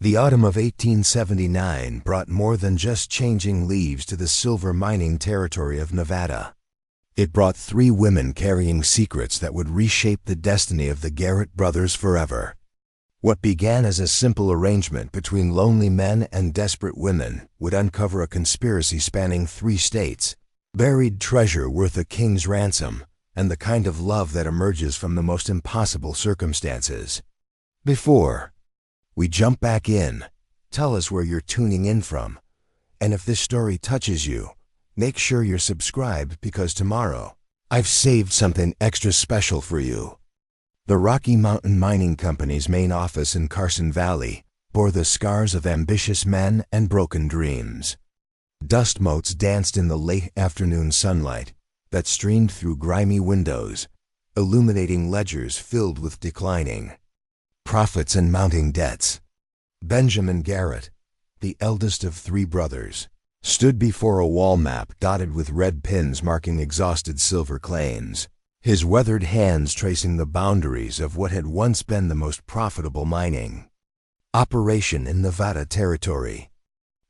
The autumn of 1879 brought more than just changing leaves to the silver mining territory of Nevada. It brought 3 women carrying secrets that would reshape the destiny of the Garrett brothers forever. What began as a simple arrangement between lonely men and desperate women would uncover a conspiracy spanning 3 states, buried treasure worth a king's ransom, and the kind of love that emerges from the most impossible circumstances. Before we jump back in, tell us where you're tuning in from. And if this story touches you, make sure you're subscribed, because tomorrow I've saved something extra special for you. The Rocky Mountain Mining Company's main office in Carson Valley bore the scars of ambitious men and broken dreams. Dust motes danced in the late afternoon sunlight that streamed through grimy windows, illuminating ledgers filled with declining profits and mounting debts. Benjamin Garrett, the eldest of 3 brothers, stood before a wall map dotted with red pins marking exhausted silver claims, his weathered hands tracing the boundaries of what had once been the most profitable mining operation in Nevada territory.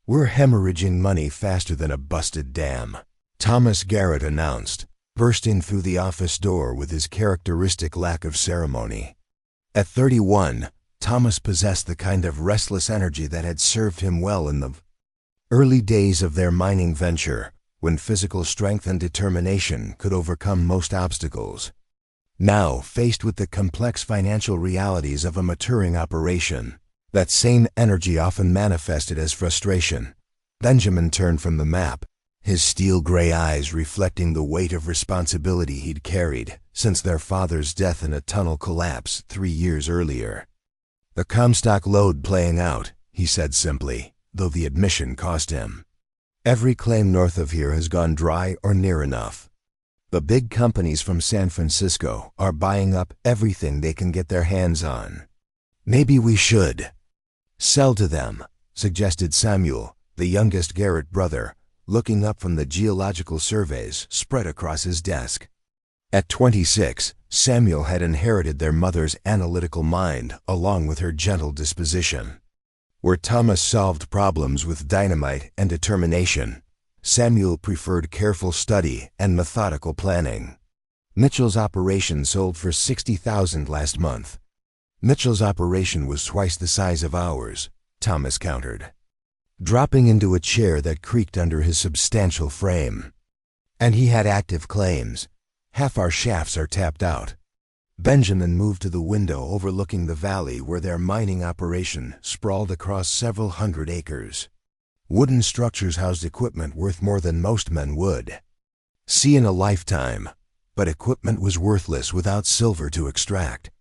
"We're hemorrhaging money faster than a busted dam," Thomas Garrett announced, bursting through the office door with his characteristic lack of ceremony. At 31, Thomas possessed the kind of restless energy that had served him well in the early days of their mining venture, when physical strength and determination could overcome most obstacles. Now, faced with the complex financial realities of a maturing operation, that same energy often manifested as frustration. Benjamin turned from the map, his steel-gray eyes reflecting the weight of responsibility he'd carried since their father's death in a tunnel collapse 3 years earlier. "The Comstock lode playing out," he said simply, though the admission cost him. "Every claim north of here has gone dry or near enough. The big companies from San Francisco are buying up everything they can get their hands on. Maybe we should sell to them," suggested Samuel, the youngest Garrett brother, looking up from the geological surveys spread across his desk. At 26, Samuel had inherited their mother's analytical mind along with her gentle disposition. Where Thomas solved problems with dynamite and determination, Samuel preferred careful study and methodical planning. "Mitchell's operation sold for $60,000 last month." "Mitchell's operation was twice the size of ours," Thomas countered, dropping into a chair that creaked under his substantial frame. "And he had active claims. Half our shafts are tapped out." Benjamin moved to the window overlooking the valley where their mining operation sprawled across several hundred acres. Wooden structures housed equipment worth more than most men would see in a lifetime, but equipment was worthless without silver to extract.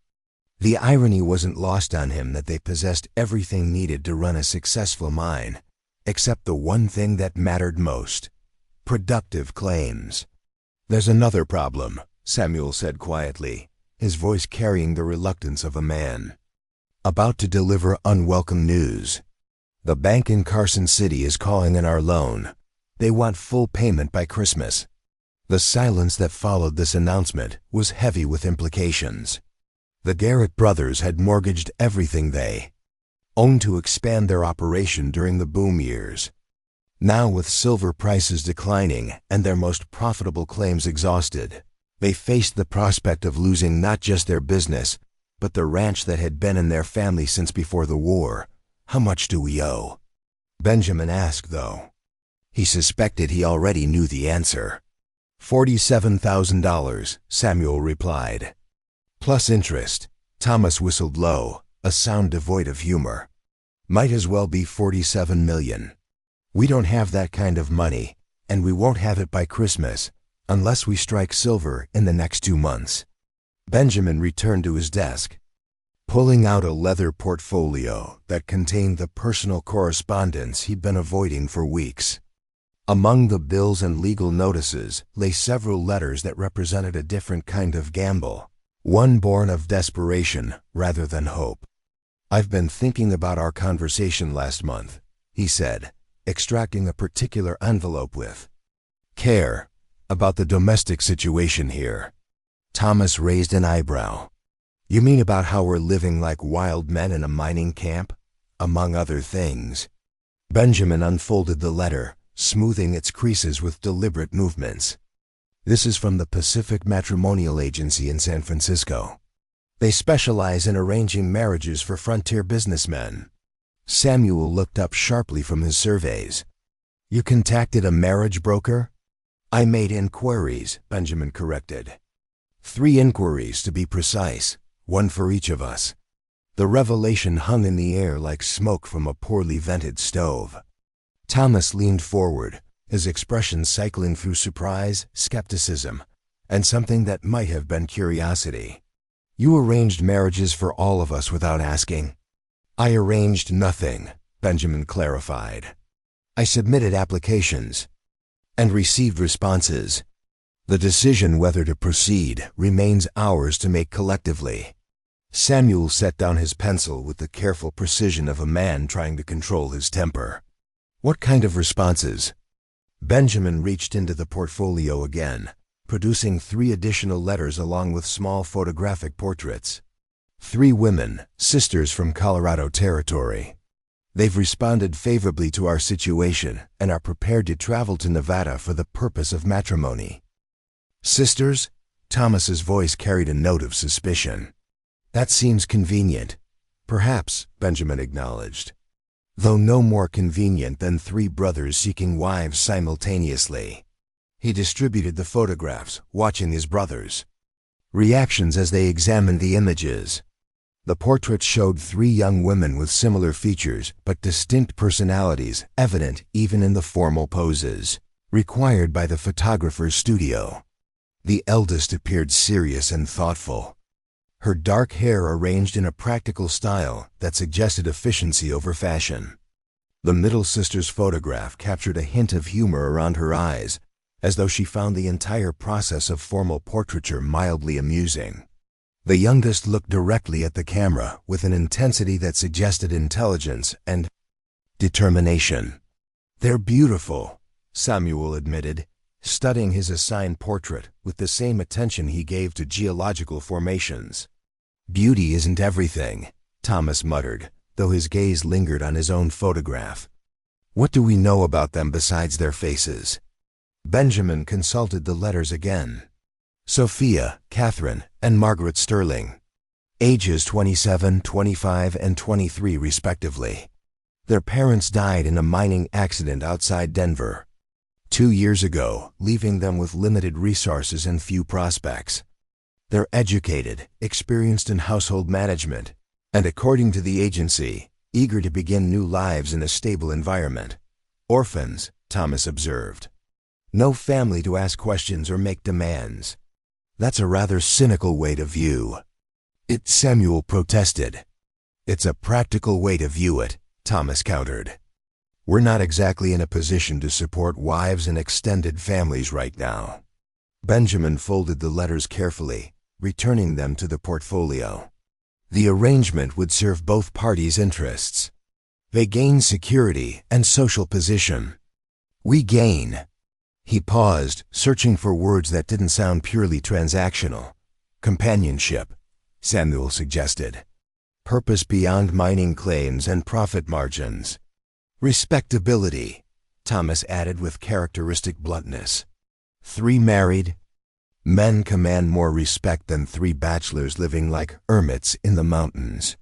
The irony wasn't lost on him that they possessed everything needed to run a successful mine, except the one thing that mattered most: productive claims. "There's another problem," Samuel said quietly, his voice carrying the reluctance of a man about to deliver unwelcome news. "The bank in Carson City is calling in our loan. They want full payment by Christmas." The silence that followed this announcement was heavy with implications. The Garrett brothers had mortgaged everything they owned to expand their operation during the boom years. Now, with silver prices declining and their most profitable claims exhausted, they faced the prospect of losing not just their business, but the ranch that had been in their family since before the war. "How much do we owe?" Benjamin asked, though he suspected he already knew the answer. $47,000, Samuel replied. "Plus interest." Thomas whistled low, a sound devoid of humor. "Might as well be 47 million. We don't have that kind of money, and we won't have it by Christmas, unless we strike silver in the next 2 months. Benjamin returned to his desk, pulling out a leather portfolio that contained the personal correspondence he'd been avoiding for weeks. Among the bills and legal notices lay several letters that represented a different kind of gamble, one born of desperation rather than hope. "I've been thinking about our conversation last month," he said, extracting a particular envelope with care about the domestic situation here. Thomas raised an eyebrow. "You mean about how we're living like wild men in a mining camp?" among other things. Benjamin unfolded the letter, smoothing its creases with deliberate movements. This is from the Pacific Matrimonial Agency in San Francisco. They specialize in arranging marriages for frontier businessmen. Samuel looked up sharply from his surveys. You contacted a marriage broker? I made inquiries, Benjamin corrected. 3 inquiries to be precise, 1 for each of us. The revelation hung in the air like smoke from a poorly vented stove. Thomas leaned forward, his expression cycling through surprise, skepticism, and something that might have been curiosity. You arranged marriages for all of us without asking. I arranged nothing, Benjamin clarified. I submitted applications and received responses. The decision whether to proceed remains ours to make collectively. Samuel set down his pencil with the careful precision of a man trying to control his temper. What kind of responses? Benjamin reached into the portfolio again, producing 3 additional letters along with small photographic portraits. 3 women, sisters from Colorado Territory. They've responded favorably to our situation and are prepared to travel to Nevada for the purpose of matrimony. Sisters? Thomas's voice carried a note of suspicion. That seems convenient. Perhaps, Benjamin acknowledged. Though no more convenient than 3 brothers seeking wives simultaneously. He distributed the photographs, watching his brothers' reactions as they examined the images. The portraits showed 3 young women with similar features but distinct personalities, evident even in the formal poses required by the photographer's studio. The eldest appeared serious and thoughtful, her dark hair arranged in a practical style that suggested efficiency over fashion. The middle sister's photograph captured a hint of humor around her eyes, as though she found the entire process of formal portraiture mildly amusing. The youngest looked directly at the camera with an intensity that suggested intelligence and determination. They're beautiful, Samuel admitted, studying his assigned portrait with the same attention he gave to geological formations. Beauty isn't everything, Thomas muttered, though his gaze lingered on his own photograph. What do we know about them besides their faces? Benjamin consulted the letters again. Sophia, Catherine, and Margaret Sterling. Ages 27, 25, and 23 respectively. Their parents died in a mining accident outside Denver 2 years ago, leaving them with limited resources and few prospects. They're educated, experienced in household management, and according to the agency, eager to begin new lives in a stable environment. Orphans, Thomas observed. No family to ask questions or make demands. That's a rather cynical way to view it, Samuel protested. It's a practical way to view it, Thomas countered. We're not exactly in a position to support wives and extended families right now. Benjamin folded the letters carefully, returning them to the portfolio. The arrangement would serve both parties' interests. They gain security and social position. We gain. He paused, searching for words that didn't sound purely transactional. Companionship, Samuel suggested. Purpose beyond mining claims and profit margins. Respectability, Thomas added with characteristic bluntness. 3 married men command more respect than 3 bachelors living like hermits in the mountains.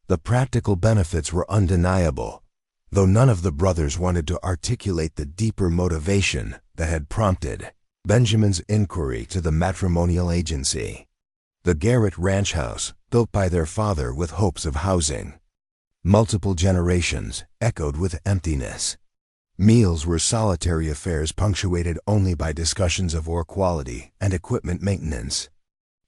The practical benefits were undeniable, though none of the brothers wanted to articulate the deeper motivation that had prompted Benjamin's inquiry to the matrimonial agency. The Garrett ranch house, built by their father with hopes of housing multiple generations, echoed with emptiness. Meals were solitary affairs punctuated only by discussions of ore quality and equipment maintenance.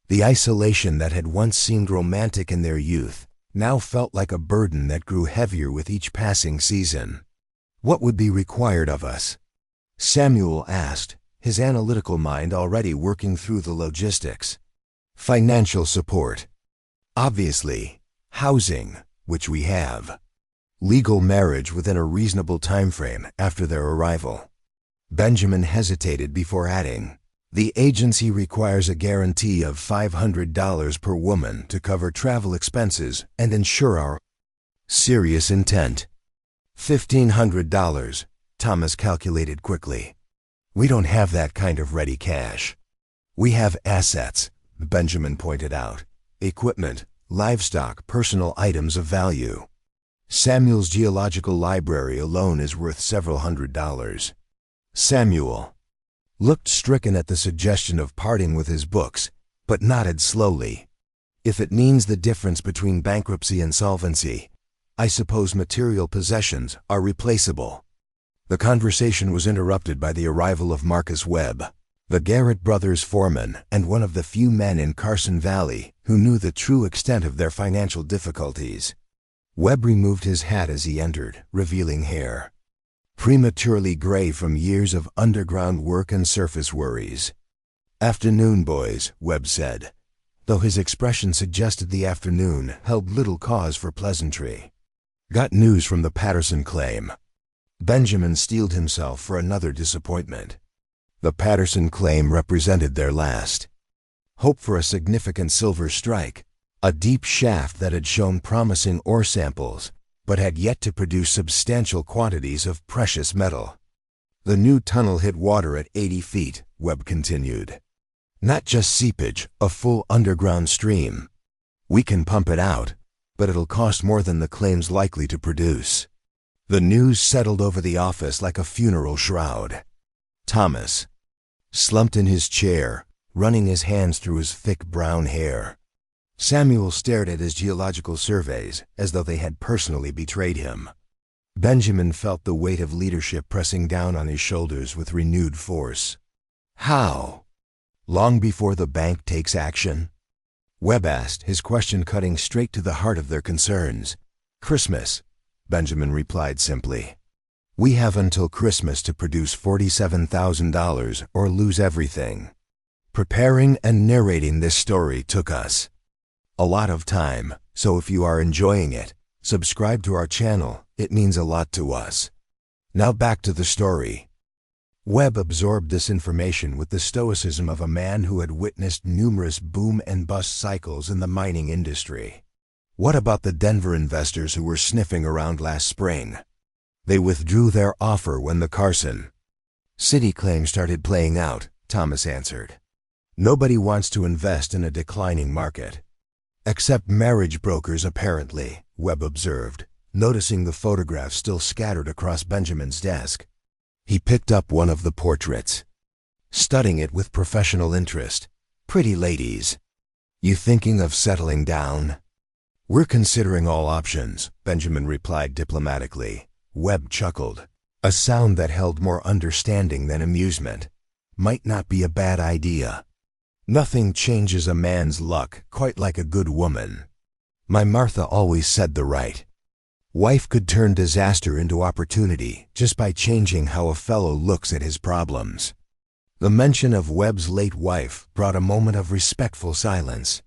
The isolation that had once seemed romantic in their youth now felt like a burden that grew heavier with each passing season. What would be required of us? Samuel asked, his analytical mind already working through the logistics. Financial support. Obviously, housing, which we have. Legal marriage within a reasonable time frame after their arrival. Benjamin hesitated before adding, the agency requires a guarantee of $500 per woman to cover travel expenses and ensure our Serious intent. $1,500, Thomas calculated quickly. We don't have that kind of ready cash. We have assets, Benjamin pointed out. Equipment, livestock, personal items of value. Samuel's geological library alone is worth several $100s. Samuel looked stricken at the suggestion of parting with his books, but nodded slowly. If it means the difference between bankruptcy and solvency, I suppose material possessions are replaceable. The conversation was interrupted by the arrival of Marcus Webb, the Garrett brothers' foreman and one of the few men in Carson Valley who knew the true extent of their financial difficulties. Webb removed his hat as he entered, revealing hair prematurely gray from years of underground work and surface worries. "Afternoon, boys," Webb said, though his expression suggested the afternoon held little cause for pleasantry. "Got news from the Patterson claim." Benjamin steeled himself for another disappointment. The Patterson claim represented their last hope for a significant silver strike, a deep shaft that had shown promising ore samples, but had yet to produce substantial quantities of precious metal. "The new tunnel hit water at 80 feet, Webb continued. "Not just seepage, a full underground stream. We can pump it out, but it'll cost more than the claim's likely to produce." The news settled over the office like a funeral shroud. Thomas slumped in his chair, running his hands through his thick brown hair. Samuel stared at his geological surveys as though they had personally betrayed him. Benjamin felt the weight of leadership pressing down on his shoulders with renewed force. "How? Long before the bank takes action?" Webb asked, his question cutting straight to the heart of their concerns. "Christmas," Benjamin replied simply. "We have until Christmas to produce $47,000 or lose everything." Preparing and narrating this story took us a lot of time, so if you are enjoying it, subscribe to our channel. It means a lot to us. Now back to the story. Webb absorbed this information with the stoicism of a man who had witnessed numerous boom and bust cycles in the mining industry. What about the Denver investors who were sniffing around last spring? They withdrew their offer when the Carson City claim started playing out, Thomas answered. Nobody wants to invest in a declining market. Except marriage brokers, apparently, Webb observed, noticing the photographs still scattered across Benjamin's desk. He picked up one of the portraits, studying it with professional interest. "Pretty ladies. You thinking of settling down?" "We're considering all options," Benjamin replied diplomatically. Webb chuckled, a sound that held more understanding than amusement. "Might not be a bad idea. Nothing changes a man's luck quite like a good woman. My Martha always said the right wife could turn disaster into opportunity just by changing how a fellow looks at his problems." The mention of Webb's late wife brought a moment of respectful silence.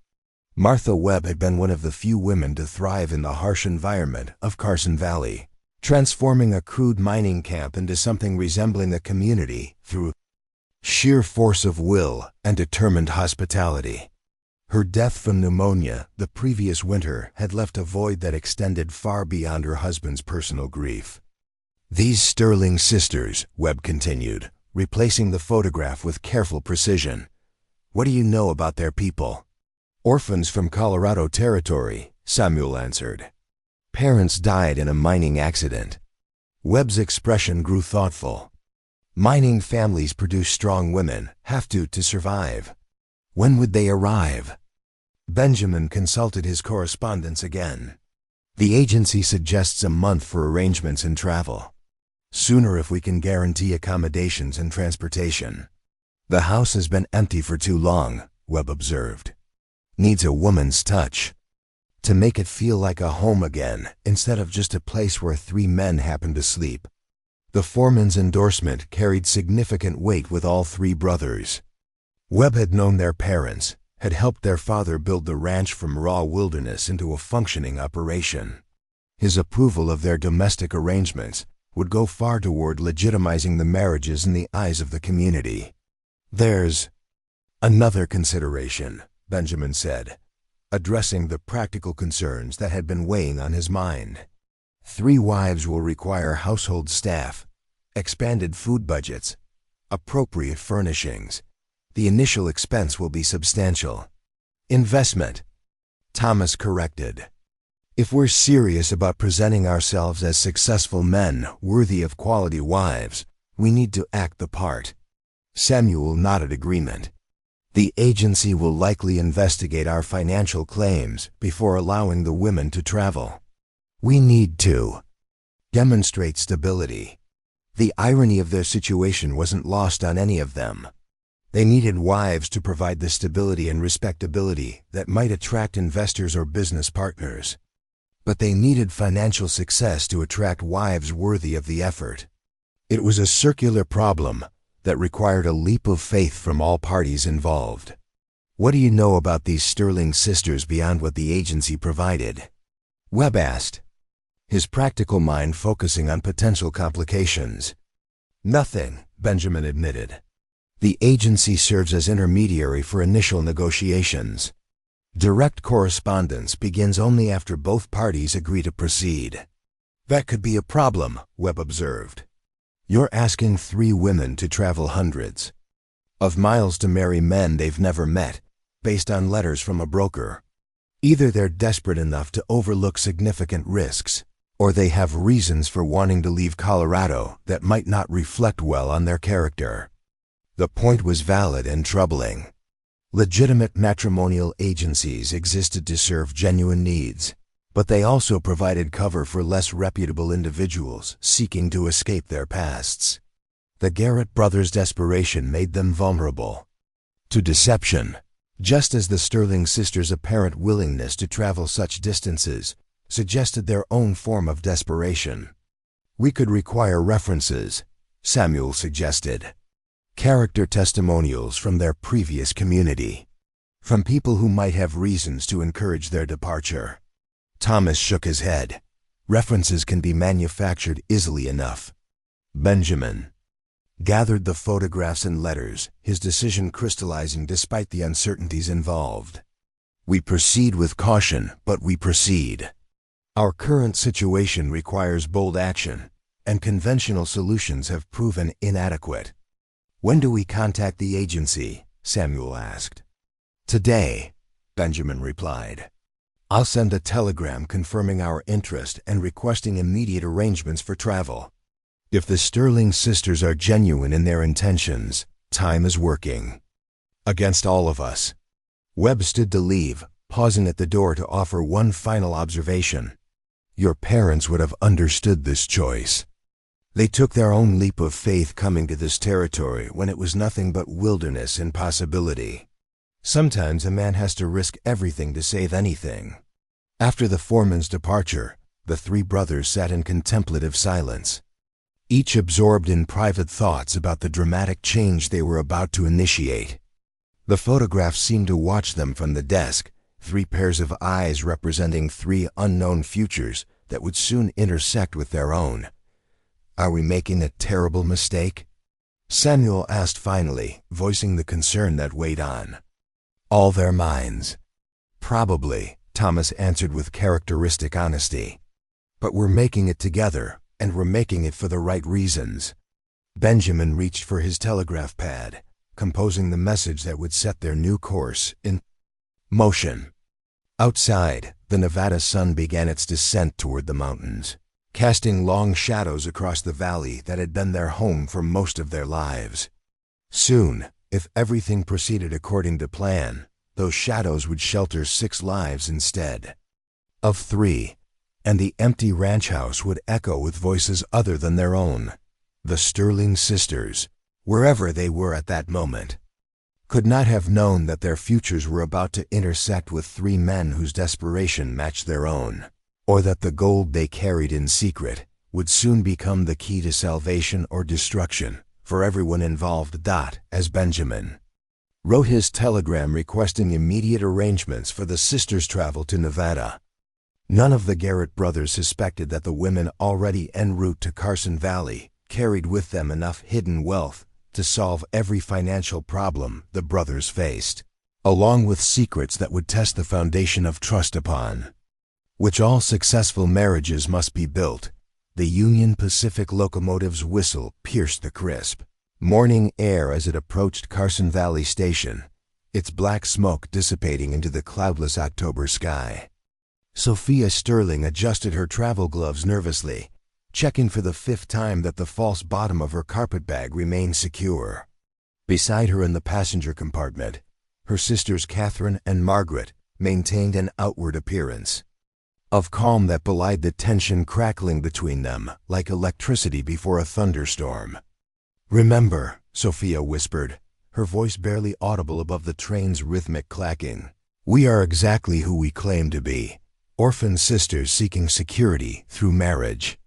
Martha Webb had been one of the few women to thrive in the harsh environment of Carson Valley, transforming a crude mining camp into something resembling a community through sheer force of will and determined hospitality. Her death from pneumonia the previous winter had left a void that extended far beyond her husband's personal grief. "These sterling sisters," Webb continued, replacing the photograph with careful precision. "What do you know about their people?" "Orphans from Colorado Territory," Samuel answered. "Parents died in a mining accident." Webb's expression grew thoughtful. "Mining families produce strong women, have to survive. When would they arrive?" Benjamin consulted his correspondence again. "The agency suggests a month for arrangements and travel. Sooner if we can guarantee accommodations and transportation." "The house has been empty for too long," Webb observed. "Needs a woman's touch to make it feel like a home again instead of just a place where 3 men happen to sleep." The foreman's endorsement carried significant weight with all 3 brothers. Webb had known their parents, had helped their father build the ranch from raw wilderness into a functioning operation. His approval of their domestic arrangements would go far toward legitimizing the marriages in the eyes of the community. "There's another consideration," Benjamin said, addressing the practical concerns that had been weighing on his mind. 3 wives will require household staff, expanded food budgets, appropriate furnishings. The initial expense will be substantial. Investment, Thomas corrected. If we're serious about presenting ourselves as successful men worthy of quality wives, we need to act the part. Samuel nodded agreement. The agency will likely investigate our financial claims before allowing the women to travel. We need to demonstrate stability. The irony of their situation wasn't lost on any of them. They needed wives to provide the stability and respectability that might attract investors or business partners. But they needed financial success to attract wives worthy of the effort. It was a circular problem that required a leap of faith from all parties involved. What do you know about these Sterling sisters beyond what the agency provided? Webb asked, his practical mind focusing on potential complications. Nothing, Benjamin admitted. The agency serves as intermediary for initial negotiations. Direct correspondence begins only after both parties agree to proceed. That could be a problem, Webb observed. You're asking 3 women to travel hundreds of miles to marry men they've never met, based on letters from a broker. Either they're desperate enough to overlook significant risks, or they have reasons for wanting to leave Colorado that might not reflect well on their character. The point was valid and troubling. Legitimate matrimonial agencies existed to serve genuine needs, but they also provided cover for less reputable individuals seeking to escape their pasts. The Garrett brothers' desperation made them vulnerable to deception, just as the Sterling sisters' apparent willingness to travel such distances suggested their own form of desperation. We could require references, Samuel suggested. Character testimonials from their previous community, from people who might have reasons to encourage their departure. Thomas shook his head. References can be manufactured easily enough. Benjamin gathered the photographs and letters, his decision crystallizing despite the uncertainties involved. We proceed with caution, but we proceed. Our current situation requires bold action, and conventional solutions have proven inadequate. When do we contact the agency? Samuel asked. Today, Benjamin replied. I'll send a telegram confirming our interest and requesting immediate arrangements for travel. If the Sterling sisters are genuine in their intentions, time is working against all of us. Webb stood to leave, pausing at the door to offer one final observation. Your parents would have understood this choice. They took their own leap of faith coming to this territory when it was nothing but wilderness and possibility. Sometimes a man has to risk everything to save anything. After the foreman's departure, the 3 brothers sat in contemplative silence, each absorbed in private thoughts about the dramatic change they were about to initiate. The photographs seemed to watch them from the desk, 3 pairs of eyes representing 3 unknown futures that would soon intersect with their own. Are we making a terrible mistake? Samuel asked finally, voicing the concern that weighed on all their minds. Probably, Thomas answered with characteristic honesty. But we're making it together, and we're making it for the right reasons. Benjamin reached for his telegraph pad, composing the message that would set their new course in motion. Outside, the Nevada sun began its descent toward the mountains, casting long shadows across the valley that had been their home for most of their lives. Soon, if everything proceeded according to plan, those shadows would shelter 6 lives instead of 3, and the empty ranch house would echo with voices other than their own. The Sterling sisters, wherever they were at that moment, could not have known that their futures were about to intersect with 3 men whose desperation matched their own, or that the gold they carried in secret would soon become the key to salvation or destruction for everyone involved. As Benjamin wrote his telegram requesting immediate arrangements for the sisters' travel to Nevada, none of the Garrett brothers suspected that the women already en route to Carson Valley carried with them enough hidden wealth to solve every financial problem the brothers faced, along with secrets that would test the foundation of trust upon which all successful marriages must be built. The Union Pacific locomotive's whistle pierced the crisp morning air as it approached Carson Valley Station, its black smoke dissipating into the cloudless October sky. Sophia Sterling adjusted her travel gloves nervously, checking for the 5th time that the false bottom of her carpetbag remained secure. Beside her in the passenger compartment, her sisters Catherine and Margaret maintained an outward appearance of calm that belied the tension crackling between them like electricity before a thunderstorm. "Remember," Sophia whispered, her voice barely audible above the train's rhythmic clacking, "we are exactly who we claim to be, orphan sisters seeking security through marriage.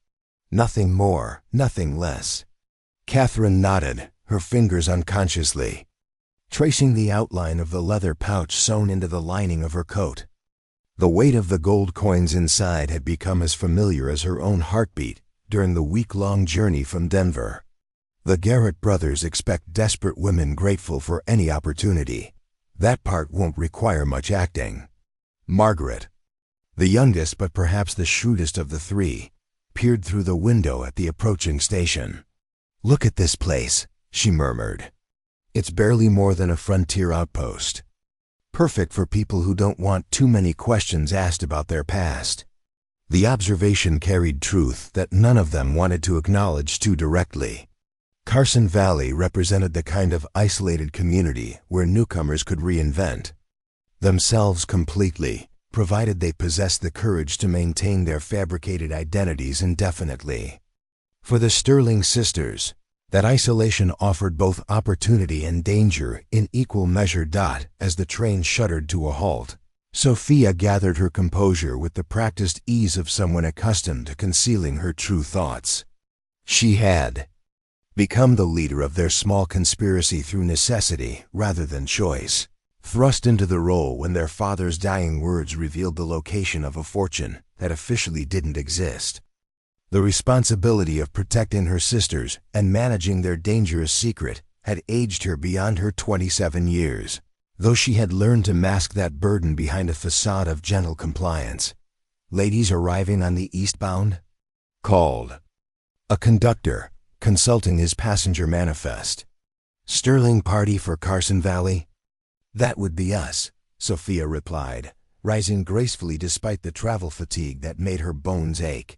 Nothing more, nothing less." Catherine nodded, her fingers unconsciously tracing the outline of the leather pouch sewn into the lining of her coat. The weight of the gold coins inside had become as familiar as her own heartbeat during the week-long journey from Denver. The Garrett brothers expect desperate women grateful for any opportunity. That part won't require much acting. Margaret, the youngest but perhaps the shrewdest of the three, peered through the window at the approaching station. "Look at this place," she murmured. "It's barely more than a frontier outpost. Perfect for people who don't want too many questions asked about their past." The observation carried truth that none of them wanted to acknowledge too directly. Carson Valley represented the kind of isolated community where newcomers could reinvent themselves completely, provided they possessed the courage to maintain their fabricated identities indefinitely. For the Sterling sisters, that isolation offered both opportunity and danger in equal measure. As the train shuddered to a halt, Sophia gathered her composure with the practiced ease of someone accustomed to concealing her true thoughts. She had become the leader of their small conspiracy through necessity rather than choice, thrust into the role when their father's dying words revealed the location of a fortune that officially didn't exist. The responsibility of protecting her sisters and managing their dangerous secret had aged her beyond her 27 years, though she had learned to mask that burden behind a facade of gentle compliance. "Ladies arriving on the eastbound?" called a conductor, consulting his passenger manifest. "Sterling party for Carson Valley?" "That would be us," Sophia replied, rising gracefully despite the travel fatigue that made her bones ache.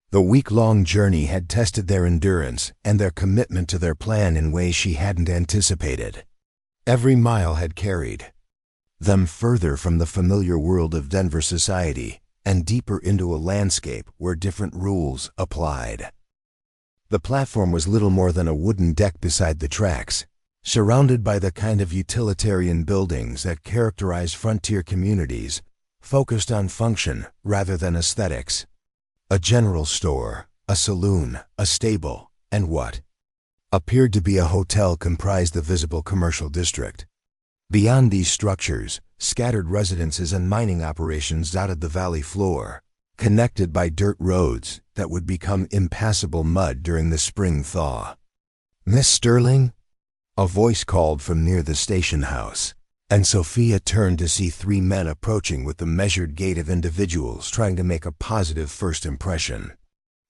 The week-long journey had tested their endurance and their commitment to their plan in ways she hadn't anticipated. Every mile had carried them further from the familiar world of Denver society and deeper into a landscape where different rules applied. The platform was little more than a wooden deck beside the tracks, surrounded by the kind of utilitarian buildings that characterize frontier communities, focused on function rather than aesthetics. A general store, a saloon, a stable, and what appeared to be a hotel comprised the visible commercial district. Beyond these structures, scattered residences and mining operations dotted the valley floor, connected by dirt roads that would become impassable mud during the spring thaw. "Miss Sterling?" a voice called from near the station house, and Sophia turned to see 3 men approaching with the measured gait of individuals trying to make a positive first impression.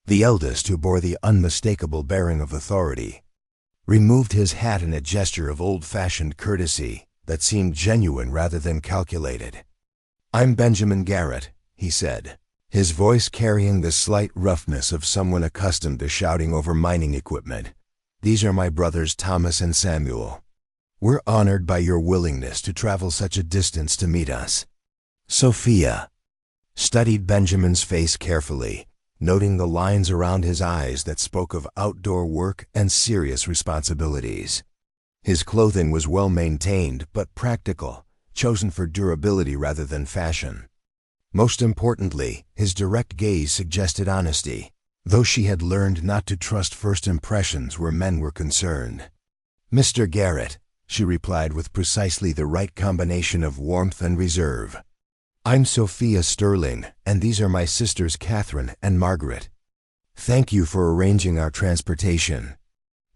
The eldest, who bore the unmistakable bearing of authority, removed his hat in a gesture of old-fashioned courtesy that seemed genuine rather than calculated. "I'm Benjamin Garrett," he said, his voice carrying the slight roughness of someone accustomed to shouting over mining equipment. "These are my brothers Thomas and Samuel. We're honored by your willingness to travel such a distance to meet us." Sophia studied Benjamin's face carefully, noting the lines around his eyes that spoke of outdoor work and serious responsibilities. His clothing was well maintained but practical, chosen for durability rather than fashion. Most importantly, his direct gaze suggested honesty, though she had learned not to trust first impressions where men were concerned. "Mr. Garrett," she replied with precisely the right combination of warmth and reserve. "I'm Sophia Sterling, and these are my sisters Catherine and Margaret. Thank you for arranging our transportation."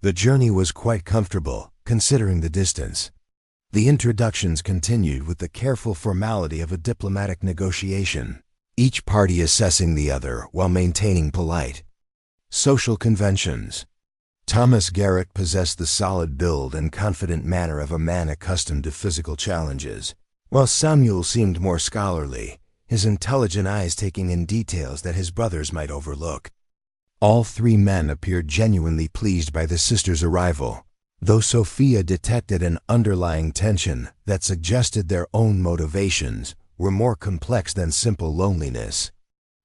The journey was quite comfortable, considering the distance. The introductions continued with the careful formality of a diplomatic negotiation. each party assessing the other while maintaining polite social conventions. Thomas Garrett possessed the solid build and confident manner of a man accustomed to physical challenges, while Samuel seemed more scholarly, his intelligent eyes taking in details that his brothers might overlook. All three men appeared genuinely pleased by the sisters' arrival, though Sophia detected an underlying tension that suggested their own motivations were more complex than simple loneliness.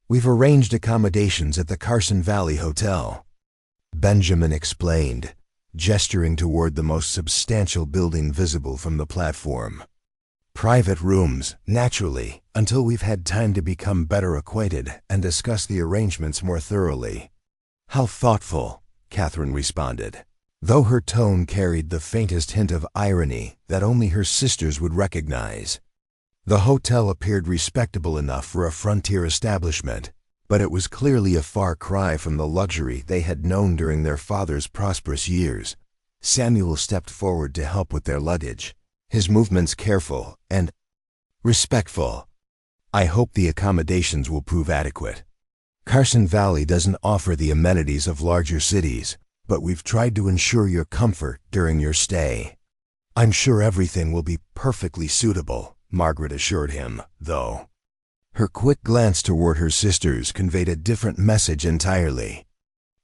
"We've arranged accommodations at the Carson Valley Hotel," Benjamin explained, gesturing toward the most substantial building visible from the platform. "Private rooms, naturally, until we've had time to become better acquainted and discuss the arrangements more thoroughly." "How thoughtful," Catherine responded, though her tone carried the faintest hint of irony that only her sisters would recognize. The hotel appeared respectable enough for a frontier establishment, but it was clearly a far cry from the luxury they had known during their father's prosperous years. Samuel stepped forward to help with their luggage, his movements careful and respectful. "I hope the accommodations will prove adequate. Carson Valley doesn't offer the amenities of larger cities, but we've tried to ensure your comfort during your stay." "I'm sure everything will be perfectly suitable," Margaret assured him, though her quick glance toward her sisters conveyed a different message entirely.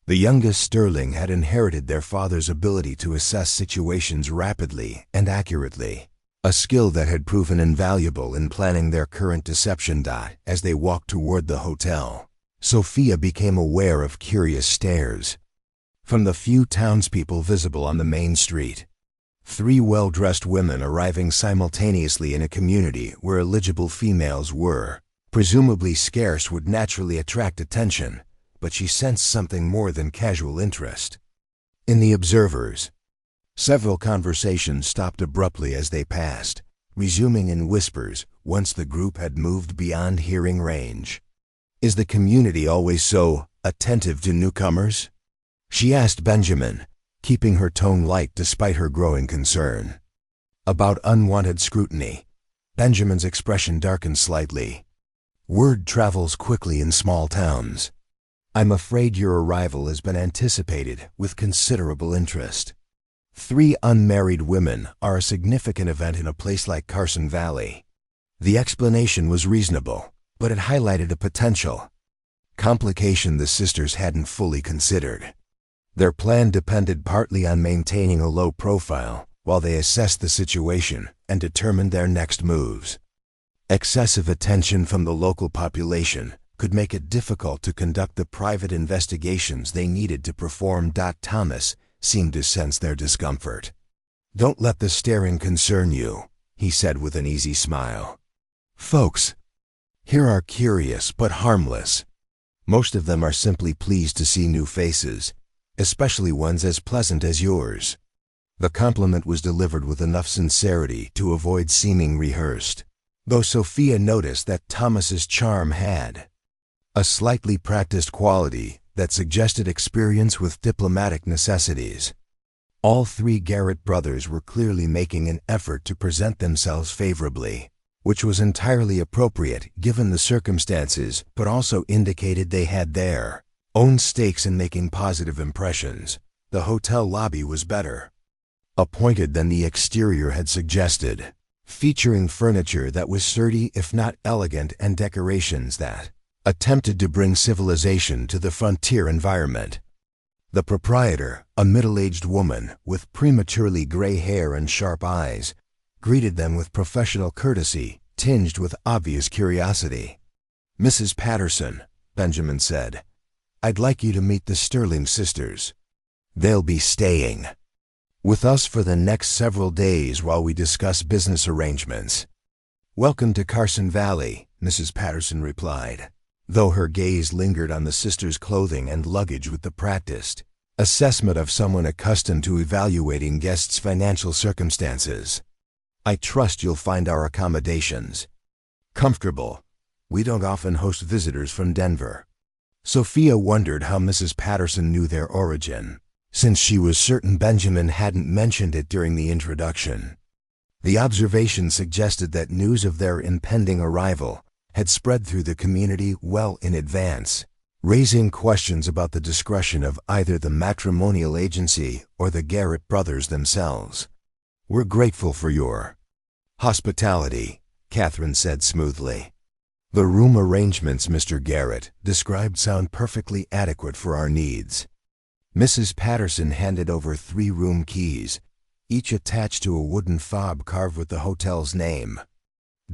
The youngest Sterling had inherited their father's ability to assess situations rapidly and accurately, a skill that had proven invaluable in planning their current deception. As they walked toward the hotel, Sophia became aware of curious stares from the few townspeople visible on the main street. Three well-dressed women arriving simultaneously in a community where eligible females were presumably scarce would naturally attract attention, but she sensed something more than casual interest in the observers. Several conversations stopped abruptly as they passed, resuming in whispers once the group had moved beyond hearing range. "Is the community always so attentive to newcomers?" she asked Benjamin, keeping her tone light despite her growing concern. About unwanted scrutiny, Benjamin's expression darkened slightly. "Word travels quickly in small towns. I'm afraid your arrival has been anticipated with considerable interest. 3 unmarried women are a significant event in a place like Carson Valley." The explanation was reasonable, but it highlighted a potential complication the sisters hadn't fully considered. Their plan depended partly on maintaining a low profile while they assessed the situation and determined their next moves. Excessive attention from the local population could make it difficult to conduct the private investigations they needed to perform. Thomas seemed to sense their discomfort. "Don't let the staring concern you," he said with an easy smile. "Folks here are curious but harmless. Most of them are simply pleased to see new faces, especially ones as pleasant as yours." The compliment was delivered with enough sincerity to avoid seeming rehearsed, though Sophia noticed that Thomas's charm had a slightly practiced quality that suggested experience with diplomatic necessities. All 3 Garrett brothers were clearly making an effort to present themselves favorably, which was entirely appropriate given the circumstances, but also indicated they had their own stakes in making positive impressions. The hotel lobby was better appointed than the exterior had suggested, featuring furniture that was sturdy if not elegant and decorations that attempted to bring civilization to the frontier environment. The proprietor, a middle-aged woman with prematurely gray hair and sharp eyes, greeted them with professional courtesy tinged with obvious curiosity. "Mrs. Patterson," Benjamin said, "I'd like you to meet the Sterling sisters. They'll be staying with us for the next several days while we discuss business arrangements." "Welcome to Carson Valley," Mrs. Patterson replied, though her gaze lingered on the sisters' clothing and luggage with the practiced assessment of someone accustomed to evaluating guests' financial circumstances. "I trust you'll find our accommodations comfortable. We don't often host visitors from Denver." Sophia wondered how Mrs. Patterson knew their origin, since she was certain Benjamin hadn't mentioned it during the introduction. The observation suggested that news of their impending arrival had spread through the community well in advance, raising questions about the discretion of either the matrimonial agency or the Garrett brothers themselves. "We're grateful for your hospitality," Catherine said smoothly. "The room arrangements Mr. Garrett described sound perfectly adequate for our needs." Mrs. Patterson handed over 3 room keys, each attached to a wooden fob carved with the hotel's name.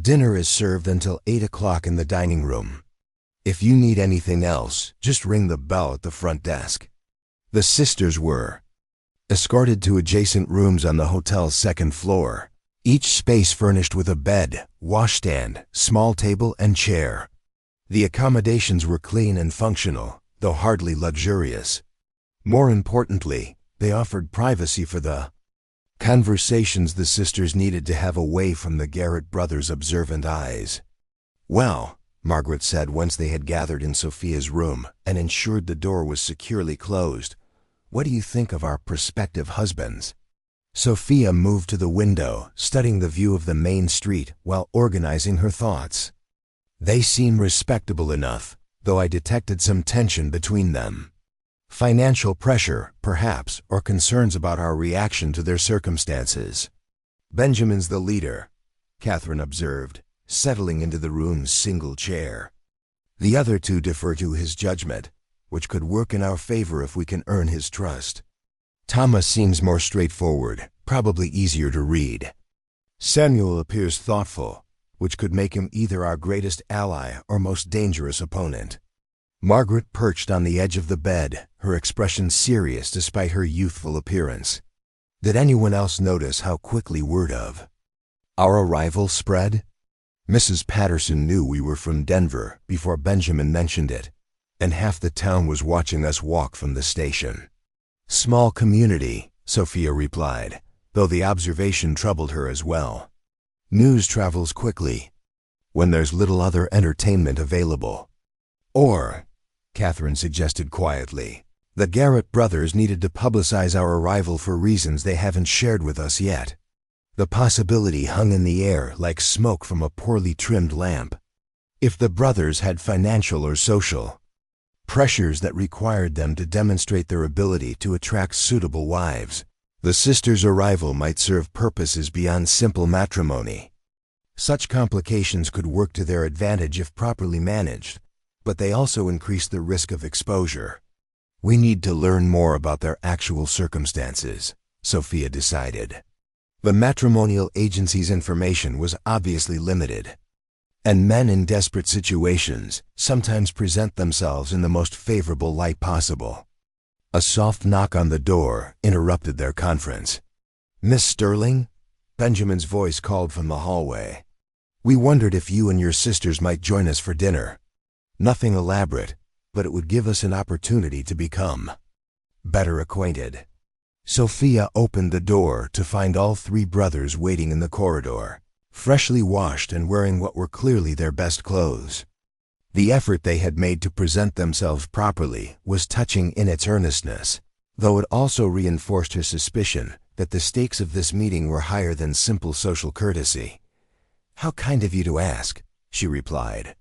"Dinner is served until 8 o'clock in the dining room. If you need anything else, just ring the bell at the front desk." The sisters were escorted to adjacent rooms on the hotel's 2nd floor, each space furnished with a bed, washstand, small table, and chair. The accommodations were clean and functional, though hardly luxurious. More importantly, they offered privacy for the conversations the sisters needed to have away from the Garrett brothers' observant eyes. "Well," Margaret said once they had gathered in Sophia's room and ensured the door was securely closed, "what do you think of our prospective husbands?" Sophia moved to the window, studying the view of the main street while organizing her thoughts. "They seem respectable enough, though I detected some tension between them. Financial pressure, perhaps, or concerns about our reaction to their circumstances." "Benjamin's the leader," Catherine observed, settling into the room's single chair. "The other 2 defer to his judgment, which could work in our favor if we can earn his trust. Thomas seems more straightforward, probably easier to read. Samuel appears thoughtful, which could make him either our greatest ally or most dangerous opponent." Margaret perched on the edge of the bed, her expression serious despite her youthful appearance. Did anyone else notice how quickly word of our arrival spread? Mrs. Patterson knew we were from Denver before Benjamin mentioned it, and half the town was watching us walk from the station. "Small community," Sophia replied, though the observation troubled her as well. "News travels quickly when there's little other entertainment available." "Or," Catherine suggested quietly, "the Garrett brothers needed to publicize our arrival for reasons they haven't shared with us yet." The possibility hung in the air like smoke from a poorly trimmed lamp. If the brothers had financial or social pressures that required them to demonstrate their ability to attract suitable wives, the sisters' arrival might serve purposes beyond simple matrimony. Such complications could work to their advantage if properly managed, but they also increase the risk of exposure. "We need to learn more about their actual circumstances," Sophia decided. The matrimonial agency's information was obviously limited, and men in desperate situations sometimes present themselves in the most favorable light possible. A soft knock on the door interrupted their conference. "Miss Sterling?" Benjamin's voice called from the hallway. "We wondered if you and your sisters might join us for dinner. Nothing elaborate, but it would give us an opportunity to become better acquainted." Sophia opened the door to find all 3 brothers waiting in the corridor, freshly washed and wearing what were clearly their best clothes. The effort they had made to present themselves properly was touching in its earnestness, though it also reinforced her suspicion that the stakes of this meeting were higher than simple social courtesy. "How kind of you to ask," she replied.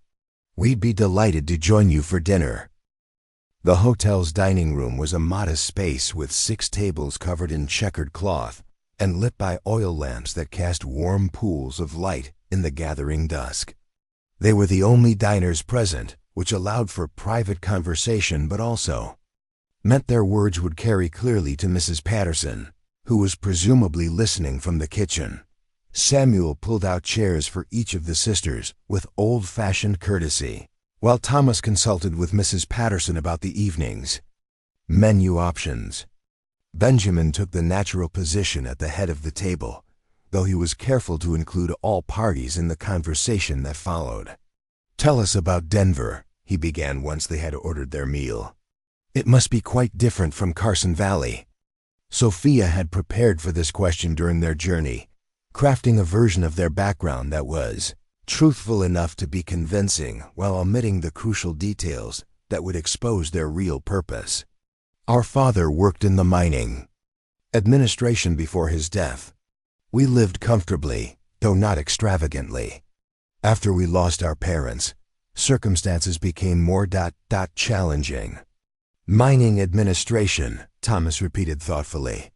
"We'd be delighted to join you for dinner." The hotel's dining room was a modest space with 6 tables covered in checkered cloth and lit by oil lamps that cast warm pools of light in the gathering dusk. They were the only diners present, which allowed for private conversation but also meant their words would carry clearly to Mrs. Patterson, who was presumably listening from the kitchen. Samuel pulled out chairs for each of the sisters with old-fashioned courtesy, while Thomas consulted with Mrs. Patterson about the evening's menu options. Benjamin took the natural position at the head of the table, though he was careful to include all parties in the conversation that followed. "Tell us about Denver," he began once they had ordered their meal. "It must be quite different from Carson Valley." Sophia had prepared for this question during their journey, crafting a version of their background that was truthful enough to be convincing while omitting the crucial details that would expose their real purpose. "Our father worked in the mining administration before his death. We lived comfortably, though not extravagantly. After we lost our parents, circumstances became more challenging. Mining administration, Thomas repeated thoughtfully.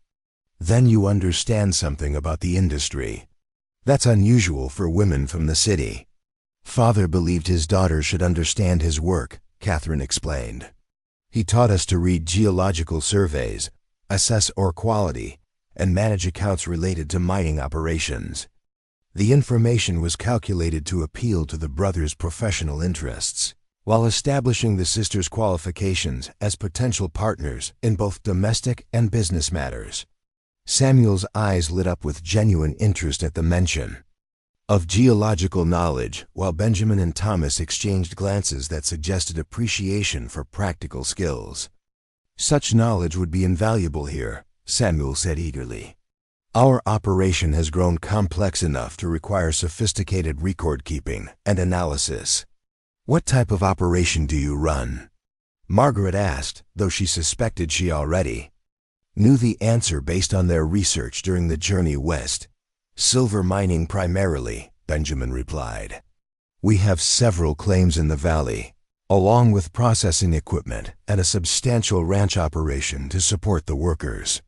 Then you understand something about the industry. That's unusual for women from the city. Father believed his daughter should understand his work, Catherine explained. He taught us to read geological surveys, assess ore quality, and manage accounts related to mining operations. The information was calculated to appeal to the brothers' professional interests, while establishing the sisters' qualifications as potential partners in both domestic and business matters. Samuel's eyes lit up with genuine interest at the mention of geological knowledge, while Benjamin and Thomas exchanged glances that suggested appreciation for practical skills. Such knowledge would be invaluable here, Samuel said eagerly. Our operation has grown complex enough to require sophisticated record-keeping and analysis. What type of operation do you run? Margaret asked, though she suspected she already knew the answer based on their research during the journey west. Silver mining primarily, Benjamin replied. We have several claims in the valley, along with processing equipment and a substantial ranch operation to support the workers.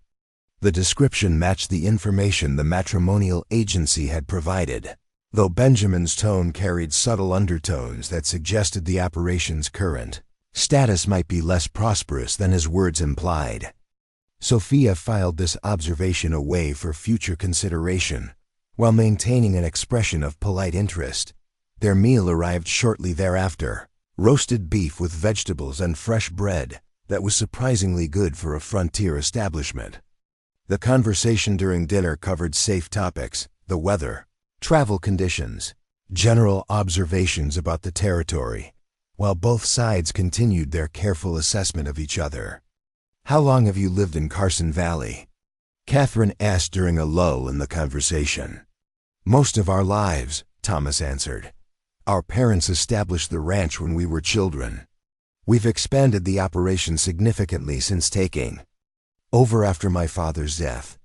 The description matched the information the matrimonial agency had provided, though Benjamin's tone carried subtle undertones that suggested the operation's current status might be less prosperous than his words implied. Sophia filed this observation away for future consideration, while maintaining an expression of polite interest. Their meal arrived shortly thereafter, roasted beef with vegetables and fresh bread that was surprisingly good for a frontier establishment. The conversation during dinner covered safe topics, the weather, travel conditions, general observations about the territory, while both sides continued their careful assessment of each other. How long have you lived in Carson Valley? Catherine asked during a lull in the conversation. Most of our lives, Thomas answered. Our parents established the ranch when we were children. We've expanded the operation significantly since taking over after my father's death.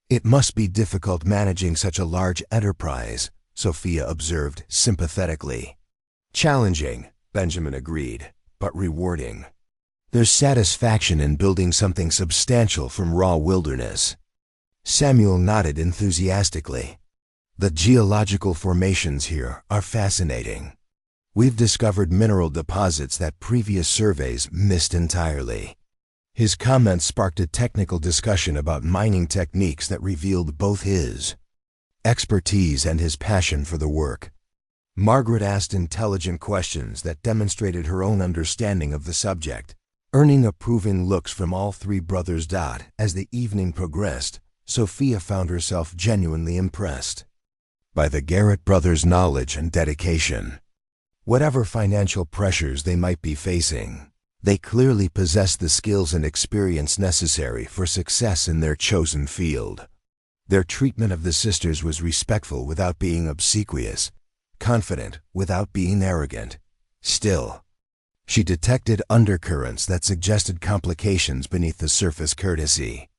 It must be difficult managing such a large enterprise, Sophia observed sympathetically. Challenging, Benjamin agreed, but rewarding. There's satisfaction in building something substantial from raw wilderness. Samuel nodded enthusiastically. The geological formations here are fascinating. We've discovered mineral deposits that previous surveys missed entirely. His comments sparked a technical discussion about mining techniques that revealed both his expertise and his passion for the work. Margaret asked intelligent questions that demonstrated her own understanding of the subject, earning approving looks from all three brothers. As the evening progressed, Sophia found herself genuinely impressed by the Garrett brothers' knowledge and dedication. Whatever financial pressures they might be facing, they clearly possessed the skills and experience necessary for success in their chosen field. Their treatment of the sisters was respectful without being obsequious, confident without being arrogant. Still, she detected undercurrents that suggested complications beneath the surface courtesy.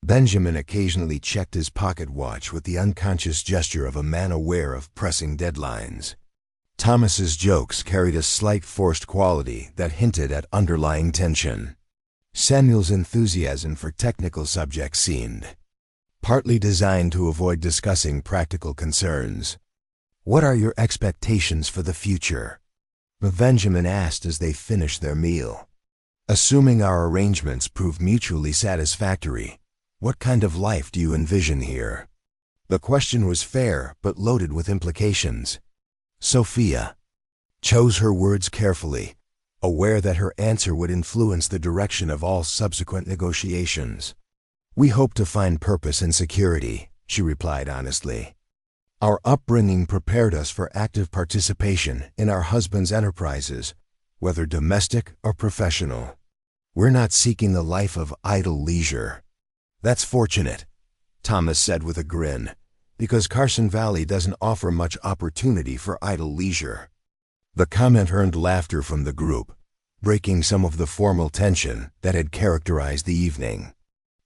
Benjamin occasionally checked his pocket watch with the unconscious gesture of a man aware of pressing deadlines. Thomas's jokes carried a slight forced quality that hinted at underlying tension. Samuel's enthusiasm for technical subjects seemed partly designed to avoid discussing practical concerns. What are your expectations for the future? Benjamin asked as they finished their meal. Assuming our arrangements prove mutually satisfactory, what kind of life do you envision here? The question was fair but loaded with implications. Sophia chose her words carefully, aware that her answer would influence the direction of all subsequent negotiations. We hope to find purpose and security, she replied honestly. Our upbringing prepared us for active participation in our husband's enterprises, whether domestic or professional. We're not seeking a life of idle leisure. That's fortunate, Thomas said with a grin, because Carson Valley doesn't offer much opportunity for idle leisure. The comment earned laughter from the group, breaking some of the formal tension that had characterized the evening.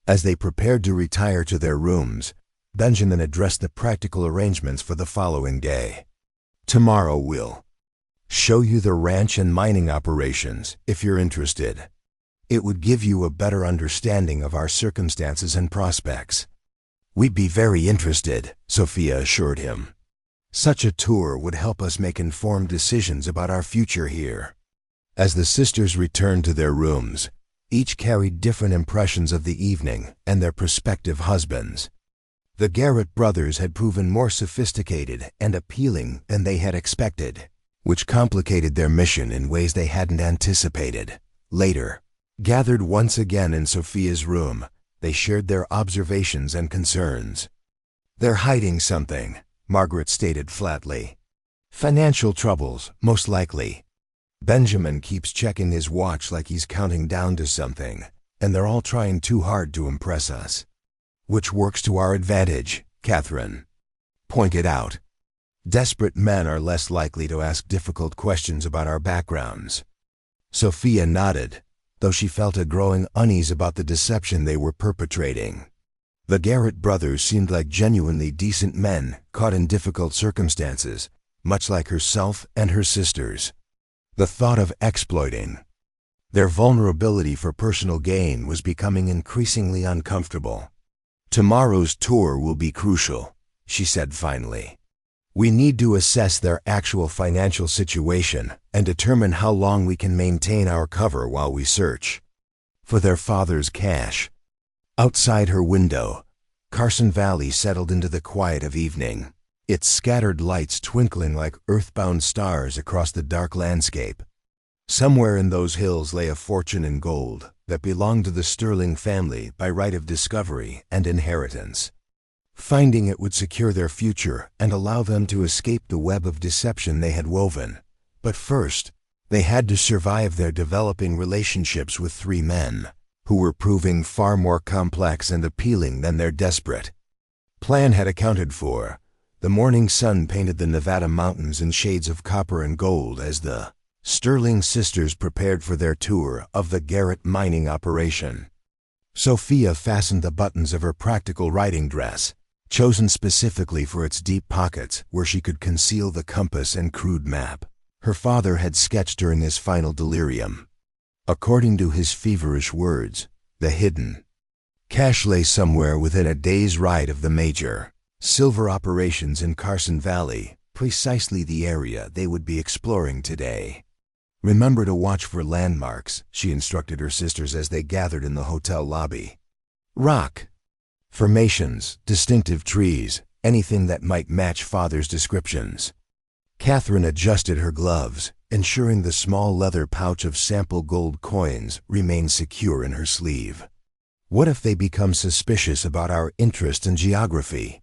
As they prepared to retire to their rooms, Benjamin addressed the practical arrangements for the following day. Tomorrow we'll show you the ranch and mining operations, if you're interested. It would give you a better understanding of our circumstances and prospects." "We'd be very interested," Sophia assured him. "Such a tour would help us make informed decisions about our future here." As the sisters returned to their rooms, each carried different impressions of the evening and their prospective husbands. The Garrett brothers had proven more sophisticated and appealing than they had expected, which complicated their mission in ways they hadn't anticipated. Later, gathered once again in Sophia's room, they shared their observations and concerns. "They're hiding something," Margaret stated flatly. "Financial troubles, most likely. Benjamin keeps checking his watch like he's counting down to something, and they're all trying too hard to impress us." "Which works to our advantage," Catherine pointed out. "Desperate men are less likely to ask difficult questions about our backgrounds." Sophia nodded, though she felt a growing unease about the deception they were perpetrating. The Garrett brothers seemed like genuinely decent men caught in difficult circumstances, much like herself and her sisters. The thought of exploiting their vulnerability for personal gain was becoming increasingly uncomfortable. "Tomorrow's tour will be crucial," she said finally. "We need to assess their actual financial situation and determine how long we can maintain our cover while we search for their father's cash." Outside her window, Carson Valley settled into the quiet of evening, its scattered lights twinkling like earthbound stars across the dark landscape. Somewhere in those hills lay a fortune in gold that belonged to the Sterling family by right of discovery and inheritance. Finding it would secure their future and allow them to escape the web of deception they had woven. But first, they had to survive their developing relationships with three men, who were proving far more complex and appealing than their desperate plan had accounted for. The morning sun painted the Nevada mountains in shades of copper and gold as the Sterling sisters prepared for their tour of the Garrett mining operation. Sophia fastened the buttons of her practical riding dress, chosen specifically for its deep pockets where she could conceal the compass and crude map her father had sketched during his final delirium. According to his feverish words, the hidden cache lay somewhere within a day's ride of the major silver operations in Carson Valley, precisely the area they would be exploring today. "Remember to watch for landmarks," she instructed her sisters as they gathered in the hotel lobby. "Rock formations, distinctive trees, anything that might match Father's descriptions." Catherine adjusted her gloves, ensuring the small leather pouch of sample gold coins remained secure in her sleeve. "What if they become suspicious about our interest in geography?"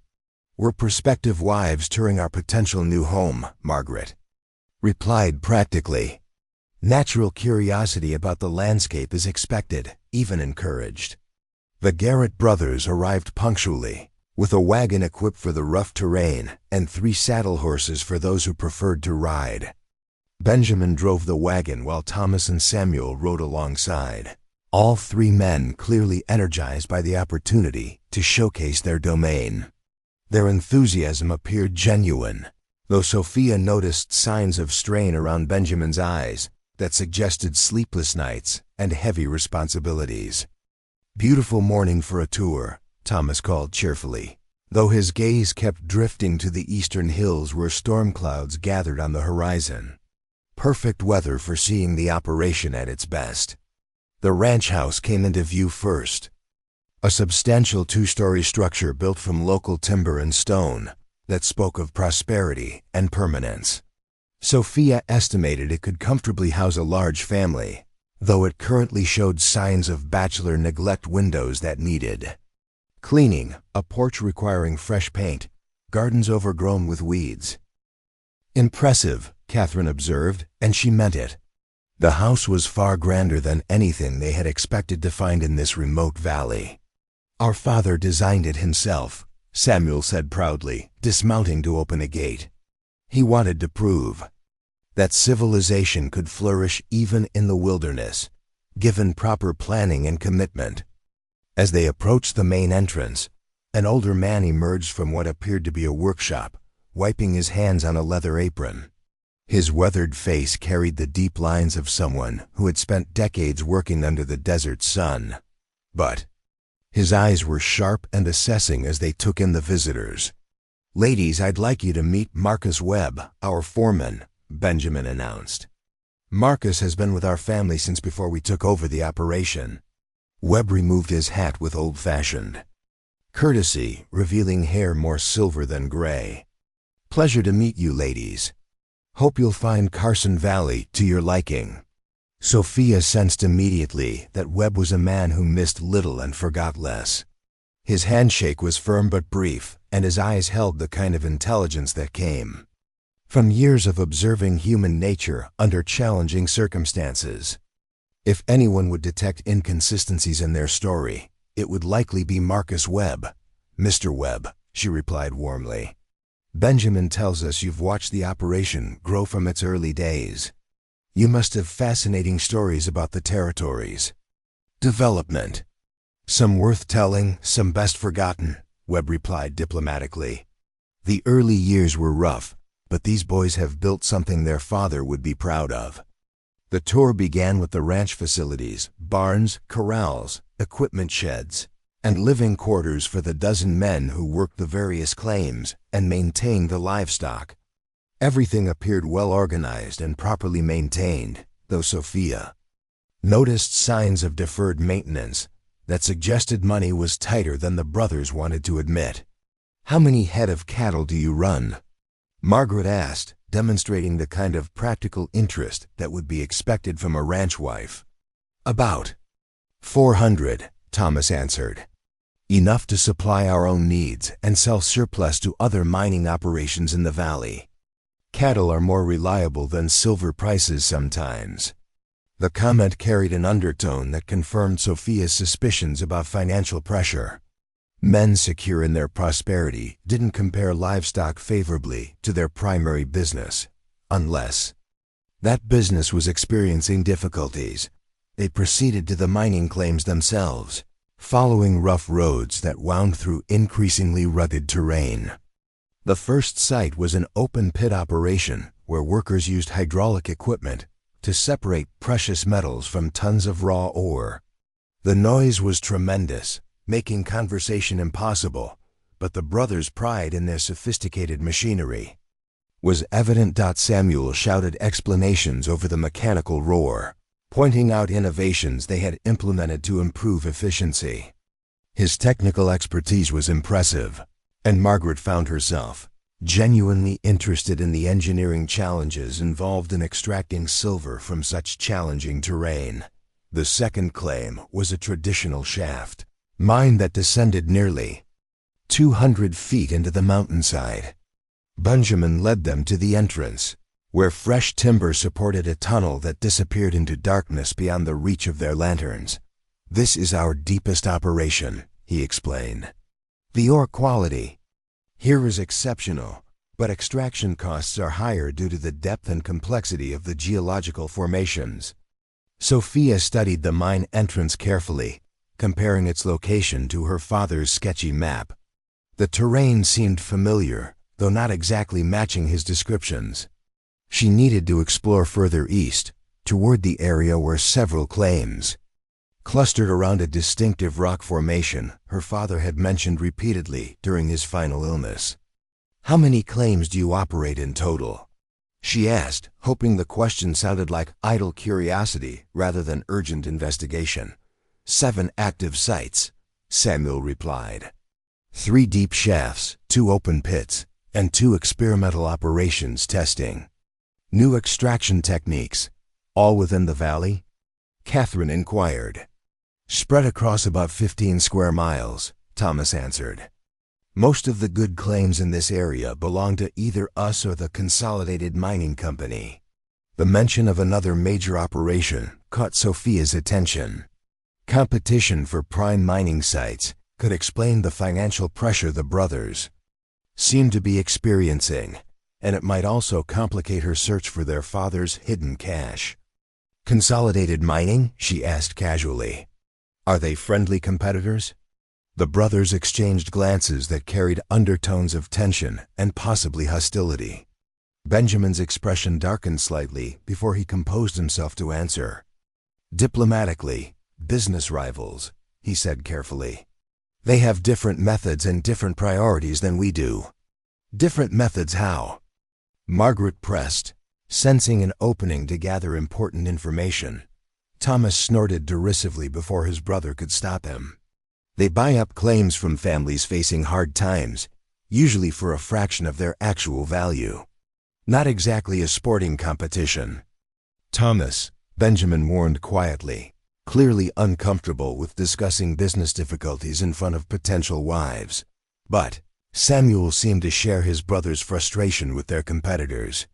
"We're prospective wives touring our potential new home," Margaret replied practically. "Natural curiosity about the landscape is expected, even encouraged." The Garrett brothers arrived punctually, with a wagon equipped for the rough terrain and 3 saddle horses for those who preferred to ride. Benjamin drove the wagon while Thomas and Samuel rode alongside, all 3 men clearly energized by the opportunity to showcase their domain. Their enthusiasm appeared genuine, though Sophia noticed signs of strain around Benjamin's eyes that suggested sleepless nights and heavy responsibilities. "Beautiful morning for a tour," Thomas called cheerfully, though his gaze kept drifting to the eastern hills where storm clouds gathered on the horizon. Perfect weather for seeing the operation at its best. The ranch house came into view first, a substantial 2-story structure built from local timber and stone that spoke of prosperity and permanence. Sophia estimated it could comfortably house a large family, though it currently showed signs of bachelor neglect, windows that needed cleaning, a porch requiring fresh paint, gardens overgrown with weeds. "Impressive," Catherine observed, and she meant it. The house was far grander than anything they had expected to find in this remote valley. "Our father designed it himself," Samuel said proudly, dismounting to open a gate. He wanted to prove that civilization could flourish even in the wilderness, given proper planning and commitment. As they approached the main entrance, an older man emerged from what appeared to be a workshop, wiping his hands on a leather apron. His weathered face carried the deep lines of someone who had spent decades working under the desert sun. But his eyes were sharp and assessing as they took in the visitors. "Ladies, I'd like you to meet Marcus Webb, our foreman," Benjamin announced. "Marcus has been with our family since before we took over the operation." Webb removed his hat with old-fashioned courtesy, revealing hair more silver than gray. "Pleasure to meet you, ladies. Hope you'll find Carson Valley to your liking." Sophia sensed immediately that Webb was a man who missed little and forgot less. His handshake was firm but brief, and his eyes held the kind of intelligence that came from years of observing human nature under challenging circumstances. If anyone would detect inconsistencies in their story, it would likely be Marcus Webb. "Mr. Webb," she replied warmly. "Benjamin tells us you've watched the operation grow from its early days. You must have fascinating stories about the territory's development. Some worth telling, some best forgotten," Webb replied diplomatically. "The early years were rough, but these boys have built something their father would be proud of." The tour began with the ranch facilities, barns, corrals, equipment sheds, and living quarters for the dozen men who worked the various claims and maintained the livestock. Everything appeared well organized and properly maintained, though Sophia noticed signs of deferred maintenance that suggested money was tighter than the brothers wanted to admit. "How many head of cattle do you run?" Margaret asked, demonstrating the kind of practical interest that would be expected from a ranch wife. "About 400, Thomas answered. "Enough to supply our own needs and sell surplus to other mining operations in the valley. Cattle are more reliable than silver prices sometimes." The comment carried an undertone that confirmed Sophia's suspicions about financial pressure. Men secure in their prosperity didn't compare livestock favorably to their primary business, unless that business was experiencing difficulties. They proceeded to the mining claims themselves, following rough roads that wound through increasingly rugged terrain. The first site was an open-pit operation where workers used hydraulic equipment to separate precious metals from tons of raw ore. The noise was tremendous, making conversation impossible, but the brothers' pride in their sophisticated machinery was evident. Samuel shouted explanations over the mechanical roar, pointing out innovations they had implemented to improve efficiency. His technical expertise was impressive, and Margaret found herself genuinely interested in the engineering challenges involved in extracting silver from such challenging terrain. The second claim was a traditional shaft mine that descended nearly 200 feet into the mountainside. Benjamin led them to the entrance, where fresh timber supported a tunnel that disappeared into darkness beyond the reach of their lanterns. "This is our deepest operation," he explained. "The ore quality here is exceptional, but extraction costs are higher due to the depth and complexity of the geological formations." Sophia studied the mine entrance carefully, comparing its location to her father's sketchy map. The terrain seemed familiar, though not exactly matching his descriptions. She needed to explore further east, toward the area where several claims clustered around a distinctive rock formation her father had mentioned repeatedly during his final illness. "How many claims do you operate in total?" she asked, hoping the question sounded like idle curiosity rather than urgent investigation. 7 active sites," Samuel replied. 3 deep shafts, 2 open pits, and 2 experimental operations testing new extraction techniques, all within the valley? Catherine inquired. "Spread across about 15 square miles, Thomas answered. "Most of the good claims in this area belong to either us or the Consolidated Mining Company." The mention of another major operation caught Sophia's attention. Competition for prime mining sites could explain the financial pressure the brothers seemed to be experiencing, and it might also complicate her search for their father's hidden cash. "Consolidated Mining?" she asked casually. "Are they friendly competitors?" The brothers exchanged glances that carried undertones of tension and possibly hostility. Benjamin's expression darkened slightly before he composed himself to answer. "Diplomatically, business rivals," he said carefully. "They have different methods and different priorities than we do." "Different methods how?" Margaret pressed, sensing an opening to gather important information. Thomas snorted derisively before his brother could stop him. "They buy up claims from families facing hard times, usually for a fraction of their actual value. Not exactly a sporting competition." "Thomas," Benjamin warned quietly, clearly uncomfortable with discussing business difficulties in front of potential wives. But Samuel seemed to share his brother's frustration with their competitors.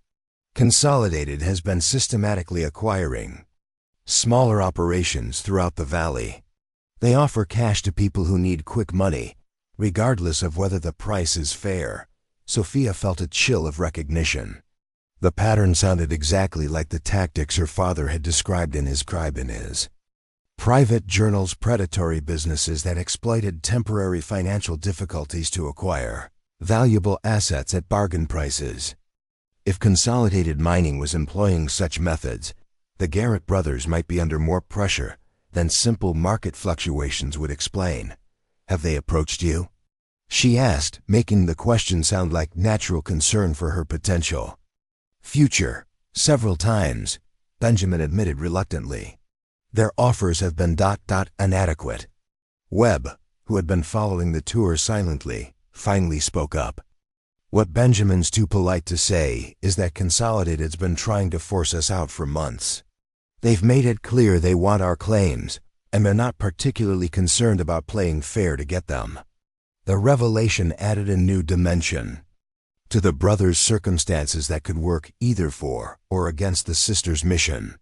"Consolidated has been systematically acquiring smaller operations throughout the valley. They offer cash to people who need quick money, regardless of whether the price is fair." Sophia felt a chill of recognition. The pattern sounded exactly like the tactics her father had described in his private journals, predatory businesses that exploited temporary financial difficulties to acquire valuable assets at bargain prices. If Consolidated Mining was employing such methods, the Garrett brothers might be under more pressure than simple market fluctuations would explain. "Have they approached you?" she asked, making the question sound like natural concern for her potential future. "Several times," Benjamin admitted reluctantly. "Their offers have been inadequate." Webb, who had been following the tour silently, finally spoke up. "What Benjamin's too polite to say is that Consolidated's been trying to force us out for months. They've made it clear they want our claims, and they're not particularly concerned about playing fair to get them." The revelation added a new dimension to the brothers' circumstances that could work either for or against the sisters' mission.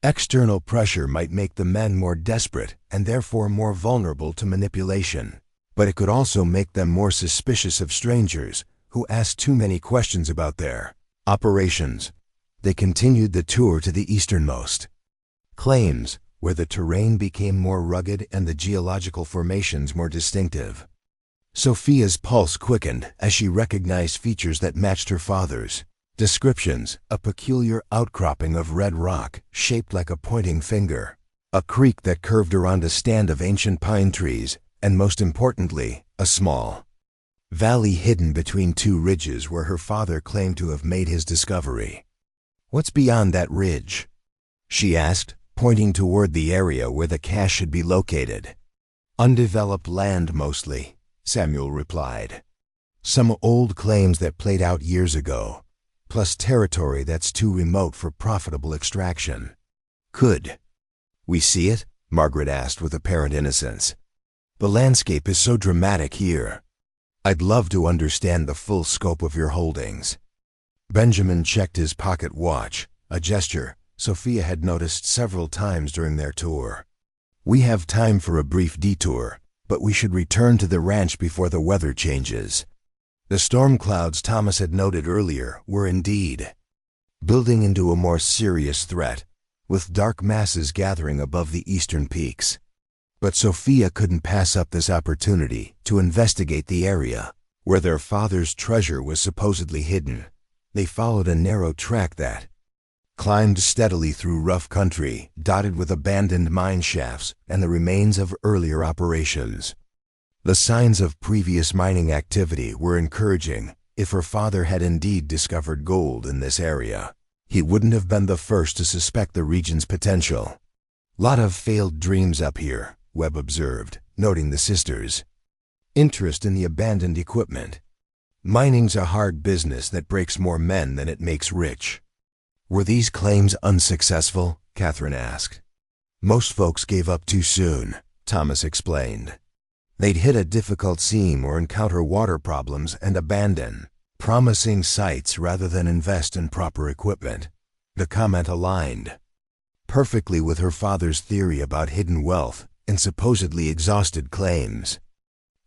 External pressure might make the men more desperate and therefore more vulnerable to manipulation, but it could also make them more suspicious of strangers who asked too many questions about their operations. They continued the tour to the easternmost claims, where the terrain became more rugged and the geological formations more distinctive. Sophia's pulse quickened as she recognized features that matched her father's descriptions: a peculiar outcropping of red rock shaped like a pointing finger, a creek that curved around a stand of ancient pine trees, and most importantly, a small valley hidden between two ridges where her father claimed to have made his discovery. "What's beyond that ridge?" she asked, pointing toward the area where the cache should be located. "Undeveloped land mostly," Samuel replied. "Some old claims that played out years ago, plus territory that's too remote for profitable extraction." "Could we see it?" Margaret asked with apparent innocence. "The landscape is so dramatic here. I'd love to understand the full scope of your holdings." Benjamin checked his pocket watch, a gesture Sophia had noticed several times during their tour. "We have time for a brief detour, but we should return to the ranch before the weather changes." The storm clouds Thomas had noted earlier were indeed building into a more serious threat, with dark masses gathering above the eastern peaks. But Sophia couldn't pass up this opportunity to investigate the area where their father's treasure was supposedly hidden. They followed a narrow track that climbed steadily through rough country, dotted with abandoned mine shafts and the remains of earlier operations. The signs of previous mining activity were encouraging. If her father had indeed discovered gold in this area, he wouldn't have been the first to suspect the region's potential. "Lot of failed dreams up here," Webb observed, noting the sisters' interest in the abandoned equipment. "Mining's a hard business that breaks more men than it makes rich." "Were these claims unsuccessful?" Catherine asked. "Most folks gave up too soon," Thomas explained. "They'd hit a difficult seam or encounter water problems and abandon promising sites rather than invest in proper equipment." The comment aligned perfectly with her father's theory about hidden wealth and supposedly exhausted claims.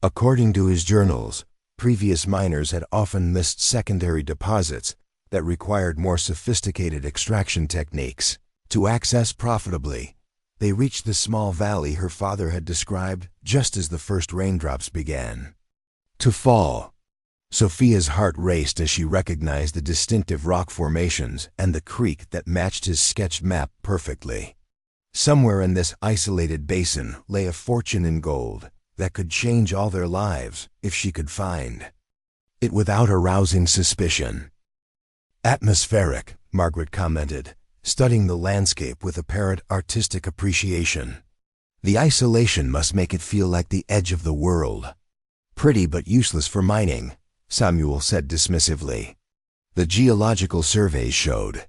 According to his journals, previous miners had often missed secondary deposits that required more sophisticated extraction techniques to access profitably. They reached the small valley her father had described just as the first raindrops began to fall. Sophia's heart raced as she recognized the distinctive rock formations and the creek that matched his sketched map perfectly. Somewhere in this isolated basin lay a fortune in gold that could change all their lives if she could find it without arousing suspicion. Atmospheric, Margaret commented, studying the landscape with apparent artistic appreciation. The isolation must make it feel like the edge of the world. Pretty but useless for mining, Samuel said dismissively. The geological surveys showed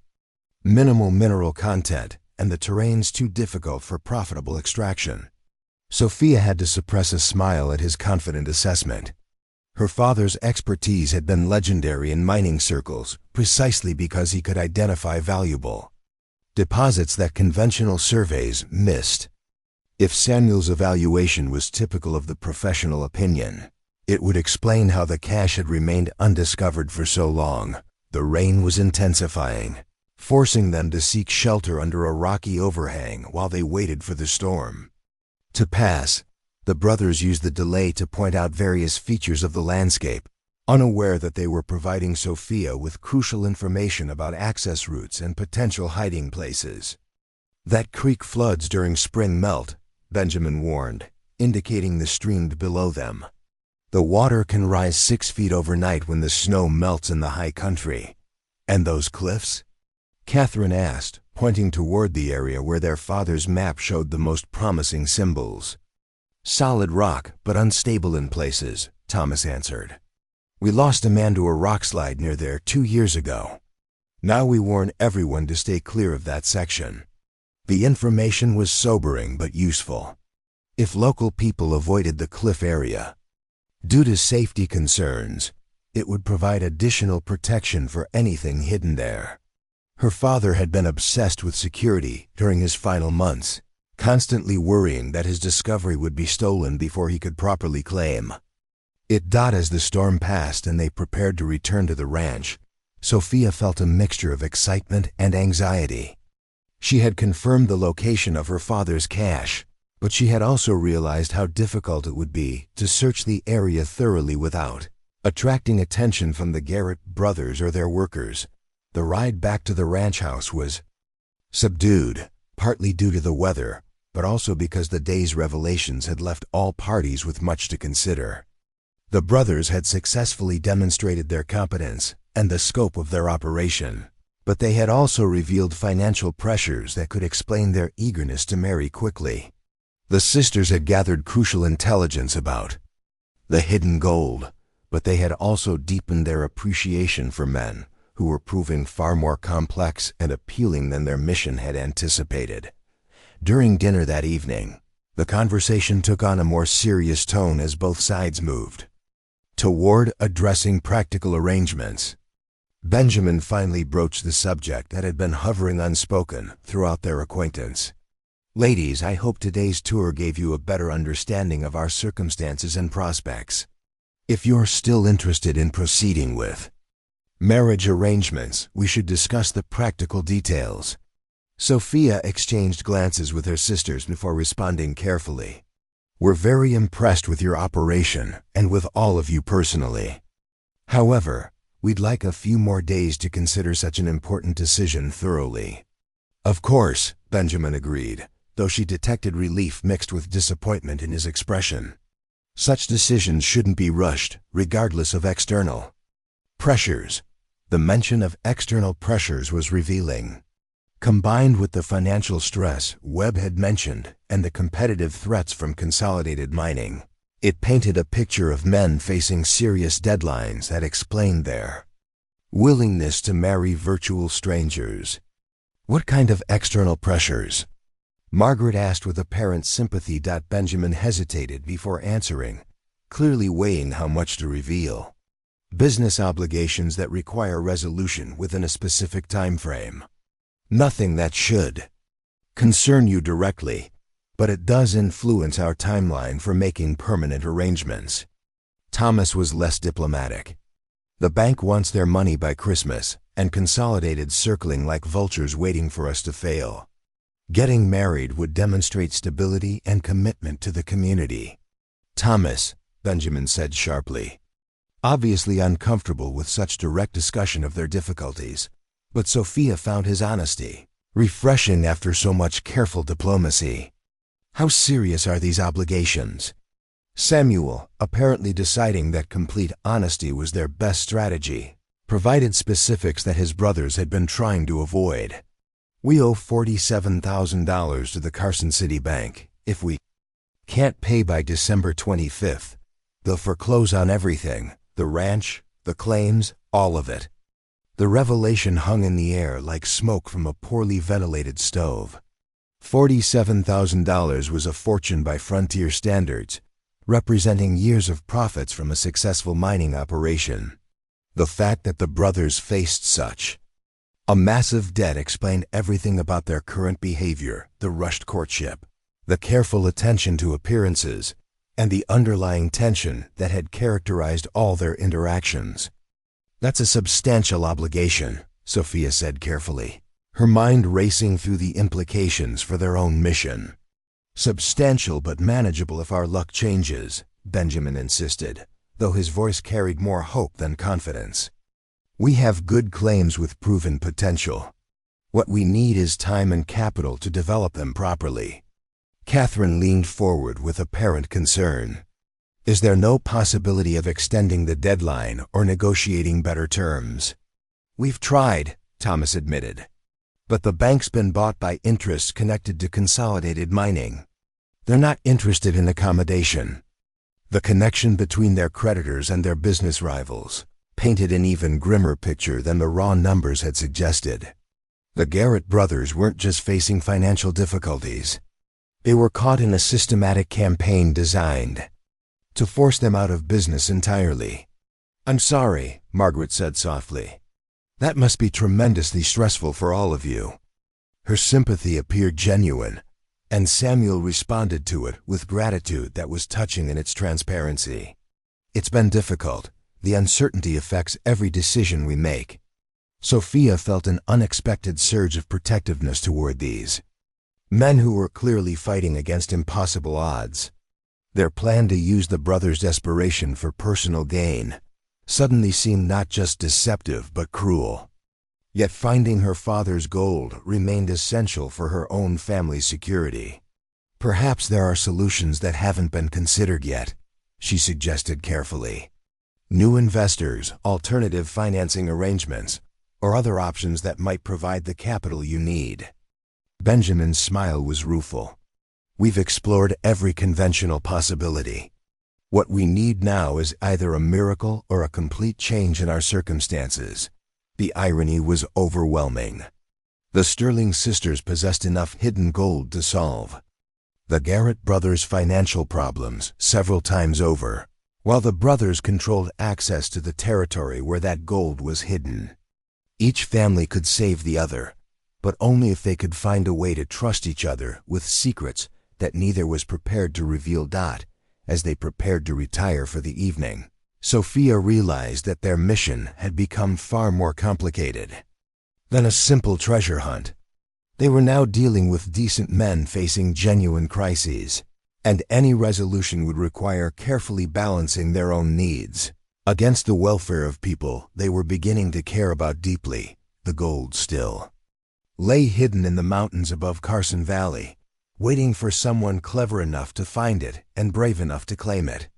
minimal mineral content and the terrain's too difficult for profitable extraction. Sophia had to suppress a smile at his confident assessment. Her father's expertise had been legendary in mining circles precisely because he could identify valuable deposits that conventional surveys missed. If Samuel's evaluation was typical of the professional opinion, it would explain how the cache had remained undiscovered for so long. The rain was intensifying, forcing them to seek shelter under a rocky overhang while they waited for the storm to pass. The brothers used the delay to point out various features of the landscape, unaware that they were providing Sophia with crucial information about access routes and potential hiding places. That creek floods during spring melt, Benjamin warned, indicating the stream below them. The water can rise 6 feet overnight when the snow melts in the high country. And those cliffs? Catherine asked, pointing toward the area where their father's map showed the most promising symbols. Solid rock, but unstable in places, Thomas answered. We lost a man to a rockslide near there 2 years ago. Now we warn everyone to stay clear of that section. The information was sobering but useful. If local people avoided the cliff area, due to safety concerns, it would provide additional protection for anything hidden there. Her father had been obsessed with security during his final months, constantly worrying that his discovery would be stolen before he could properly claim it. As the storm passed and they prepared to return to the ranch, Sophia felt a mixture of excitement and anxiety. She had confirmed the location of her father's cache, but she had also realized how difficult it would be to search the area thoroughly without attracting attention from the Garrett brothers or their workers. The ride back to the ranch house was subdued, partly due to the weather, but also because the day's revelations had left all parties with much to consider. The brothers had successfully demonstrated their competence and the scope of their operation, but they had also revealed financial pressures that could explain their eagerness to marry quickly. The sisters had gathered crucial intelligence about the hidden gold, but they had also deepened their appreciation for men who were proving far more complex and appealing than their mission had anticipated. During dinner that evening, the conversation took on a more serious tone as both sides moved toward addressing practical arrangements. Benjamin finally broached the subject that had been hovering unspoken throughout their acquaintance. Ladies, I hope today's tour gave you a better understanding of our circumstances and prospects. If you're still interested in proceeding with marriage arrangements, we should discuss the practical details. Sophia exchanged glances with her sisters before responding carefully. We're very impressed with your operation and with all of you personally. However, we'd like a few more days to consider such an important decision thoroughly. Of course, Benjamin agreed, though she detected relief mixed with disappointment in his expression. Such decisions shouldn't be rushed, regardless of external pressures. The mention of external pressures was revealing. Combined with the financial stress Webb had mentioned and the competitive threats from consolidated mining, it painted a picture of men facing serious deadlines that explained their willingness to marry virtual strangers. What kind of external pressures? Margaret asked with apparent sympathy. Benjamin hesitated before answering, clearly weighing how much to reveal. Business obligations that require resolution within a specific time frame. Nothing that should concern you directly, but it does influence our timeline for making permanent arrangements. Thomas was less diplomatic. The bank wants their money by Christmas, and Consolidated's circling like vultures waiting for us to fail. Getting married would demonstrate stability and commitment to the community. Thomas, Benjamin said sharply, obviously uncomfortable with such direct discussion of their difficulties. But Sophia found his honesty refreshing after so much careful diplomacy. How serious are these obligations? Samuel, apparently deciding that complete honesty was their best strategy, provided specifics that his brothers had been trying to avoid. We owe $47,000 to the Carson City Bank. If we can't pay by December 25th, they'll foreclose on everything, the ranch, the claims, all of it. The revelation hung in the air like smoke from a poorly ventilated stove. $47,000 was a fortune by frontier standards, representing years of profits from a successful mining operation. The fact that the brothers faced such a massive debt explained everything about their current behavior, the rushed courtship, the careful attention to appearances, and the underlying tension that had characterized all their interactions. That's a substantial obligation, Sophia said carefully, her mind racing through the implications for their own mission. Substantial but manageable if our luck changes, Benjamin insisted, though his voice carried more hope than confidence. We have good claims with proven potential. What we need is time and capital to develop them properly. Catherine leaned forward with apparent concern. Is there no possibility of extending the deadline or negotiating better terms? We've tried, Thomas admitted. But the bank's been bought by interests connected to Consolidated Mining. They're not interested in accommodation. The connection between their creditors and their business rivals painted an even grimmer picture than the raw numbers had suggested. The Garrett brothers weren't just facing financial difficulties. They were caught in a systematic campaign designed to force them out of business entirely. I'm sorry, Margaret said softly. That must be tremendously stressful for all of you. Her sympathy appeared genuine, and Samuel responded to it with gratitude that was touching in its transparency. It's been difficult. The uncertainty affects every decision we make. Sophia felt an unexpected surge of protectiveness toward these men who were clearly fighting against impossible odds. Their plan to use the brothers' desperation for personal gain suddenly seemed not just deceptive but cruel. Yet finding her father's gold remained essential for her own family's security. Perhaps there are solutions that haven't been considered yet, she suggested carefully. New investors, alternative financing arrangements, or other options that might provide the capital you need. Benjamin's smile was rueful. We've explored every conventional possibility. What we need now is either a miracle or a complete change in our circumstances. The irony was overwhelming. The Sterling sisters possessed enough hidden gold to solve the Garrett brothers' financial problems several times over, while the brothers controlled access to the territory where that gold was hidden. Each family could save the other, but only if they could find a way to trust each other with secrets that neither was prepared to reveal. As they prepared to retire for the evening, Sophia realized that their mission had become far more complicated than a simple treasure hunt. They were now dealing with decent men facing genuine crises, and any resolution would require carefully balancing their own needs against the welfare of people they were beginning to care about deeply. The gold still lay hidden in the mountains above Carson Valley, waiting for someone clever enough to find it and brave enough to claim it.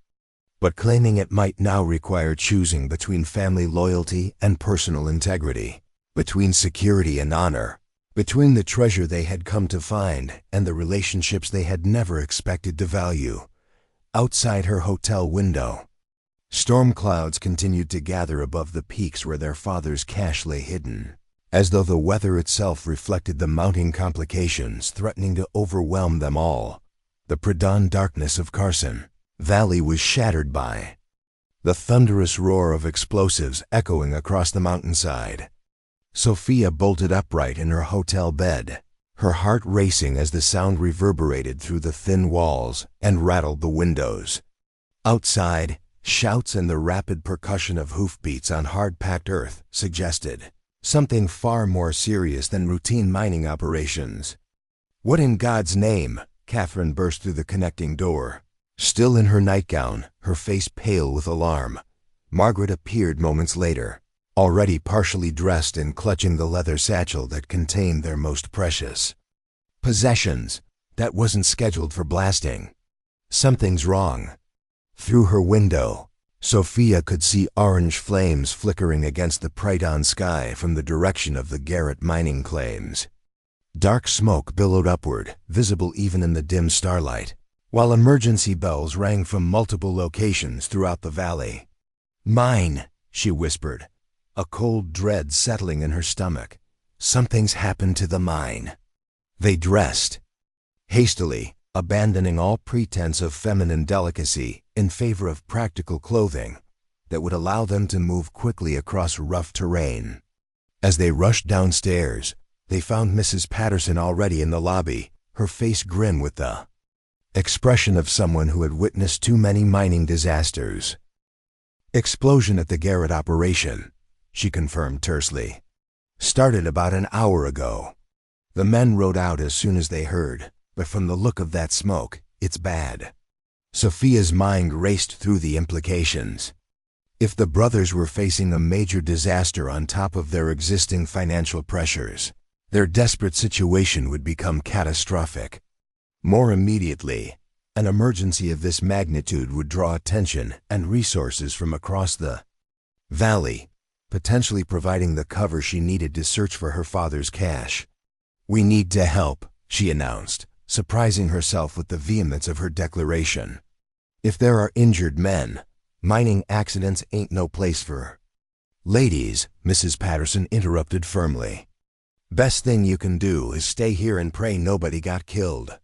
But claiming it might now require choosing between family loyalty and personal integrity, between security and honor, between the treasure they had come to find and the relationships they had never expected to value. Outside her hotel window, storm clouds continued to gather above the peaks where their father's cash lay hidden, as though the weather itself reflected the mounting complications threatening to overwhelm them all. The pre-dawn darkness of Carson Valley was shattered by the thunderous roar of explosives echoing across the mountainside. Sophia bolted upright in her hotel bed, her heart racing as the sound reverberated through the thin walls and rattled the windows. Outside, shouts and the rapid percussion of hoofbeats on hard-packed earth suggested something far more serious than routine mining operations. What in God's name? Catherine burst through the connecting door. Still in her nightgown, her face pale with alarm, Margaret appeared moments later, already partially dressed and clutching the leather satchel that contained their most precious possessions. That wasn't scheduled for blasting. Something's wrong. Through her window, Sophia could see orange flames flickering against the Pridon sky from the direction of the Garrett mining claims. Dark smoke billowed upward, visible even in the dim starlight, while emergency bells rang from multiple locations throughout the valley. "Mine," she whispered, a cold dread settling in her stomach. "Something's happened to the mine." They dressed hastily, abandoning all pretense of feminine delicacy in favor of practical clothing that would allow them to move quickly across rough terrain. As they rushed downstairs, they found Mrs. Patterson already in the lobby, her face grim with the expression of someone who had witnessed too many mining disasters. "Explosion at the Garrett operation," she confirmed tersely. "Started about an hour ago. The men rode out as soon as they heard, but from the look of that smoke, it's bad." Sophia's mind raced through the implications. If the brothers were facing a major disaster on top of their existing financial pressures, their desperate situation would become catastrophic. More immediately, an emergency of this magnitude would draw attention and resources from across the valley, potentially providing the cover she needed to search for her father's cash. "We need to help," she announced, surprising herself with the vehemence of her declaration. "If there are injured men, mining accidents ain't no place for." "Ladies," Mrs. Patterson interrupted firmly. "Best thing you can do is stay here and pray nobody got killed."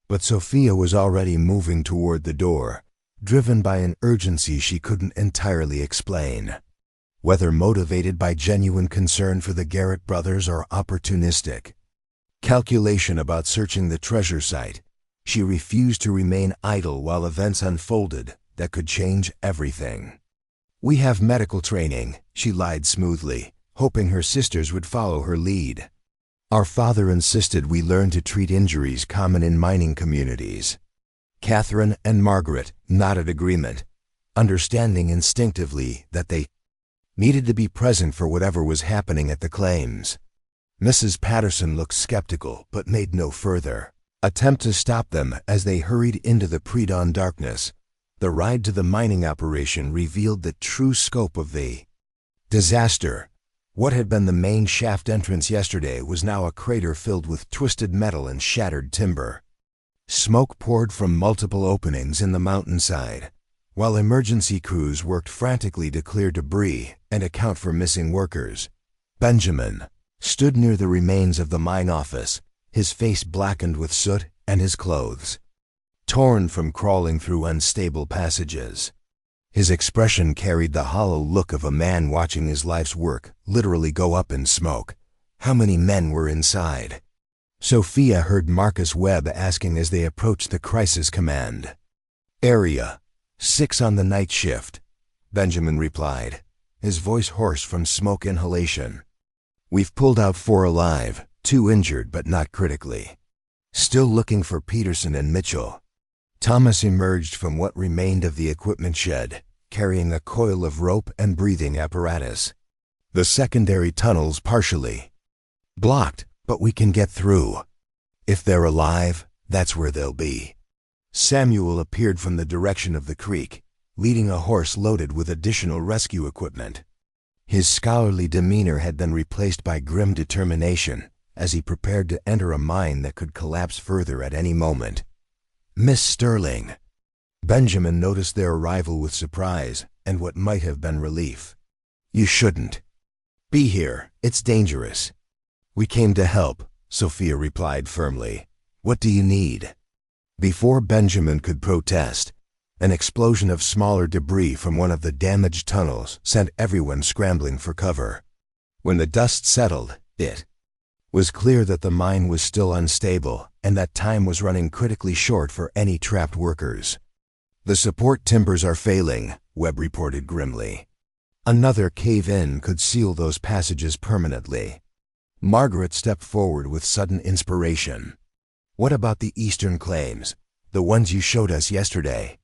But Sophia was already moving toward the door, driven by an urgency she couldn't entirely explain. Whether motivated by genuine concern for the Garrett brothers or opportunistic calculation about searching the treasure site, she refused to remain idle while events unfolded that could change everything. "We have medical training," she lied smoothly, hoping her sisters would follow her lead. "Our father insisted we learn to treat injuries common in mining communities." Catherine and Margaret nodded agreement, understanding instinctively that they needed to be present for whatever was happening at the claims. Mrs. Patterson looked skeptical but made no further attempt to stop them as they hurried into the pre-dawn darkness. The ride to the mining operation revealed the true scope of the disaster. What had been the main shaft entrance yesterday was now a crater filled with twisted metal and shattered timber. Smoke poured from multiple openings in the mountainside, while emergency crews worked frantically to clear debris and account for missing workers. Benjamin stood near the remains of the mine office, his face blackened with soot and his clothes torn from crawling through unstable passages. His expression carried the hollow look of a man watching his life's work literally go up in smoke. How many men were inside? Sophia heard Marcus Webb asking as they approached the crisis command. "Area 6 on the night shift," Benjamin replied, his voice hoarse from smoke inhalation. "We've pulled out 4 alive, 2 injured but not critically. Still looking for Peterson and Mitchell." Thomas emerged from what remained of the equipment shed, carrying a coil of rope and breathing apparatus. "The secondary tunnel's partially blocked, but we can get through. If they're alive, that's where they'll be." Samuel appeared from the direction of the creek, leading a horse loaded with additional rescue equipment. His scholarly demeanor had been replaced by grim determination as he prepared to enter a mine that could collapse further at any moment. "Miss Sterling." Benjamin noticed their arrival with surprise and what might have been relief. "You shouldn't be here. It's dangerous." "We came to help," Sophia replied firmly. "What do you need?" Before Benjamin could protest, an explosion of smaller debris from one of the damaged tunnels sent everyone scrambling for cover. When the dust settled, it was clear that the mine was still unstable and that time was running critically short for any trapped workers. "The support timbers are failing," Webb reported grimly. "Another cave-in could seal those passages permanently." Margaret stepped forward with sudden inspiration. What about the eastern claims, the ones you showed us yesterday?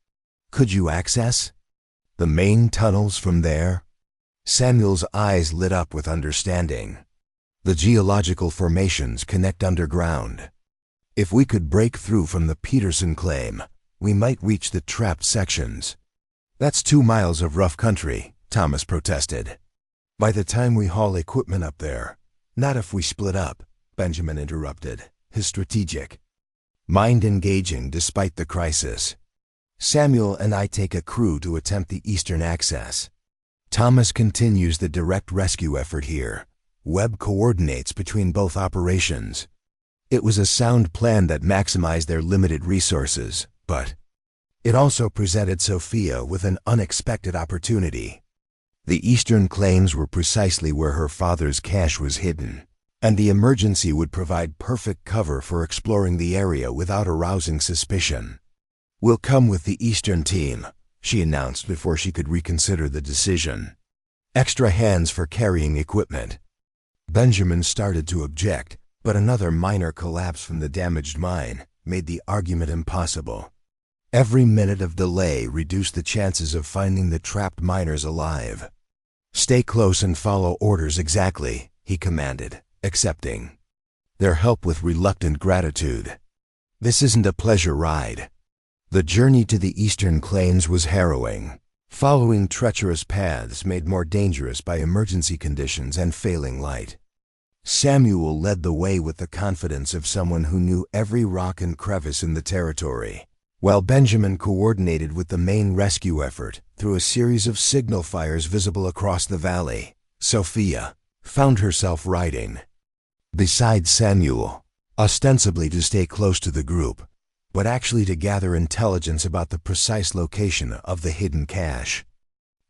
Could you access the main tunnels from there? Samuel's eyes lit up with understanding. The geological formations connect underground. If we could break through from the Peterson claim, we might reach the trapped sections. That's 2 miles of rough country, Thomas protested. By the time we haul equipment up there. Not if we split up, Benjamin interrupted, his strategic mind engaging despite the crisis. Samuel and I take a crew to attempt the eastern access. Thomas continues the direct rescue effort here. Webb coordinates between both operations. It was a sound plan that maximized their limited resources, but it also presented Sophia with an unexpected opportunity. The eastern claims were precisely where her father's cache was hidden, and the emergency would provide perfect cover for exploring the area without arousing suspicion. "We'll come with the eastern team," she announced before she could reconsider the decision. "Extra hands for carrying equipment." Benjamin started to object, but another minor collapse from the damaged mine made the argument impossible. Every minute of delay reduced the chances of finding the trapped miners alive. "Stay close and follow orders exactly," he commanded, accepting their help with reluctant gratitude. This isn't a pleasure ride. The journey to the eastern claims was harrowing, following treacherous paths made more dangerous by emergency conditions and failing light. Samuel led the way with the confidence of someone who knew every rock and crevice in the territory, while Benjamin coordinated with the main rescue effort through a series of signal fires visible across the valley. Sophia found herself riding beside Samuel, ostensibly to stay close to the group, but actually to gather intelligence about the precise location of the hidden cache.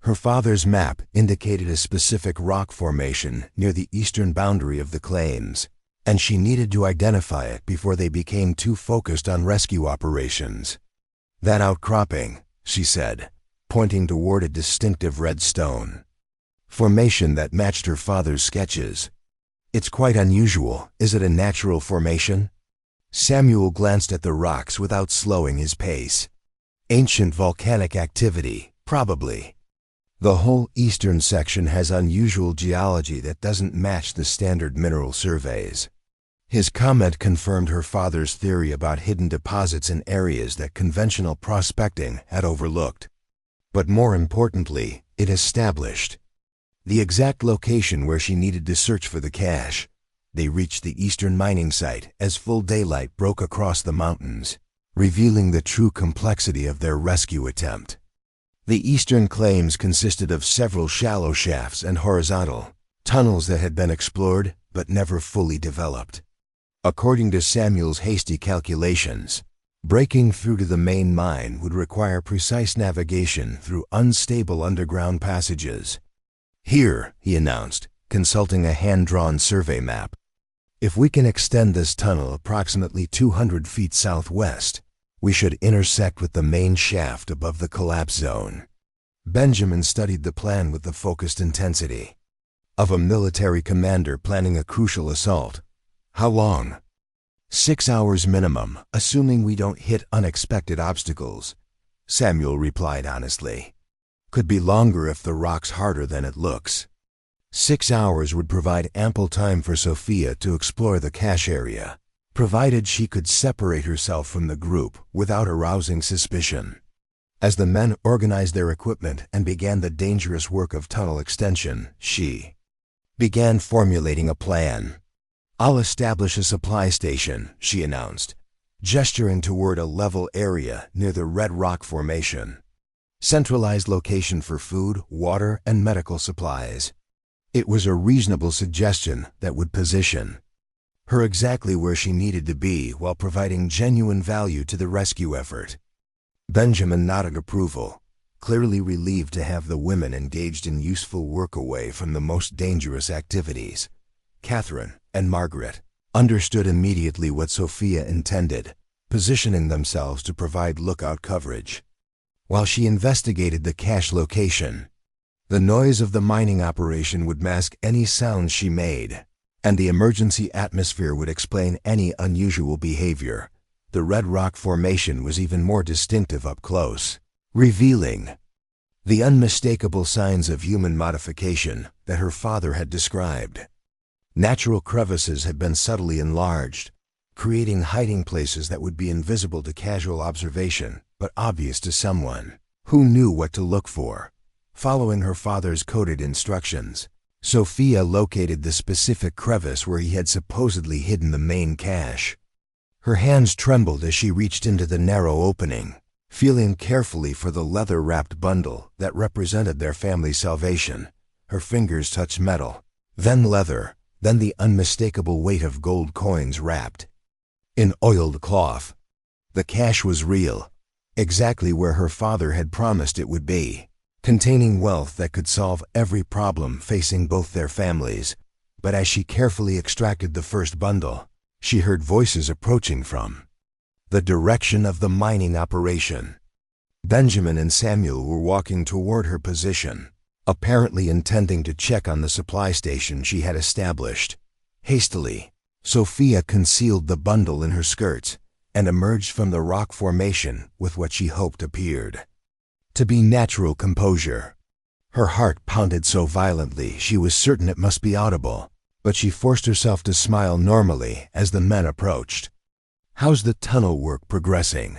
Her father's map indicated a specific rock formation near the eastern boundary of the claims, and she needed to identify it before they became too focused on rescue operations. "That outcropping," she said, pointing toward a distinctive red stone formation that matched her father's sketches. "It's quite unusual. Is it a natural formation?" Samuel glanced at the rocks without slowing his pace. "Ancient volcanic activity, probably. The whole eastern section has unusual geology that doesn't match the standard mineral surveys." His comment confirmed her father's theory about hidden deposits in areas that conventional prospecting had overlooked. But more importantly, it established the exact location where she needed to search for the cache. They reached the eastern mining site as full daylight broke across the mountains, revealing the true complexity of their rescue attempt. The eastern claims consisted of several shallow shafts and horizontal tunnels that had been explored but never fully developed. According to Samuel's hasty calculations, breaking through to the main mine would require precise navigation through unstable underground passages. "Here," he announced, consulting a hand-drawn survey map. "If we can extend this tunnel approximately 200 feet southwest, we should intersect with the main shaft above the collapse zone." Benjamin studied the plan with the focused intensity of a military commander planning a crucial assault. "How long?" 6 hours minimum, assuming we don't hit unexpected obstacles," Samuel replied honestly. "Could be longer if the rock's harder than it looks." 6 hours would provide ample time for Sophia to explore the cache area, provided she could separate herself from the group without arousing suspicion. As the men organized their equipment and began the dangerous work of tunnel extension, she began formulating a plan. "I'll establish a supply station," she announced, gesturing toward a level area near the red rock formation. "Centralized location for food, water, and medical supplies." It was a reasonable suggestion that would position her exactly where she needed to be while providing genuine value to the rescue effort. Benjamin nodded approval, clearly relieved to have the women engaged in useful work away from the most dangerous activities. Catherine and Margaret understood immediately what Sophia intended, positioning themselves to provide lookout coverage while she investigated the cache location. The noise of the mining operation would mask any sounds she made, and the emergency atmosphere would explain any unusual behavior, The red rock formation was even more distinctive up close, revealing the unmistakable signs of human modification that her father had described. Natural crevices had been subtly enlarged, creating hiding places that would be invisible to casual observation, but obvious to someone who knew what to look for. Following her father's coded instructions, Sophia located the specific crevice where he had supposedly hidden the main cache. Her hands trembled as she reached into the narrow opening, feeling carefully for the leather-wrapped bundle that represented their family's salvation. Her fingers touched metal, then leather, then the unmistakable weight of gold coins wrapped in oiled cloth. The cache was real, exactly where her father had promised it would be, containing wealth that could solve every problem facing both their families. But as she carefully extracted the first bundle, she heard voices approaching from the direction of the mining operation. Benjamin and Samuel were walking toward her position, apparently intending to check on the supply station she had established. Hastily, Sophia concealed the bundle in her skirts and emerged from the rock formation with what she hoped appeared to be natural composure. Her heart pounded so violently she was certain it must be audible, but she forced herself to smile normally as the men approached. "How's the tunnel work progressing?"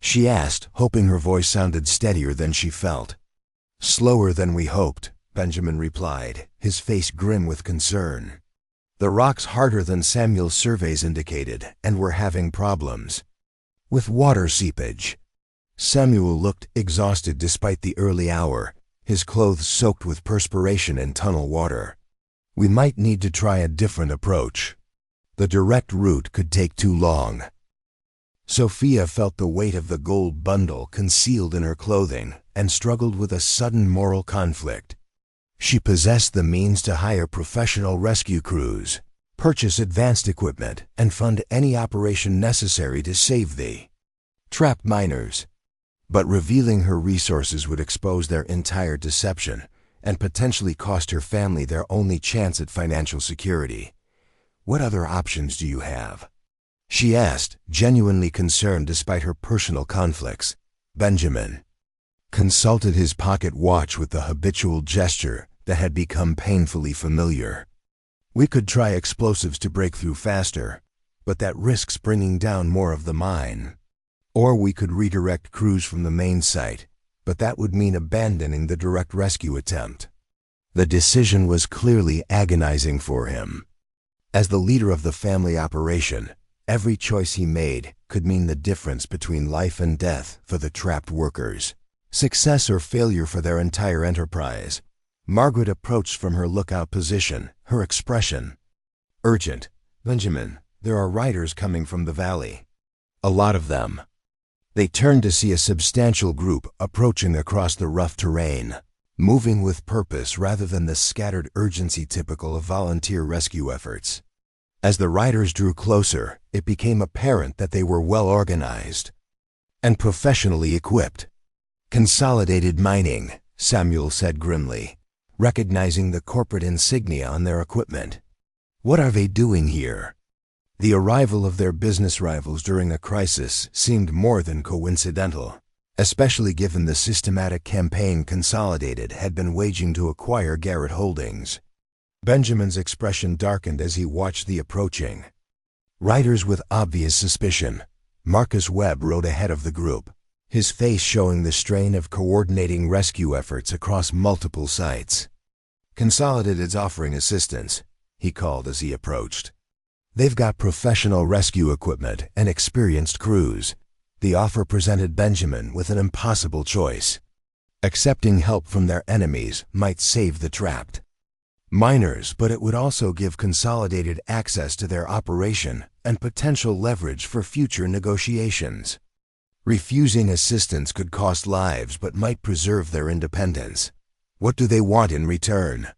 she asked, hoping her voice sounded steadier than she felt. "Slower than we hoped," Benjamin replied, his face grim with concern. "The rock's harder than Samuel's surveys indicated, and we're having problems with water seepage." Samuel looked exhausted despite the early hour, his clothes soaked with perspiration and tunnel water. "We might need to try a different approach. The direct route could take too long." Sophia felt the weight of the gold bundle concealed in her clothing and struggled with a sudden moral conflict. She possessed the means to hire professional rescue crews, purchase advanced equipment, and fund any operation necessary to save the trapped miners. But revealing her resources would expose their entire deception and potentially cost her family their only chance at financial security. "What other options do you have?" she asked, genuinely concerned despite her personal conflicts. Benjamin consulted his pocket watch with the habitual gesture that had become painfully familiar. "We could try explosives to break through faster, but that risks bringing down more of the mine. Or we could redirect crews from the main site, but that would mean abandoning the direct rescue attempt." The decision was clearly agonizing for him. As the leader of the family operation, every choice he made could mean the difference between life and death for the trapped workers, success or failure for their entire enterprise. Margaret approached from her lookout position, her expression urgent. "Benjamin, there are riders coming from the valley." "A lot of them." They turned to see a substantial group approaching across the rough terrain, moving with purpose rather than the scattered urgency typical of volunteer rescue efforts. As the riders drew closer, it became apparent that they were well organized and professionally equipped. "Consolidated Mining," Samuel said grimly, recognizing the corporate insignia on their equipment. "What are they doing here?" The arrival of their business rivals during a crisis seemed more than coincidental, especially given the systematic campaign Consolidated had been waging to acquire Garrett Holdings. Benjamin's expression darkened as he watched the approaching riders with obvious suspicion. Marcus Webb rode ahead of the group, his face showing the strain of coordinating rescue efforts across multiple sites. "Consolidated's offering assistance," he called as he approached. "They've got professional rescue equipment and experienced crews." The offer presented Benjamin with an impossible choice. Accepting help from their enemies might save the trapped miners, but it would also give Consolidated access to their operation and potential leverage for future negotiations. Refusing assistance could cost lives but might preserve their independence. "What do they want in return?"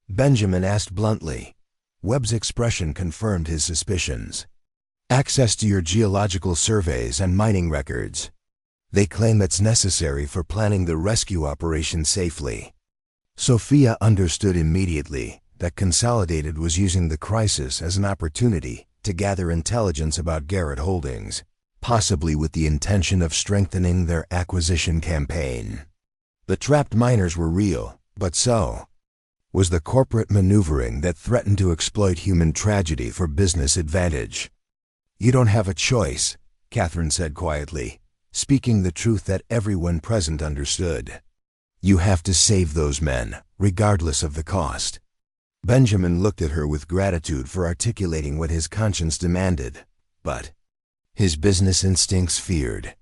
Benjamin asked bluntly. Webb's expression confirmed his suspicions. "Access to your geological surveys and mining records. They claim it's necessary for planning the rescue operation safely." Sophia understood immediately that Consolidated was using the crisis as an opportunity to gather intelligence about Garrett Holdings. possibly with the intention of strengthening their acquisition campaign. The trapped miners were real, but so was the corporate maneuvering that threatened to exploit human tragedy for business advantage. "You don't have a choice," Catherine said quietly, speaking the truth that everyone present understood. "You have to save those men, regardless of the cost." Benjamin looked at her with gratitude for articulating what his conscience demanded, but his business instincts feared.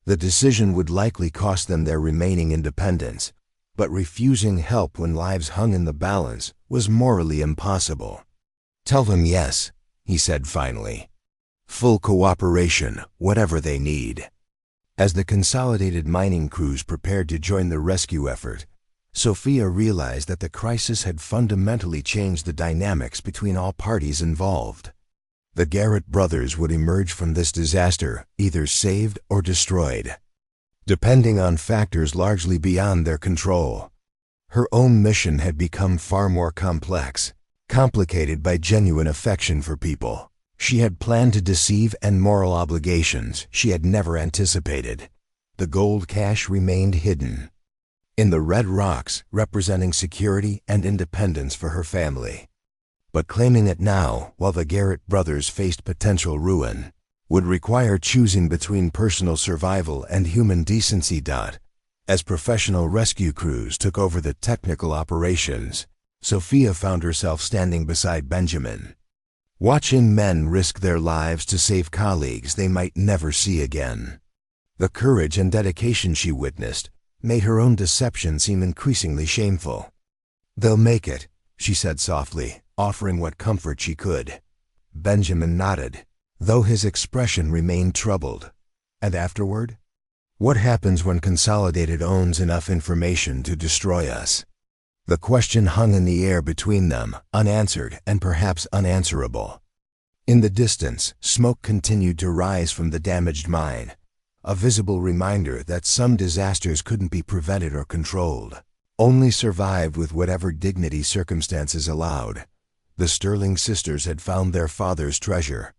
The decision would likely cost them their remaining independence, but refusing help when lives hung in the balance was morally impossible. "Tell them yes," he said finally. "Full cooperation, whatever they need." As the consolidated mining crews prepared to join the rescue effort, Sophia realized that the crisis had fundamentally changed the dynamics between all parties involved. The Garrett brothers would emerge from this disaster either saved or destroyed, depending on factors largely beyond their control. Her own mission had become far more complex, complicated by genuine affection for people she had planned to deceive and moral obligations she had never anticipated. The gold cache remained hidden in the red rocks, representing security and independence for her family. But claiming it now, while the Garrett brothers faced potential ruin, would require choosing between personal survival and human decency. As professional rescue crews took over the technical operations, Sophia found herself standing beside Benjamin, watching men risk their lives to save colleagues they might never see again. The courage and dedication she witnessed made her own deception seem increasingly shameful. "They'll make it," she said softly, offering what comfort she could. Benjamin nodded, though his expression remained troubled. "And afterward? What happens when Consolidated owns enough information to destroy us?" The question hung in the air between them, unanswered and perhaps unanswerable. In the distance, smoke continued to rise from the damaged mine, a visible reminder that some disasters couldn't be prevented or controlled, only survived with whatever dignity circumstances allowed. The Sterling sisters had found their father's treasure,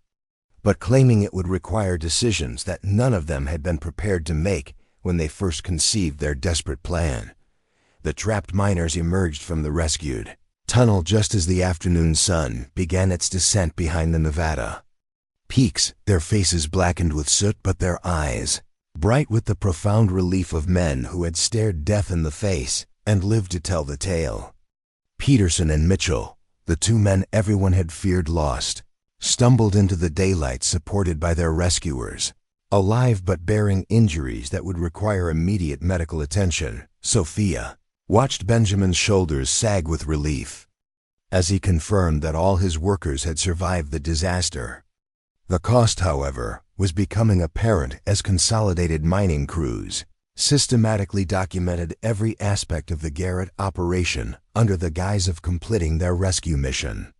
but claiming it would require decisions that none of them had been prepared to make when they first conceived their desperate plan. The trapped miners emerged from the rescued tunnel just as the afternoon sun began its descent behind the Nevada peaks, their faces blackened with soot but their eyes bright with the profound relief of men who had stared death in the face and lived to tell the tale. Peterson and Mitchell, the two men everyone had feared lost, stumbled into the daylight supported by their rescuers, alive but bearing injuries that would require immediate medical attention. Sophia watched Benjamin's shoulders sag with relief as he confirmed that all his workers had survived the disaster. The cost, however, was becoming apparent as Consolidated mining crews systematically documented every aspect of the Garrett operation under the guise of completing their rescue mission.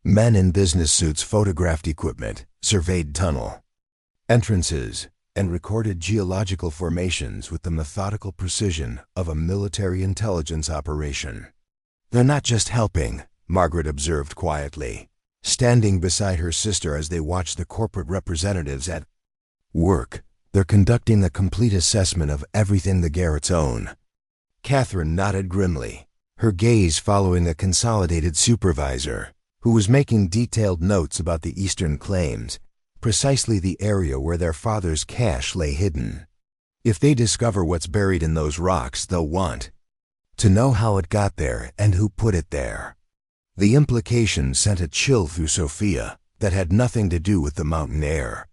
Men in business suits photographed equipment, surveyed tunnel entrances, and recorded geological formations with the methodical precision of a military intelligence operation. "They're not just helping," Margaret observed quietly, standing beside her sister as they watched the corporate representatives at work. "They're conducting a complete assessment of everything the Garretts own." Catherine nodded grimly, her gaze following a Consolidated supervisor who was making detailed notes about the eastern claims, precisely the area where their father's cache lay hidden. "If they discover what's buried in those rocks, they'll want to know how it got there and who put it there." The implication sent a chill through Sophia that had nothing to do with the mountain air.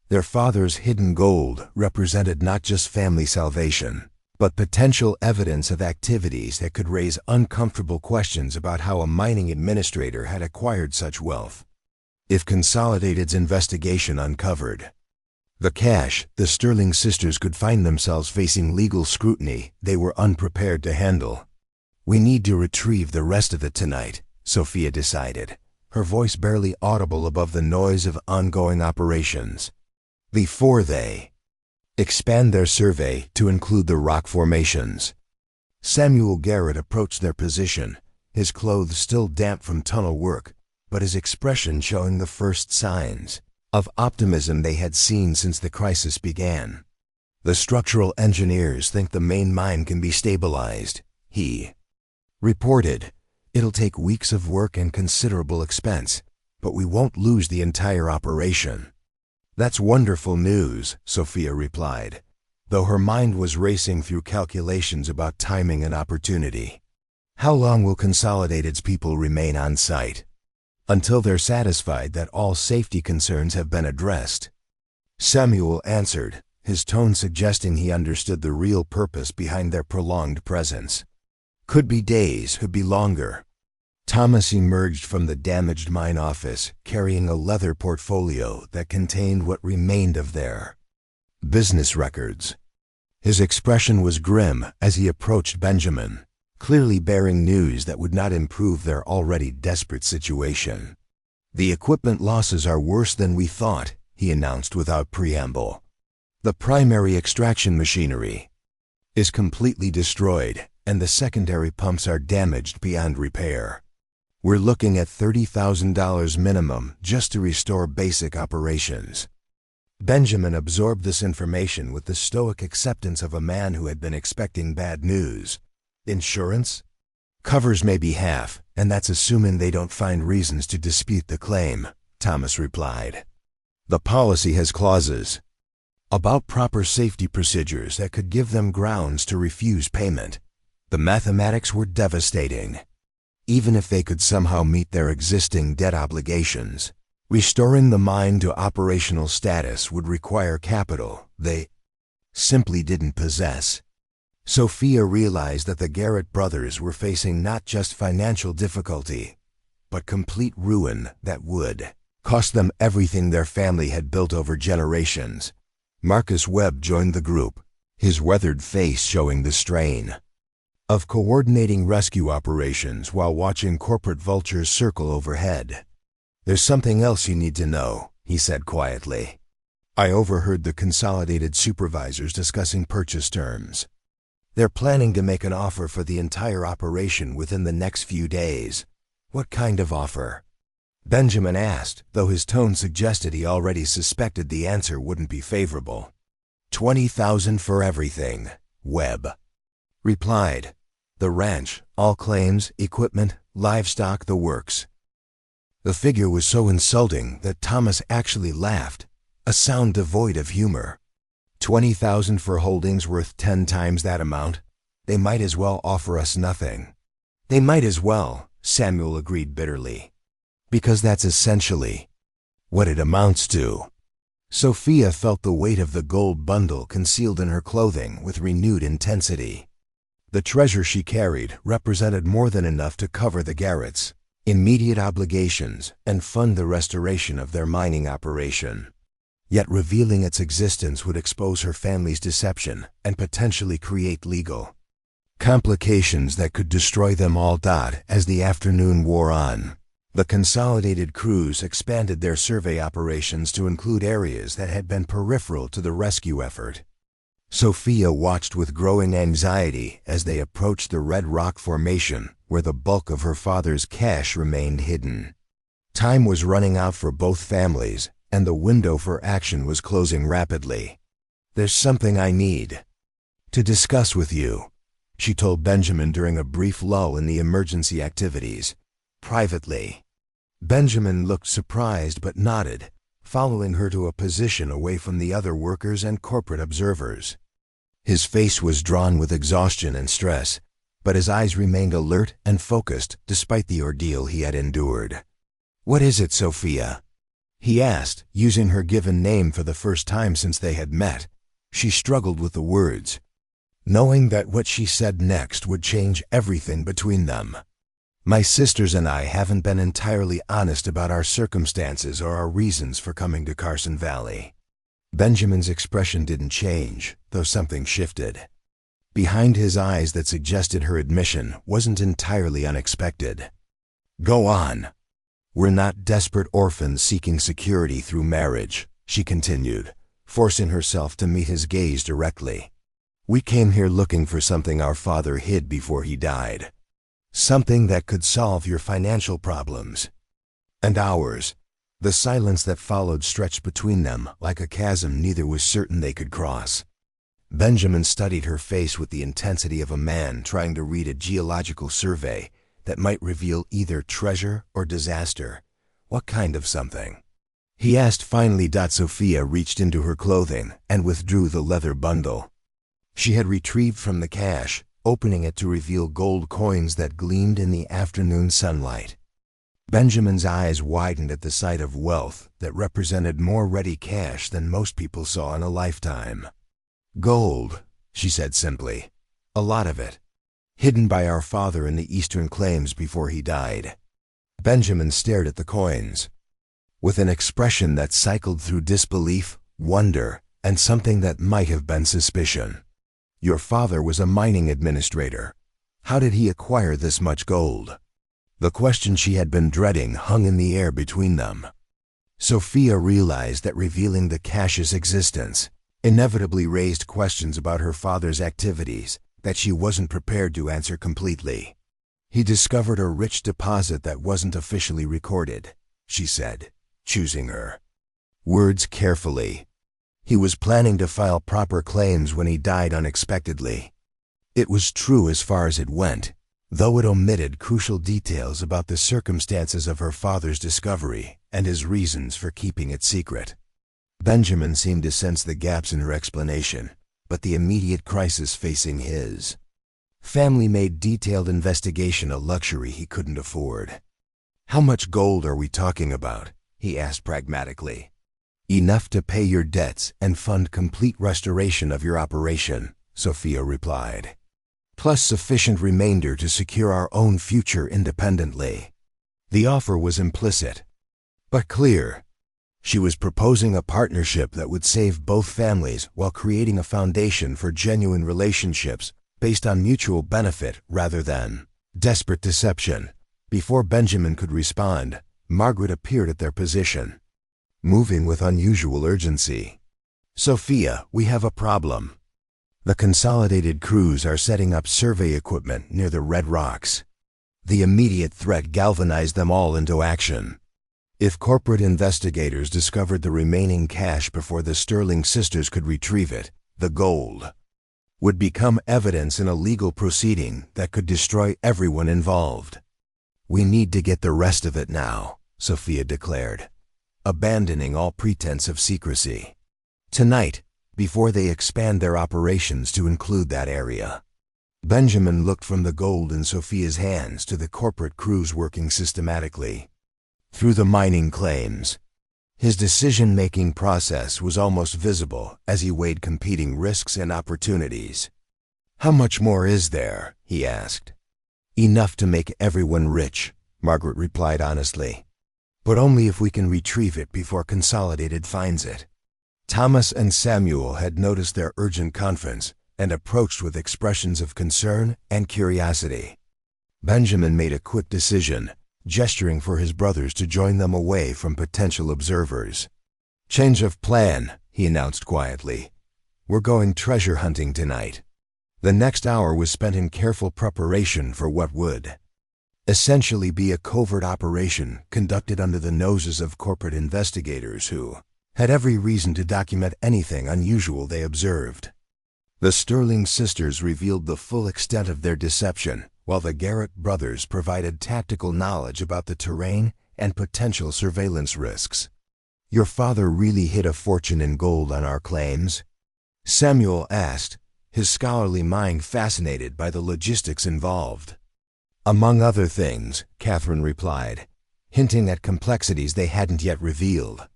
Their father's hidden gold represented not just family salvation, but potential evidence of activities that could raise uncomfortable questions about how a mining administrator had acquired such wealth. If Consolidated's investigation uncovered the cache, the Sterling sisters could find themselves facing legal scrutiny they were unprepared to handle. "We need to retrieve the rest of it tonight," Sophia decided, her voice barely audible above the noise of ongoing operations, "before they expand their survey to include the rock formations." Samuel Garrett approached their position, his clothes still damp from tunnel work, but his expression showing the first signs of optimism they had seen since the crisis began. The structural engineers think the main mine can be stabilized, he reported. It'll take weeks of work and considerable expense, but we won't lose the entire operation. That's wonderful news, Sophia replied, though her mind was racing through calculations about timing and opportunity. How long will Consolidated's people remain on site? Until they're satisfied that all safety concerns have been addressed. Samuel answered, his tone suggesting he understood the real purpose behind their prolonged presence. Could be days, could be longer. Thomas emerged from the damaged mine office, carrying a leather portfolio that contained what remained of their business records. His expression was grim as he approached Benjamin, clearly bearing news that would not improve their already desperate situation. The equipment losses are worse than we thought, he announced without preamble. The primary extraction machinery is completely destroyed, and the secondary pumps are damaged beyond repair. We're looking at $30,000 minimum just to restore basic operations. Benjamin absorbed this information with the stoic acceptance of a man who had been expecting bad news. Insurance? Covers maybe half, and that's assuming they don't find reasons to dispute the claim, Thomas replied. The policy has clauses about proper safety procedures that could give them grounds to refuse payment. The mathematics were devastating. Even if they could somehow meet their existing debt obligations, restoring the mine to operational status would require capital they simply didn't possess. Sophia realized that the Garrett brothers were facing not just financial difficulty, but complete ruin that would cost them everything their family had built over generations. Marcus Webb joined the group, his weathered face showing the strain of coordinating rescue operations while watching corporate vultures circle overhead. There's something else you need to know, he said quietly. I overheard the Consolidated supervisors discussing purchase terms. They're planning to make an offer for the entire operation within the next few days. What kind of offer? Benjamin asked, though his tone suggested he already suspected the answer wouldn't be favorable. $20,000 for everything, Webb replied. The ranch, all claims, equipment, livestock, the works. The figure was so insulting that Thomas actually laughed, a sound devoid of humor. $20,000 for holdings worth 10 times that amount? They might as well offer us nothing. They might as well, Samuel agreed bitterly. Because that's essentially what it amounts to. Sophia felt the weight of the gold bundle concealed in her clothing with renewed intensity. The treasure she carried represented more than enough to cover the Garretts' immediate obligations and fund the restoration of their mining operation. Yet revealing its existence would expose her family's deception and potentially create legal complications that could destroy them all. As the afternoon wore on, the Consolidated crews expanded their survey operations to include areas that had been peripheral to the rescue effort. Sophia watched with growing anxiety as they approached the Red Rock Formation, where the bulk of her father's cash remained hidden. Time was running out for both families, and the window for action was closing rapidly. There's something I need to discuss with you, she told Benjamin during a brief lull in the emergency activities. Privately. Benjamin looked surprised but nodded, following her to a position away from the other workers and corporate observers. His face was drawn with exhaustion and stress, but his eyes remained alert and focused despite the ordeal he had endured. What is it, Sophia? He asked, using her given name for the first time since they had met. She struggled with the words, knowing that what she said next would change everything between them. My sisters and I haven't been entirely honest about our circumstances or our reasons for coming to Carson Valley. Benjamin's expression didn't change, though something shifted. Behind his eyes that suggested her admission wasn't entirely unexpected. Go on. We're not desperate orphans seeking security through marriage, she continued, forcing herself to meet his gaze directly. We came here looking for something our father hid before he died. Something that could solve your financial problems. And ours. The silence that followed stretched between them like a chasm neither was certain they could cross. Benjamin studied her face with the intensity of a man trying to read a geological survey that might reveal either treasure or disaster. What kind of something? He asked finally. Sophia reached into her clothing and withdrew the leather bundle she had retrieved from the cache, opening it to reveal gold coins that gleamed in the afternoon sunlight. Benjamin's eyes widened at the sight of wealth that represented more ready cash than most people saw in a lifetime. "Gold," she said simply. "A lot of it. Hidden by our father in the eastern claims before he died." Benjamin stared at the coins with an expression that cycled through disbelief, wonder, and something that might have been suspicion. "Your father was a mining administrator. How did he acquire this much gold?" The question she had been dreading hung in the air between them. Sophia realized that revealing the cache's existence inevitably raised questions about her father's activities that she wasn't prepared to answer completely. "He discovered a rich deposit that wasn't officially recorded," she said, choosing her words carefully. "He was planning to file proper claims when he died unexpectedly." It was true as far as it went, though it omitted crucial details about the circumstances of her father's discovery and his reasons for keeping it secret. Benjamin seemed to sense the gaps in her explanation, but the immediate crisis facing his family made detailed investigation a luxury he couldn't afford. "How much gold are we talking about?" he asked pragmatically. "Enough to pay your debts and fund complete restoration of your operation," Sophia replied. "Plus sufficient remainder to secure our own future independently." The offer was implicit, but clear. She was proposing a partnership that would save both families while creating a foundation for genuine relationships based on mutual benefit rather than desperate deception. Before Benjamin could respond, Margaret appeared at their position, moving with unusual urgency. "Sophia, we have a problem. The consolidated crews are setting up survey equipment near the Red Rocks." The immediate threat galvanized them all into action. If corporate investigators discovered the remaining cache before the Sterling sisters could retrieve it, the gold would become evidence in a legal proceeding that could destroy everyone involved. "We need to get the rest of it now," Sophia declared, abandoning all pretense of secrecy. "Tonight, before they expand their operations to include that area." Benjamin looked from the gold in Sophia's hands to the corporate crews working systematically through the mining claims. His decision-making process was almost visible as he weighed competing risks and opportunities. "How much more is there?" he asked. "Enough to make everyone rich," Margaret replied honestly. "But only if we can retrieve it before Consolidated finds it." Thomas and Samuel had noticed their urgent conference and approached with expressions of concern and curiosity. Benjamin made a quick decision, gesturing for his brothers to join them away from potential observers. "Change of plan," he announced quietly. "We're going treasure hunting tonight." The next hour was spent in careful preparation for what would essentially be a covert operation conducted under the noses of corporate investigators who had every reason to document anything unusual they observed. The Sterling sisters revealed the full extent of their deception, while the Garrett brothers provided tactical knowledge about the terrain and potential surveillance risks. "Your father really hid a fortune in gold on our claims?" Samuel asked, his scholarly mind fascinated by the logistics involved. "Among other things," Catherine replied, hinting at complexities they hadn't yet revealed.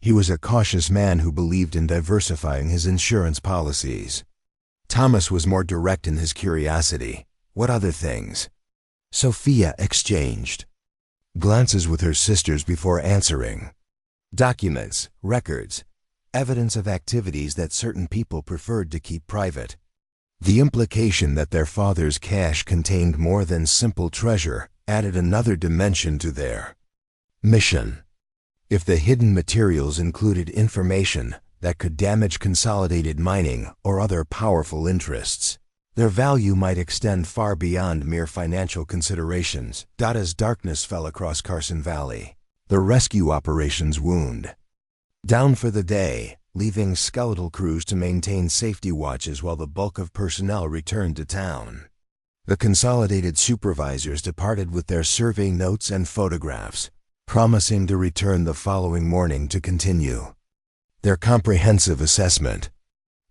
"He was a cautious man who believed in diversifying his insurance policies." Thomas was more direct in his curiosity. "What other things?" Sophia exchanged glances with her sisters before answering. "Documents, records, evidence of activities that certain people preferred to keep private." The implication that their father's cache contained more than simple treasure added another dimension to their mission. If the hidden materials included information that could damage Consolidated mining or other powerful interests, their value might extend far beyond mere financial considerations. As darkness fell across Carson Valley, The rescue operations wound down for the day, leaving skeletal crews to maintain safety watches while the bulk of personnel returned to town. The consolidated supervisors departed with their survey notes and photographs, promising to return the following morning to continue their comprehensive assessment.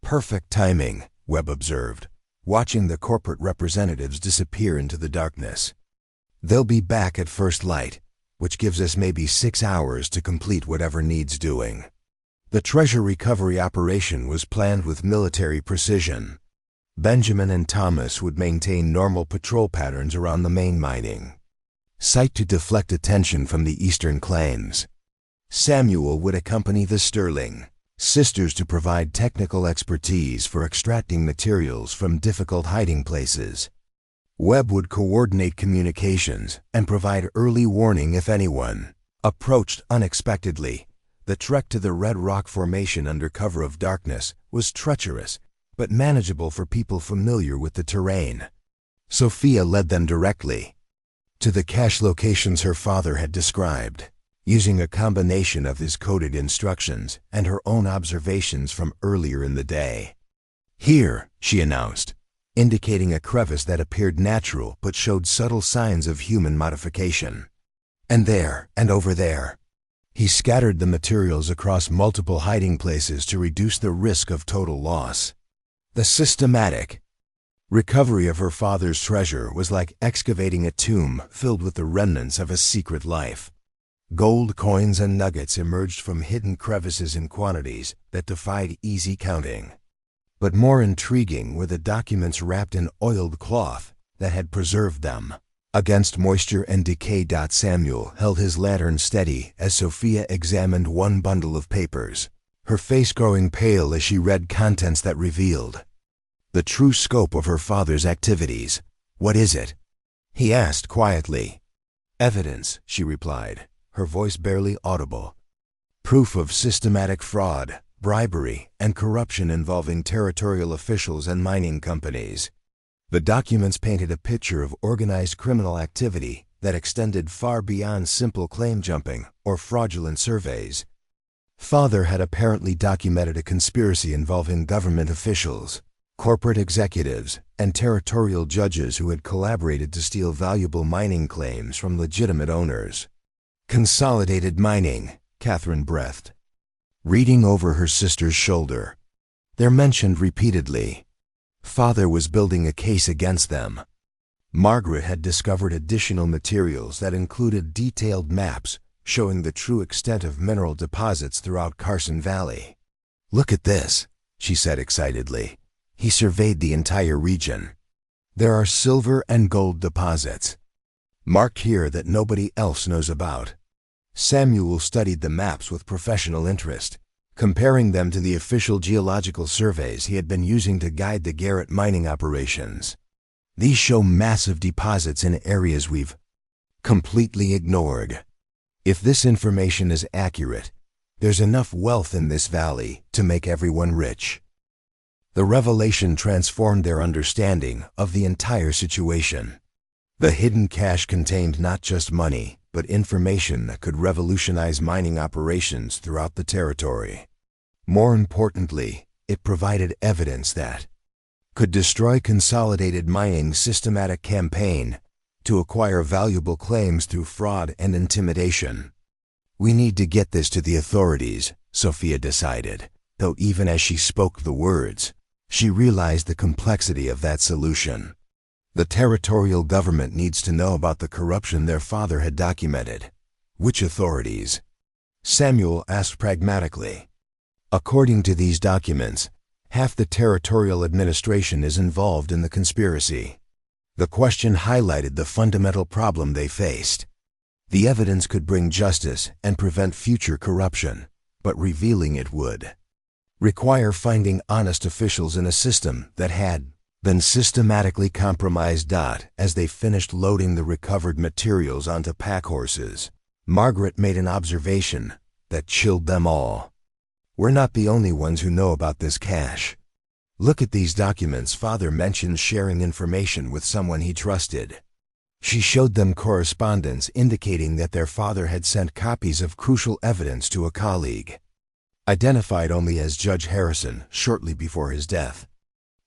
Perfect timing, Webb observed, watching the corporate representatives disappear into the darkness. They'll be back at first light, which gives us maybe 6 hours to complete whatever needs doing. The treasure recovery operation was planned with military precision. Benjamin and Thomas would maintain normal patrol patterns around the main mining site to deflect attention from the eastern claims. Samuel would accompany the Sterling sisters to provide technical expertise for extracting materials from difficult hiding places. Webb would coordinate communications and provide early warning if anyone approached unexpectedly. The trek to the Red Rock Formation under cover of darkness was treacherous, but manageable for people familiar with the terrain. Sophia led them directly to the cache locations her father had described, using a combination of his coded instructions and her own observations from earlier in the day. "Here," she announced, indicating a crevice that appeared natural but showed subtle signs of human modification. "And there, and over there." He scattered the materials across multiple hiding places to reduce the risk of total loss. The systematic recovery of her father's treasure was like excavating a tomb filled with the remnants of a secret life. Gold coins and nuggets emerged from hidden crevices in quantities that defied easy counting. But more intriguing were the documents wrapped in oiled cloth that had preserved them against moisture and decay. Samuel held his lantern steady as Sophia examined one bundle of papers, her face growing pale as she read contents that revealed the true scope of her father's activities. "What is it?" he asked quietly. "Evidence," she replied, her voice barely audible. "Proof of systematic fraud, bribery, and corruption involving territorial officials and mining companies." The documents painted a picture of organized criminal activity that extended far beyond simple claim jumping or fraudulent surveys. Father had apparently documented a conspiracy involving government officials, corporate executives, and territorial judges who had collaborated to steal valuable mining claims from legitimate owners. "Consolidated Mining," Catherine breathed, reading over her sister's shoulder. "They're mentioned repeatedly. Father was building a case against them." Margaret had discovered additional materials that included detailed maps showing the true extent of mineral deposits throughout Carson Valley. "Look at this," she said excitedly. He surveyed the entire region. "There are silver and gold deposits marked here that nobody else knows about." Samuel studied the maps with professional interest, comparing them to the official geological surveys he had been using to guide the Garrett mining operations. "These show massive deposits in areas we've completely ignored. If this information is accurate, there's enough wealth in this valley to make everyone rich." The revelation transformed their understanding of the entire situation. The hidden cache contained not just money, but information that could revolutionize mining operations throughout the territory. More importantly, it provided evidence that could destroy Consolidated Mining's systematic campaign to acquire valuable claims through fraud and intimidation. "We need to get this to the authorities," Sophia decided, though even as she spoke the words, she realized the complexity of that solution. The territorial government needs to know about the corruption their father had documented. "Which authorities?" Samuel asked pragmatically. "According to these documents, half the territorial administration is involved in the conspiracy." The question highlighted the fundamental problem they faced. The evidence could bring justice and prevent future corruption, but revealing it would require finding honest officials in a system that had been systematically compromised. As they finished loading the recovered materials onto pack horses, Margaret made an observation that chilled them all. "We're not the only ones who know about this cache. Look at these documents." Father mentioned sharing information with someone he trusted. She showed them correspondence indicating that their father had sent copies of crucial evidence to a colleague, identified only as Judge Harrison shortly before his death.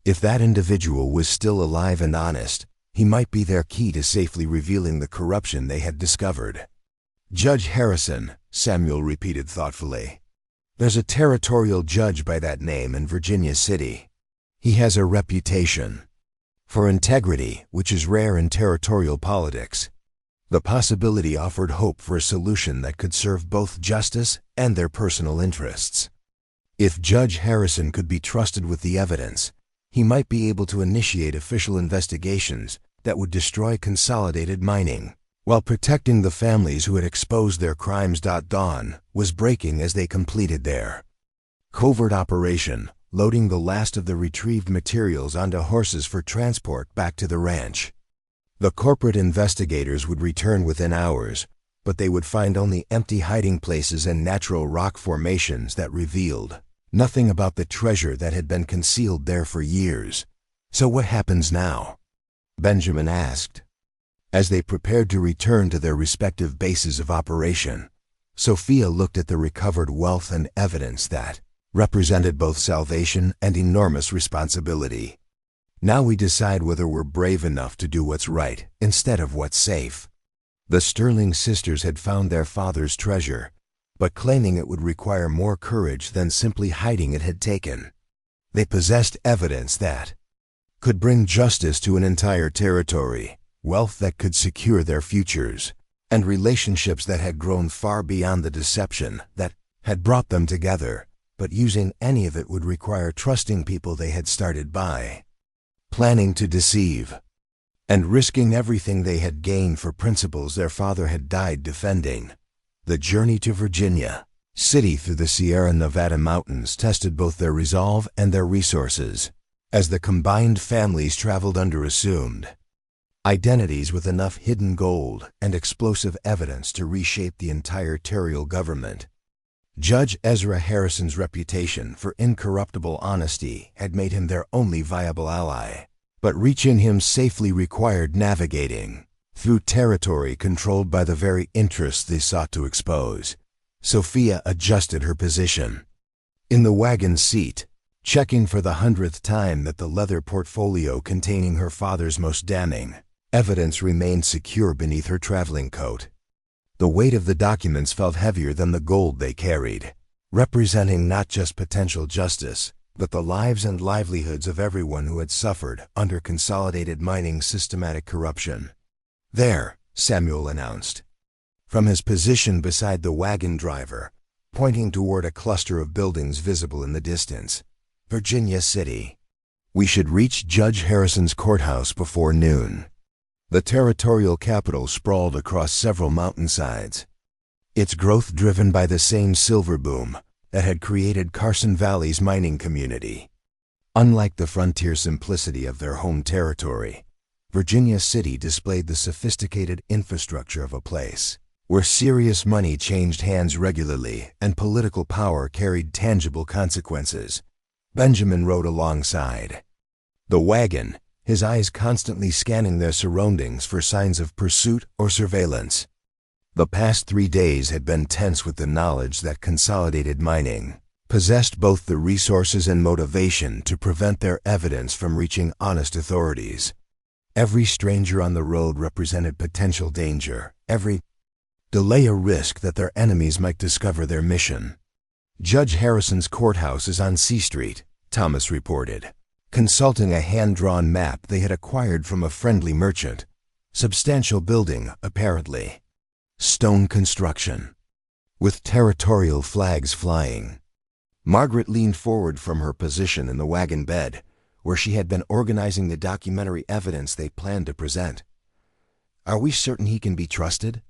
If that individual was still alive and honest, he might be their key to safely revealing the corruption they had discovered. Judge Harrison, Samuel repeated thoughtfully. There's a territorial judge by that name in Virginia City. He has a reputation for integrity, which is rare in territorial politics. The possibility offered hope for a solution that could serve both justice and their personal interests. If Judge Harrison could be trusted with the evidence, he might be able to initiate official investigations that would destroy Consolidated Mining, while protecting the families who had exposed their crimes. Dawn was breaking as they completed their covert operation, loading the last of the retrieved materials onto horses for transport back to the ranch. The corporate investigators would return within hours, but they would find only empty hiding places and natural rock formations that revealed nothing about the treasure that had been concealed there for years. So what happens now? Benjamin asked. As they prepared to return to their respective bases of operation, Sophia looked at the recovered wealth and evidence that represented both salvation and enormous responsibility. Now we decide whether we're brave enough to do what's right instead of what's safe. The Sterling sisters had found their father's treasure, but claiming it would require more courage than simply hiding it had taken. They possessed evidence that could bring justice to an entire territory, wealth that could secure their futures, and relationships that had grown far beyond the deception that had brought them together. But using any of it would require trusting people they had started by, planning to deceive, and risking everything they had gained for principles their father had died defending. The journey to Virginia City through the Sierra Nevada mountains tested both their resolve and their resources, as the combined families traveled under assumed identities with enough hidden gold and explosive evidence to reshape the entire territorial government. Judge Ezra Harrison's reputation for incorruptible honesty had made him their only viable ally, but reaching him safely required navigating through territory controlled by the very interests they sought to expose. Sophia adjusted her position in the wagon seat, checking for the 100th time that the leather portfolio containing her father's most damning evidence remained secure beneath her traveling coat. The weight of the documents felt heavier than the gold they carried, representing not just potential justice, but the lives and livelihoods of everyone who had suffered under Consolidated Mining's systematic corruption. There, Samuel announced, from his position beside the wagon driver, pointing toward a cluster of buildings visible in the distance. Virginia City. We should reach Judge Harrison's courthouse before noon. The territorial capital sprawled across several mountainsides, its growth driven by the same silver boom that had created Carson Valley's mining community. Unlike the frontier simplicity of their home territory, Virginia City displayed the sophisticated infrastructure of a place where serious money changed hands regularly and political power carried tangible consequences. Benjamin rode alongside the wagon, his eyes constantly scanning their surroundings for signs of pursuit or surveillance. The past 3 days had been tense with the knowledge that Consolidated Mining possessed both the resources and motivation to prevent their evidence from reaching honest authorities. Every stranger on the road represented potential danger, every delay a risk that their enemies might discover their mission. Judge Harrison's courthouse is on C Street, Thomas reported, consulting a hand-drawn map they had acquired from a friendly merchant. Substantial building, apparently. Stone construction, with territorial flags flying. Margaret leaned forward from her position in the wagon bed, where she had been organizing the documentary evidence they planned to present. Are we certain he can be trusted?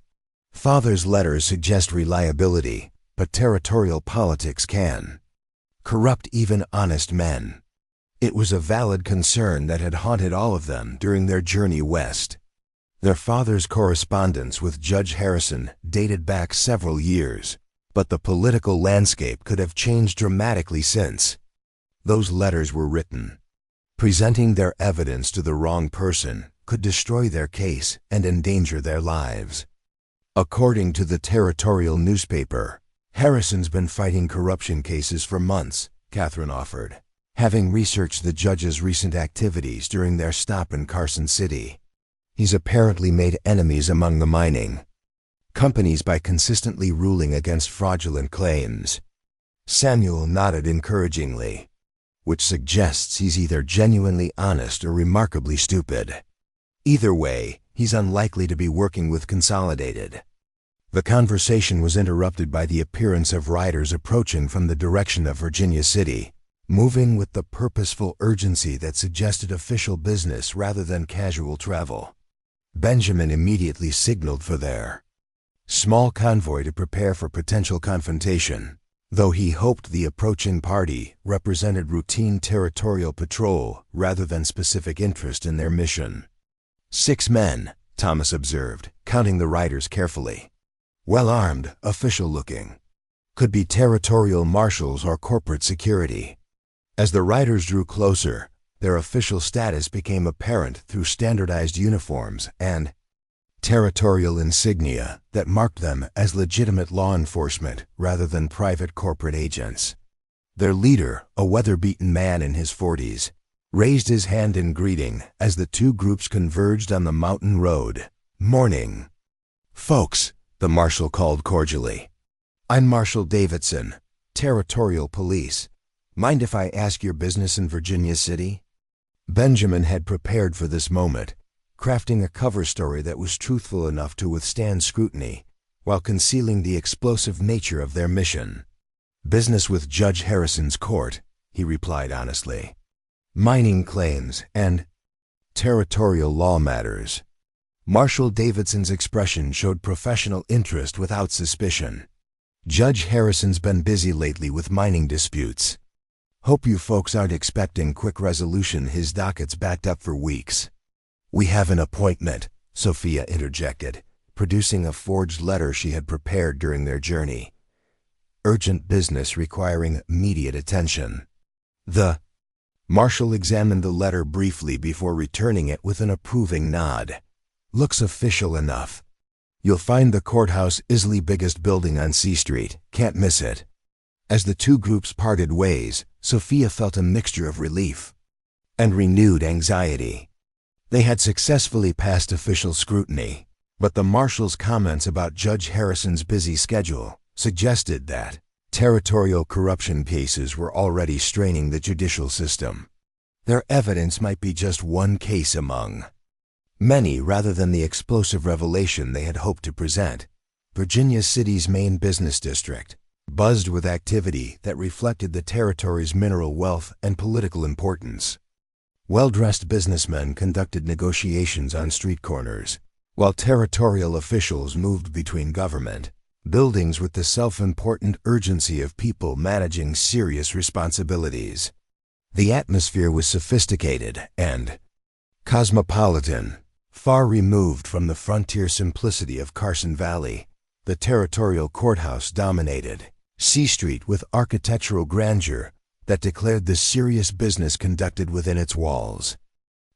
Father's letters suggest reliability, but territorial politics can corrupt even honest men. It was a valid concern that had haunted all of them during their journey west. Their father's correspondence with Judge Harrison dated back several years, but the political landscape could have changed dramatically since. Those letters were written presenting their evidence to the wrong person could destroy their case and endanger their lives. According to the territorial newspaper, Harrison's been fighting corruption cases for months, Catherine offered, having researched the judge's recent activities during their stop in Carson City. He's apparently made enemies among the mining companies by consistently ruling against fraudulent claims. Samuel nodded encouragingly, which suggests he's either genuinely honest or remarkably stupid. Either way, he's unlikely to be working with Consolidated. The conversation was interrupted by the appearance of riders approaching from the direction of Virginia City, moving with the purposeful urgency that suggested official business rather than casual travel. Benjamin immediately signaled for their small convoy to prepare for potential confrontation, though he hoped the approaching party represented routine territorial patrol rather than specific interest in their mission. 6 men, Thomas observed, counting the riders carefully. Well-armed, official-looking. Could be territorial marshals or corporate security. As the riders drew closer, their official status became apparent through standardized uniforms and territorial insignia that marked them as legitimate law enforcement rather than private corporate agents. Their leader, a weather-beaten man in his 40s, raised his hand in greeting as the two groups converged on the mountain road. "Morning, folks," the marshal called cordially. "I'm Marshal Davidson, Territorial Police. Mind if I ask your business in Virginia City?" Benjamin had prepared for this moment, crafting a cover story that was truthful enough to withstand scrutiny, while concealing the explosive nature of their mission. "Business with Judge Harrison's court," he replied honestly. "Mining claims and territorial law matters." Marshal Davidson's expression showed professional interest without suspicion. "Judge Harrison's been busy lately with mining disputes. Hope you folks aren't expecting quick resolution. His docket's backed up for weeks." "We have an appointment," Sophia interjected, producing a forged letter she had prepared during their journey. "Urgent business requiring immediate attention." The marshal examined the letter briefly before returning it with an approving nod. "Looks official enough. You'll find the courthouse easily biggest building on C Street. Can't miss it." As the two groups parted ways, Sophia felt a mixture of relief and renewed anxiety. They had successfully passed official scrutiny, but the marshal's comments about Judge Harrison's busy schedule suggested that territorial corruption cases were already straining the judicial system. Their evidence might be just one case among many rather than the explosive revelation they had hoped to present. Virginia City's main business district buzzed with activity that reflected the territory's mineral wealth and political importance. Well-dressed businessmen conducted negotiations on street corners, while territorial officials moved between government buildings with the self-important urgency of people managing serious responsibilities. The atmosphere was sophisticated and cosmopolitan, far removed from the frontier simplicity of Carson Valley. The territorial courthouse dominated C Street with architectural grandeur that declared the serious business conducted within its walls.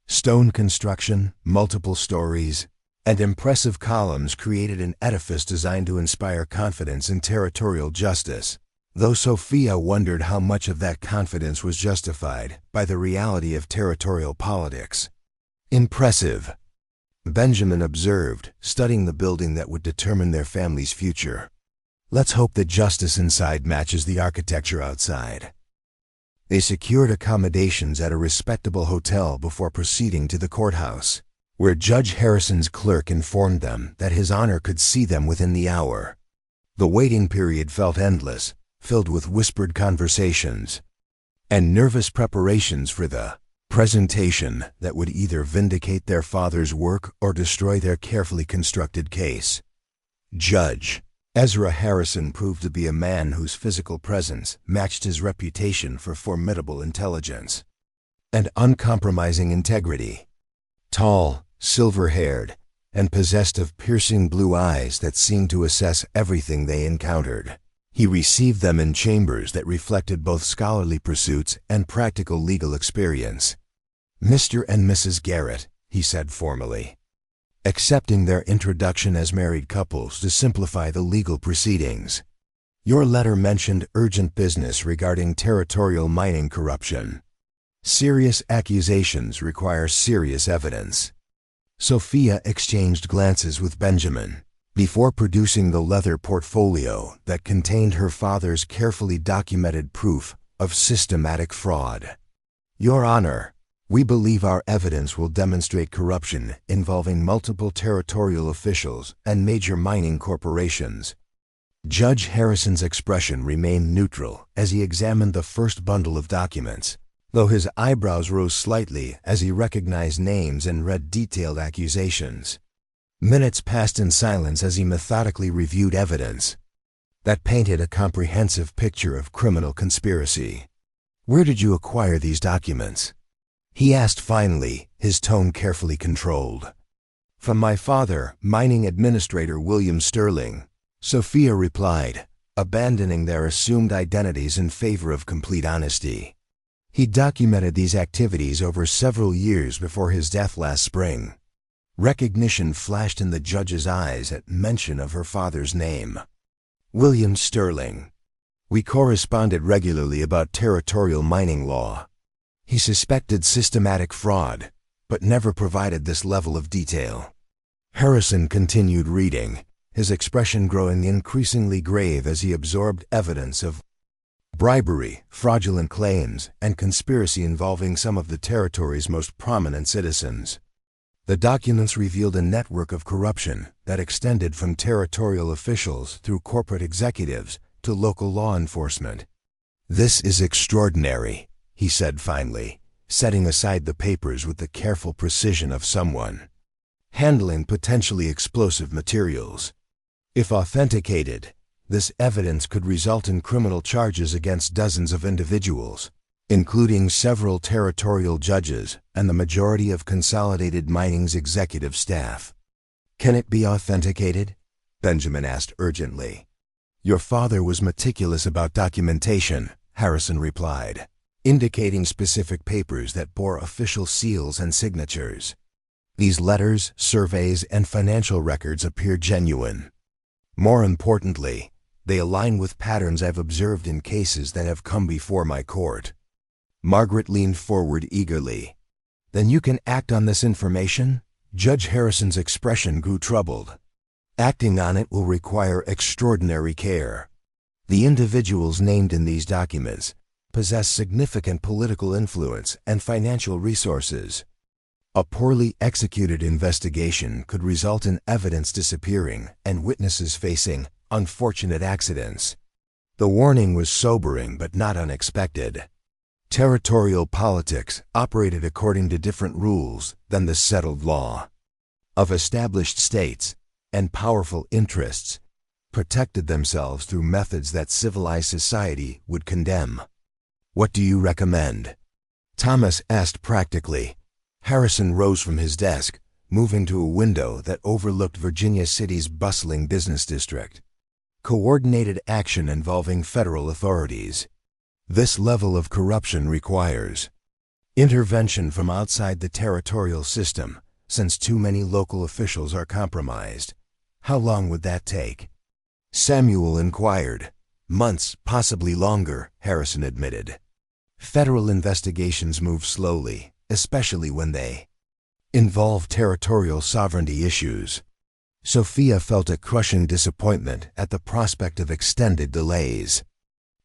Stone construction, multiple stories, and impressive columns created an edifice designed to inspire confidence in territorial justice, though Sophia wondered how much of that confidence was justified by the reality of territorial politics. "Impressive," Benjamin observed, studying the building that would determine their family's future. "Let's hope the justice inside matches the architecture outside." They secured accommodations at a respectable hotel before proceeding to the courthouse, where Judge Harrison's clerk informed them that His Honor could see them within the hour. The waiting period felt endless, filled with whispered conversations and nervous preparations for the presentation that would either vindicate their father's work or destroy their carefully constructed case. Judge Ezra Harrison proved to be a man whose physical presence matched his reputation for formidable intelligence and uncompromising integrity. Tall, silver-haired, and possessed of piercing blue eyes that seemed to assess everything they encountered. He received them in chambers that reflected both scholarly pursuits and practical legal experience. "Mr. and Mrs. Garrett," he he said formally, accepting their introduction as married couples to simplify the legal proceedings. Your letter mentioned urgent business regarding territorial mining corruption. Serious accusations require serious evidence. Sophia exchanged glances with Benjamin before producing the leather portfolio that contained her father's carefully documented proof of systematic fraud. Your Honor, we believe our evidence will demonstrate corruption involving multiple territorial officials and major mining corporations. Judge Harrison's expression remained neutral as he examined the first bundle of documents, though his eyebrows rose slightly as he recognized names and read detailed accusations. Minutes passed in silence as he methodically reviewed evidence that painted a comprehensive picture of criminal conspiracy. Where did you acquire these documents? He asked finally, his tone carefully controlled. From my father, mining administrator William Sterling, Sophia replied, abandoning their assumed identities in favor of complete honesty. He documented these activities over several years before his death last spring. Recognition flashed in the judge's eyes at mention of her father's name. William Sterling. We corresponded regularly about territorial mining law. He suspected systematic fraud, but never provided this level of detail. Harrison continued reading, his expression growing increasingly grave as he absorbed evidence of bribery, fraudulent claims, and conspiracy involving some of the territory's most prominent citizens. The documents revealed a network of corruption that extended from territorial officials through corporate executives to local law enforcement. This is extraordinary, he said finally, setting aside the papers with the careful precision of someone handling potentially explosive materials. If authenticated, this evidence could result in criminal charges against dozens of individuals, including several territorial judges and the majority of Consolidated Mining's executive staff. Can it be authenticated? Benjamin asked urgently. Your father was meticulous about documentation, Harrison replied, indicating specific papers that bore official seals and signatures. These letters, surveys, and financial records appear genuine. More importantly, they align with patterns I've observed in cases that have come before my court. Margaret leaned forward eagerly. Then you can act on this information? Judge Harrison's expression grew troubled. Acting on it will require extraordinary care. The individuals named in these documents possess significant political influence and financial resources. A poorly executed investigation could result in evidence disappearing and witnesses facing unfortunate accidents. The warning was sobering but not unexpected. Territorial politics operated according to different rules than the settled law of established states, and powerful interests protected themselves through methods that civilized society would condemn. What do you recommend? Thomas asked practically. Harrison rose from his desk, moving to a window that overlooked Virginia City's bustling business district. Coordinated action involving federal authorities. This level of corruption requires intervention from outside the territorial system, since too many local officials are compromised. How long would that take? Samuel inquired. Months, possibly longer, Harrison admitted. Federal investigations move slowly, especially when they involve territorial sovereignty issues. Sophia felt a crushing disappointment at the prospect of extended delays.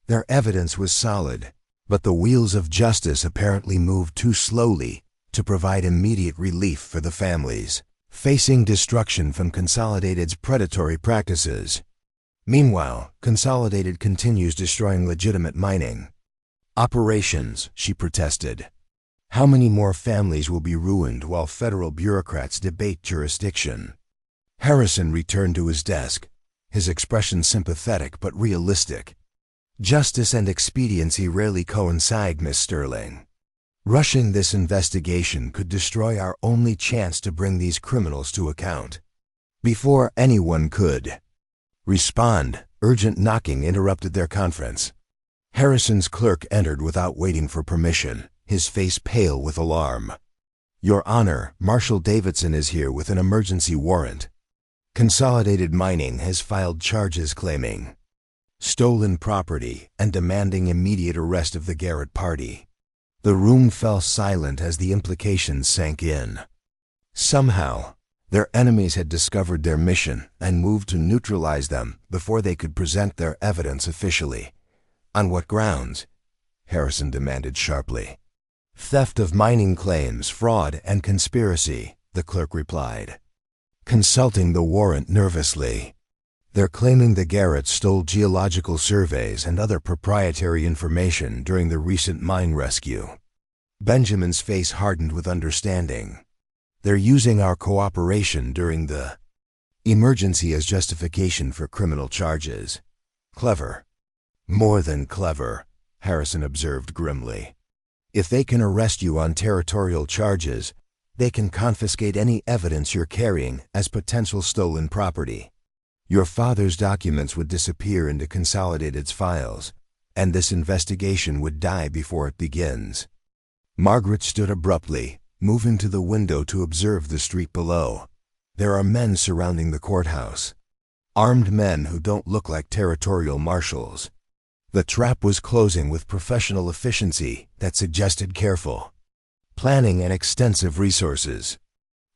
Their evidence was solid, but the wheels of justice apparently moved too slowly to provide immediate relief for the families facing destruction from Consolidated's predatory practices. Meanwhile, Consolidated continues destroying legitimate mining operations, she protested. How many more families will be ruined while federal bureaucrats debate jurisdiction? Harrison returned to his desk, his expression sympathetic but realistic. Justice and expediency rarely coincide, Miss Sterling. Rushing this investigation could destroy our only chance to bring these criminals to account. Before anyone could respond, urgent knocking interrupted their conference. Harrison's clerk entered without waiting for permission, his face pale with alarm. Your Honor, Marshal Davidson is here with an emergency warrant. Consolidated Mining has filed charges claiming stolen property and demanding immediate arrest of the Garrett party. The room fell silent as the implications sank in. Somehow, their enemies had discovered their mission and moved to neutralize them before they could present their evidence officially. On what grounds? Harrison demanded sharply. Theft of mining claims, fraud, and conspiracy, the clerk replied, consulting the warrant nervously. They're claiming the Garretts stole geological surveys and other proprietary information during the recent mine rescue. Benjamin's face hardened with understanding. They're using our cooperation during the emergency as justification for criminal charges. Clever. More than clever, Harrison observed grimly. If they can arrest you on territorial charges, they can confiscate any evidence you're carrying as potential stolen property. Your father's documents would disappear into Consolidated's files, and this investigation would die before it begins. Margaret stood abruptly, moving to the window to observe the street below. There are men surrounding the courthouse. Armed men who don't look like territorial marshals. The trap was closing with professional efficiency that suggested careful planning and extensive resources.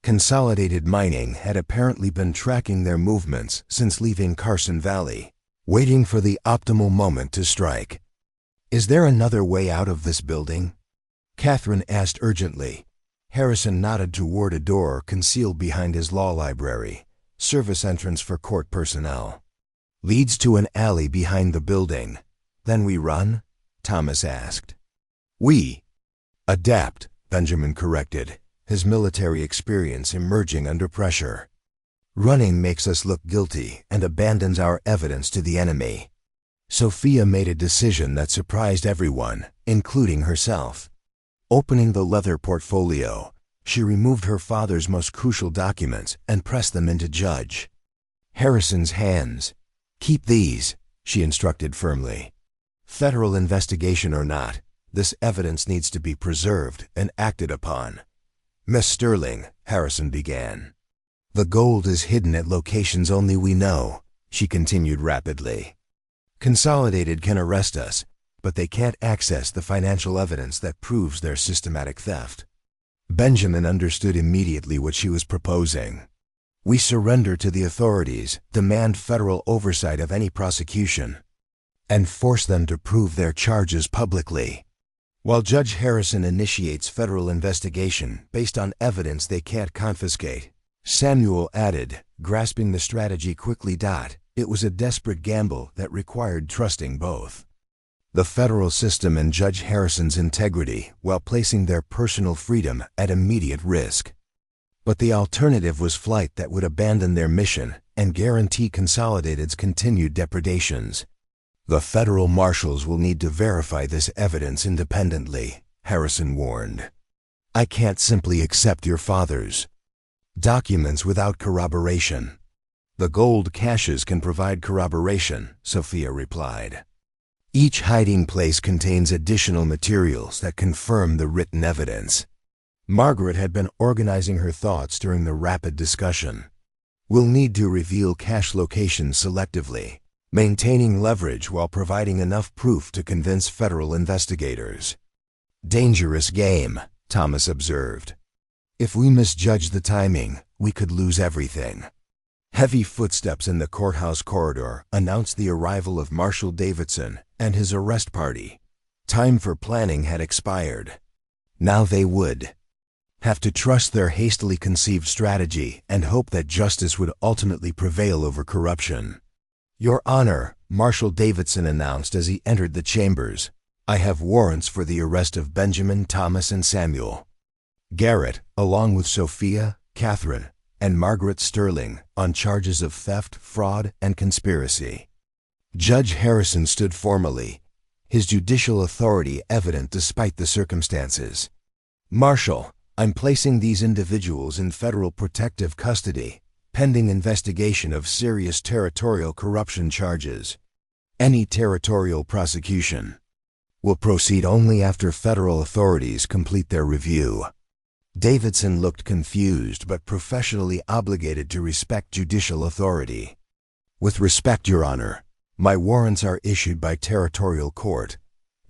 Consolidated Mining had apparently been tracking their movements since leaving Carson Valley, waiting for the optimal moment to strike. Is there another way out of this building? Catherine asked urgently. Harrison nodded toward a door concealed behind his law library, service entrance for court personnel. Leads to an alley behind the building. Then we run? Thomas asked. We adapt, Benjamin corrected, his military experience emerging under pressure. Running makes us look guilty and abandons our evidence to the enemy. Sophia made a decision that surprised everyone, including herself. Opening the leather portfolio, she removed her father's most crucial documents and pressed them into Judge Harrison's hands. Keep these, she instructed firmly. Federal investigation or not, this evidence needs to be preserved and acted upon. Miss Sterling, Harrison began. The gold is hidden at locations only we know, she continued rapidly. Consolidated can arrest us, but they can't access the financial evidence that proves their systematic theft. Benjamin understood immediately what she was proposing. We surrender to the authorities, demand federal oversight of any prosecution, and force them to prove their charges publicly. While Judge Harrison initiates federal investigation based on evidence they can't confiscate, Samuel added, grasping the strategy quickly. It was a desperate gamble that required trusting both the federal system and Judge Harrison's integrity while placing their personal freedom at immediate risk. But the alternative was flight that would abandon their mission and guarantee Consolidated's continued depredations. The federal marshals will need to verify this evidence independently, Harrison warned. I can't simply accept your father's documents without corroboration. The gold caches can provide corroboration, Sophia replied. Each hiding place contains additional materials that confirm the written evidence. Margaret had been organizing her thoughts during the rapid discussion. We'll need to reveal cache locations selectively, maintaining leverage while providing enough proof to convince federal investigators. Dangerous game, Thomas observed. If we misjudge the timing, we could lose everything. Heavy footsteps in the courthouse corridor announced the arrival of Marshal Davidson and his arrest party. Time for planning had expired. Now they would have to trust their hastily conceived strategy and hope that justice would ultimately prevail over corruption. Your Honor, Marshal Davidson announced as he entered the chambers, I have warrants for the arrest of Benjamin, Thomas, and Samuel Garrett, along with Sophia, Catherine, and Margaret Sterling, on charges of theft, fraud, and conspiracy. Judge Harrison stood formally, his judicial authority evident despite the circumstances. Marshal, I'm placing these individuals in federal protective custody, pending investigation of serious territorial corruption charges. Any territorial prosecution will proceed only after federal authorities complete their review. Davidson looked confused but professionally obligated to respect judicial authority. "With respect, Your Honor, my warrants are issued by territorial court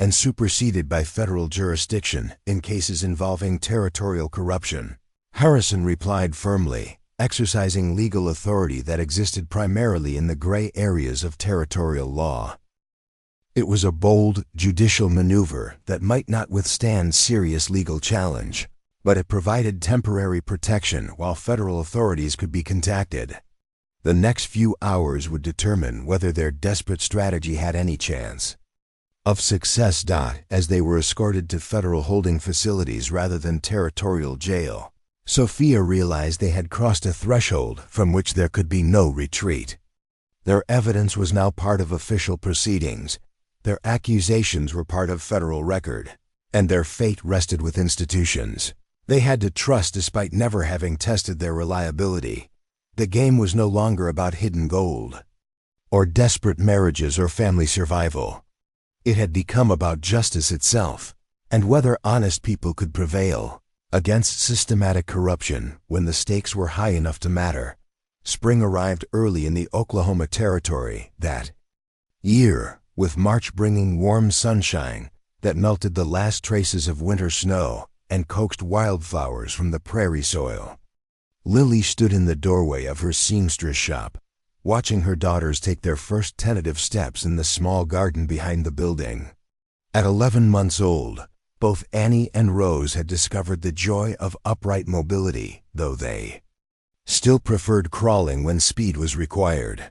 and superseded by federal jurisdiction in cases involving territorial corruption," Harrison replied firmly, exercising legal authority that existed primarily in the gray areas of territorial law. It was a bold, judicial maneuver that might not withstand serious legal challenge, but it provided temporary protection while federal authorities could be contacted. The next few hours would determine whether their desperate strategy had any chance of success. As they were escorted to federal holding facilities rather than territorial jail, Sophia realized they had crossed a threshold from which there could be no retreat. Their evidence was now part of official proceedings, their accusations were part of federal record, and their fate rested with institutions they had to trust despite never having tested their reliability. The game was no longer about hidden gold, or desperate marriages or family survival. It had become about justice itself, and whether honest people could prevail against systematic corruption when the stakes were high enough to matter. Spring arrived early in the Oklahoma Territory that year, with March bringing warm sunshine that melted the last traces of winter snow and coaxed wildflowers from the prairie soil. Lily stood in the doorway of her seamstress shop, watching her daughters take their first tentative steps in the small garden behind the building. At 11 months old, both Annie and Rose had discovered the joy of upright mobility, though they still preferred crawling when speed was required.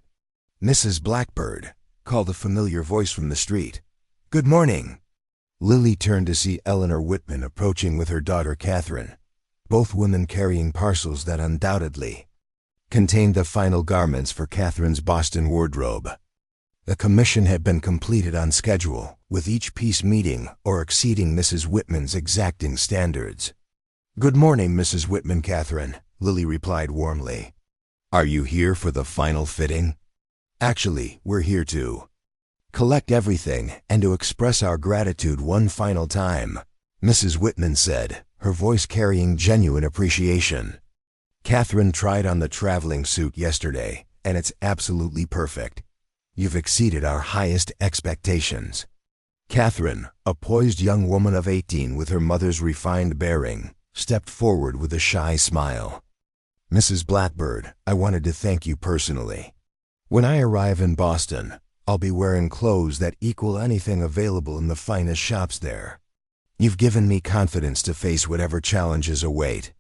"Mrs. Blackbird," called a familiar voice from the street. "Good morning." Lily turned to see Eleanor Whitman approaching with her daughter Catherine, both women carrying parcels that undoubtedly contained the final garments for Catherine's Boston wardrobe. The commission had been completed on schedule, with each piece meeting or exceeding Mrs. Whitman's exacting standards. "Good morning, Mrs. Whitman, Catherine," Lily replied warmly. "Are you here for the final fitting?" "Actually, we're here to collect everything and to express our gratitude one final time," Mrs. Whitman said, her voice carrying genuine appreciation. "Catherine tried on the traveling suit yesterday, and it's absolutely perfect. You've exceeded our highest expectations." Catherine, a poised young woman of 18 with her mother's refined bearing, stepped forward with a shy smile. "Mrs. Blackbird, I wanted to thank you personally. When I arrive in Boston, I'll be wearing clothes that equal anything available in the finest shops there. You've given me confidence to face whatever challenges await.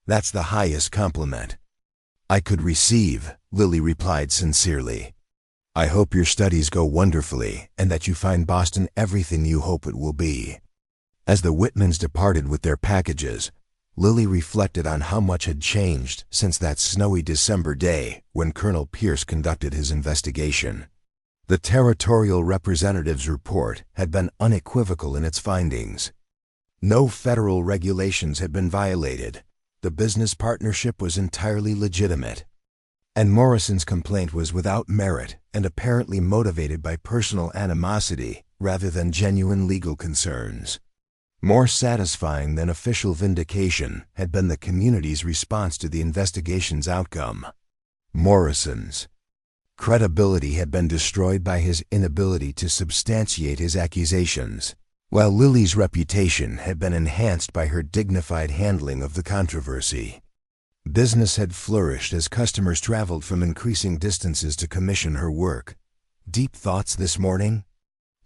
That's the highest compliment I could receive," Lily replied sincerely. "I hope your studies go wonderfully and that you find Boston everything you hope it will be." As the Whitmans departed with their packages, Lily reflected on how much had changed since that snowy December day when Colonel Pierce conducted his investigation. The territorial representative's report had been unequivocal in its findings. No federal regulations had been violated. The business partnership was entirely legitimate. And Morrison's complaint was without merit and apparently motivated by personal animosity rather than genuine legal concerns. More satisfying than official vindication had been the community's response to the investigation's outcome. Morrison's credibility had been destroyed by his inability to substantiate his accusations, while Lily's reputation had been enhanced by her dignified handling of the controversy. Business had flourished as customers traveled from increasing distances to commission her work. "Deep thoughts this morning?"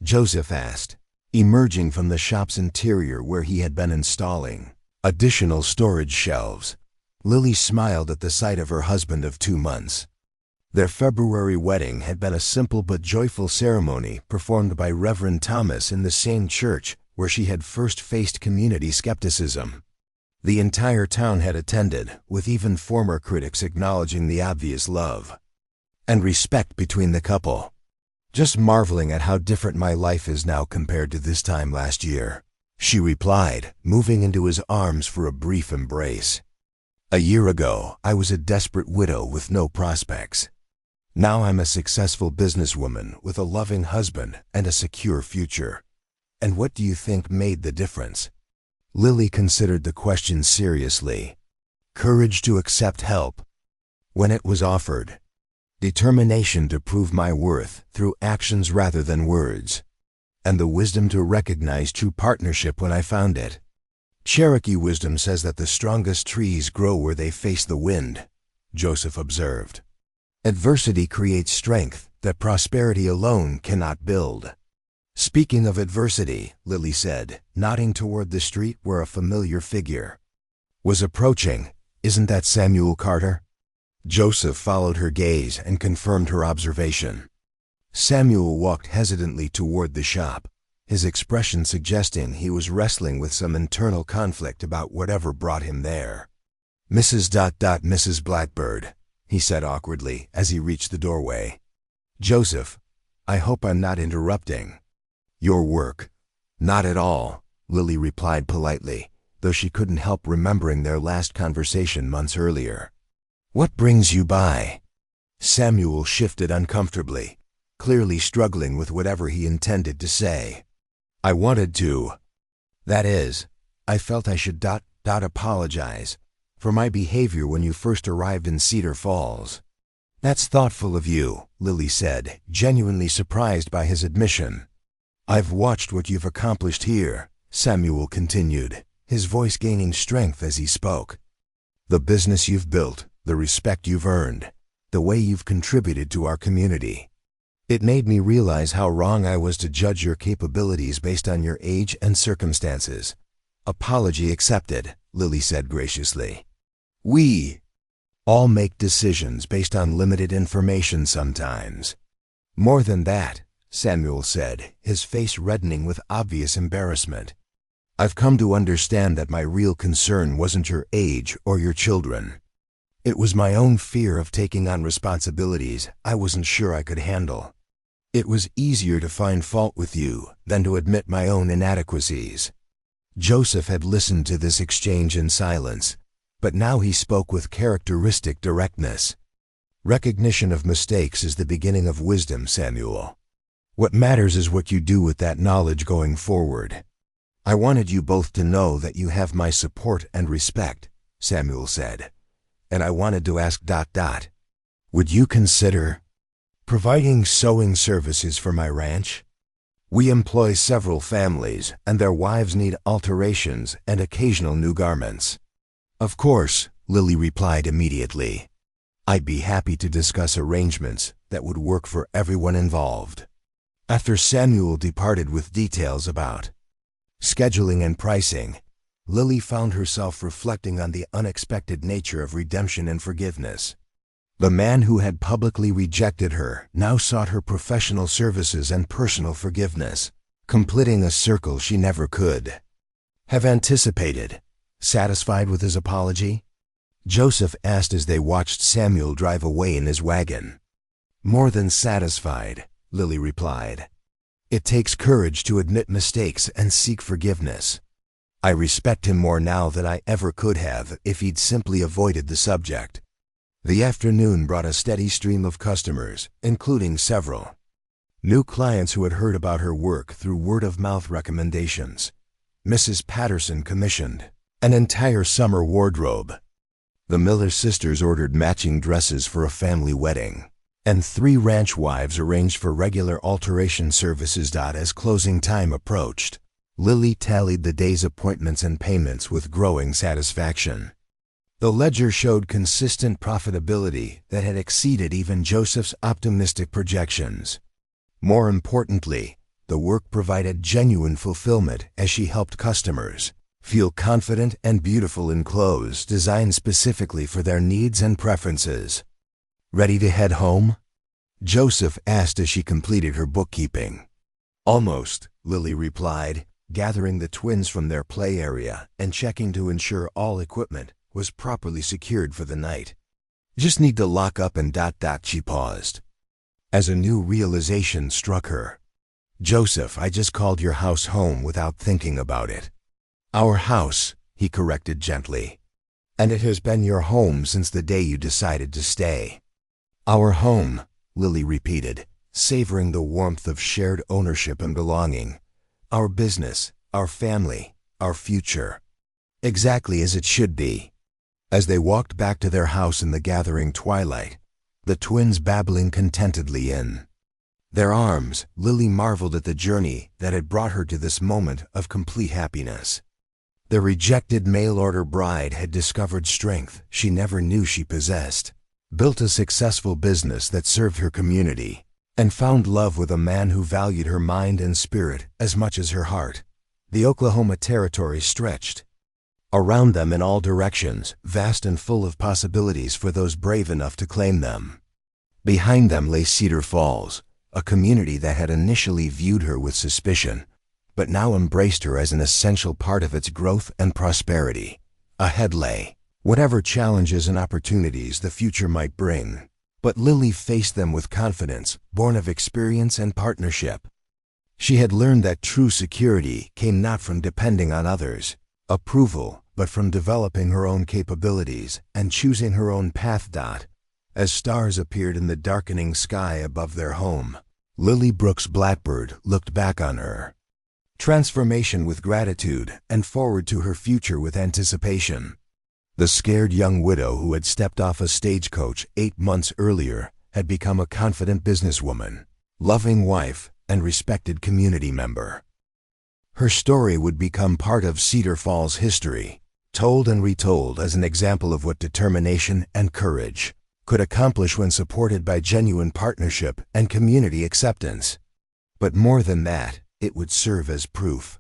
Joseph asked, emerging from the shop's interior where he had been installing additional storage shelves. Lily smiled at the sight of her husband of 2 months. Their February wedding had been a simple but joyful ceremony performed by Reverend Thomas in the same church where she had first faced community skepticism. The entire town had attended, with even former critics acknowledging the obvious love and respect between the couple. "Just marveling at how different my life is now compared to this time last year," she replied, moving into his arms for a brief embrace. "A year ago, I was a desperate widow with no prospects. Now I'm a successful businesswoman with a loving husband and a secure future. And what do you think made the difference?" Lily considered the question seriously. Courage to accept help when it was offered. Determination to prove my worth through actions rather than words. And the wisdom to recognize true partnership when I found it. Cherokee wisdom says that the strongest trees grow where they face the wind, Joseph observed. Adversity creates strength that prosperity alone cannot build. Speaking of adversity, Lily said, nodding toward the street where a familiar figure was approaching. Isn't that Samuel Carter? Joseph followed her gaze and confirmed her observation. Samuel walked hesitantly toward the shop, his expression suggesting he was wrestling with some internal conflict about whatever brought him there. Mrs. Blackbird, he said awkwardly as he reached the doorway. Joseph, I hope I'm not interrupting your work. Not at all, Lily replied politely, though she couldn't help remembering their last conversation months earlier. What brings you by? Samuel shifted uncomfortably, clearly struggling with whatever he intended to say. I wanted to. That is, I felt I should apologize for my behavior when you first arrived in Cedar Falls. That's thoughtful of you, Lily said, genuinely surprised by his admission. I've watched what you've accomplished here, Samuel continued, his voice gaining strength as he spoke. The business you've built, the respect you've earned, the way you've contributed to our community. It made me realize how wrong I was to judge your capabilities based on your age and circumstances. Apology accepted, Lily said graciously. We all make decisions based on limited information sometimes. More than that, Samuel said, his face reddening with obvious embarrassment. I've come to understand that my real concern wasn't your age or your children. It was my own fear of taking on responsibilities I wasn't sure I could handle. It was easier to find fault with you than to admit my own inadequacies. Joseph had listened to this exchange in silence, but now he spoke with characteristic directness. Recognition of mistakes is the beginning of wisdom, Samuel. What matters is what you do with that knowledge going forward. I wanted you both to know that you have my support and respect, Samuel said. And I wanted to ask ... Would you consider providing sewing services for my ranch? We employ several families, and their wives need alterations and occasional new garments. Of course, Lily replied immediately. I'd be happy to discuss arrangements that would work for everyone involved. After Samuel departed with details about scheduling and pricing, Lily found herself reflecting on the unexpected nature of redemption and forgiveness. The man who had publicly rejected her now sought her professional services and personal forgiveness, completing a circle she never could have anticipated. Satisfied with his apology? Joseph asked as they watched Samuel drive away in his wagon. More than satisfied, Lily replied. It takes courage to admit mistakes and seek forgiveness. I respect him more now than I ever could have if he'd simply avoided the subject. The afternoon brought a steady stream of customers, including several new clients who had heard about her work through word-of-mouth recommendations. Mrs. Patterson commissioned an entire summer wardrobe. The Miller sisters ordered matching dresses for a family wedding, and 3 ranch wives arranged for regular alteration services. As closing time approached, Lily tallied the day's appointments and payments with growing satisfaction. The ledger showed consistent profitability that had exceeded even Joseph's optimistic projections. More importantly, the work provided genuine fulfillment as she helped customers feel confident and beautiful in clothes designed specifically for their needs and preferences. Ready to head home? Joseph asked as she completed her bookkeeping. Almost, Lily replied, gathering the twins from their play area and checking to ensure all equipment was properly secured for the night. Just need to lock up and ... She paused, as a new realization struck her. Joseph, I just called your house home without thinking about it. Our house, he corrected gently. And it has been your home since the day you decided to stay. Our home, Lily repeated, savoring the warmth of shared ownership and belonging. Our business, our family, our future. exactly as it should be. As they walked back to their house in the gathering twilight, the twins babbling contentedly in their arms, Lily marveled at the journey that had brought her to this moment of complete happiness. The rejected mail-order bride had discovered strength she never knew she possessed, built a successful business that served her community, and found love with a man who valued her mind and spirit as much as her heart. The Oklahoma Territory stretched around them in all directions, vast and full of possibilities for those brave enough to claim them. Behind them lay Cedar Falls, a community that had initially viewed her with suspicion, but now embraced her as an essential part of its growth and prosperity. Ahead lay whatever challenges and opportunities the future might bring, but Lily faced them with confidence, born of experience and partnership. She had learned that true security came not from depending on others' approval, but from developing her own capabilities and choosing her own path. As stars appeared in the darkening sky above their home, Lily Brooks Blackbird looked back on her transformation with gratitude and forward to her future with anticipation. The scared young widow who had stepped off a stagecoach 8 months earlier had become a confident businesswoman, loving wife, and respected community member. Her story would become part of Cedar Falls history, told and retold as an example of what determination and courage could accomplish when supported by genuine partnership and community acceptance. But more than that, it would serve as proof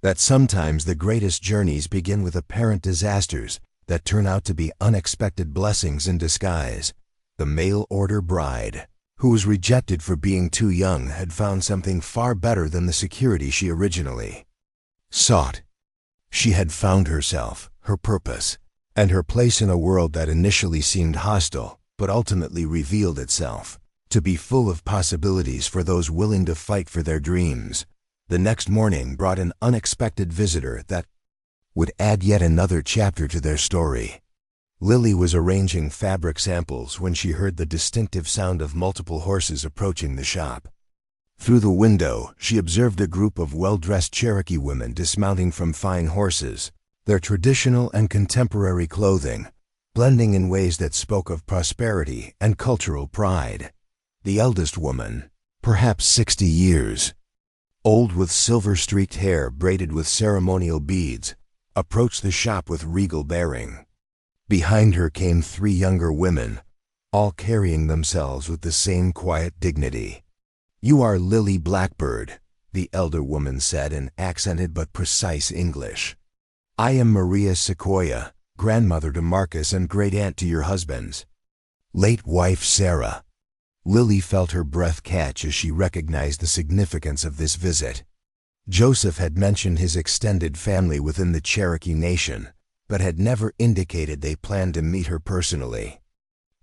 that sometimes the greatest journeys begin with apparent disasters that turn out to be unexpected blessings in disguise. The mail-order bride, who was rejected for being too young, had found something far better than the security she originally sought. She had found herself, her purpose, and her place in a world that initially seemed hostile, but ultimately revealed itself to be full of possibilities for those willing to fight for their dreams. The next morning brought an unexpected visitor that would add yet another chapter to their story. Lily was arranging fabric samples when she heard the distinctive sound of multiple horses approaching the shop. Through the window, she observed a group of well-dressed Cherokee women dismounting from fine horses, their traditional and contemporary clothing blending in ways that spoke of prosperity and cultural pride. The eldest woman, perhaps 60 years old, with silver-streaked hair braided with ceremonial beads, approached the shop with regal bearing. Behind her came 3 younger women, all carrying themselves with the same quiet dignity. "You are Lily Blackbird," the elder woman said in accented but precise English. "I am Maria Sequoia, grandmother to Marcus and great-aunt to your husband's late wife Sarah." Lily felt her breath catch as she recognized the significance of this visit. Joseph had mentioned his extended family within the Cherokee Nation, but had never indicated they planned to meet her personally.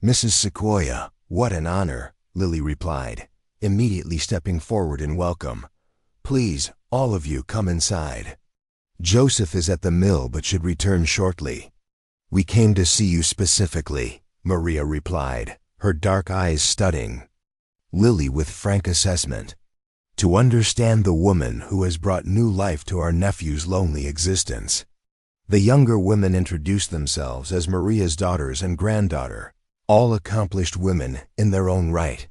"Mrs. Sequoia, what an honor," Lily replied, immediately stepping forward in welcome. "Please, all of you, come inside. Joseph is at the mill but should return shortly." "We came to see you specifically," Maria replied, her dark eyes studying Lily with frank assessment, "to understand the woman who has brought new life to our nephew's lonely existence." The younger women introduced themselves as Maria's daughters and granddaughter, all accomplished women in their own right.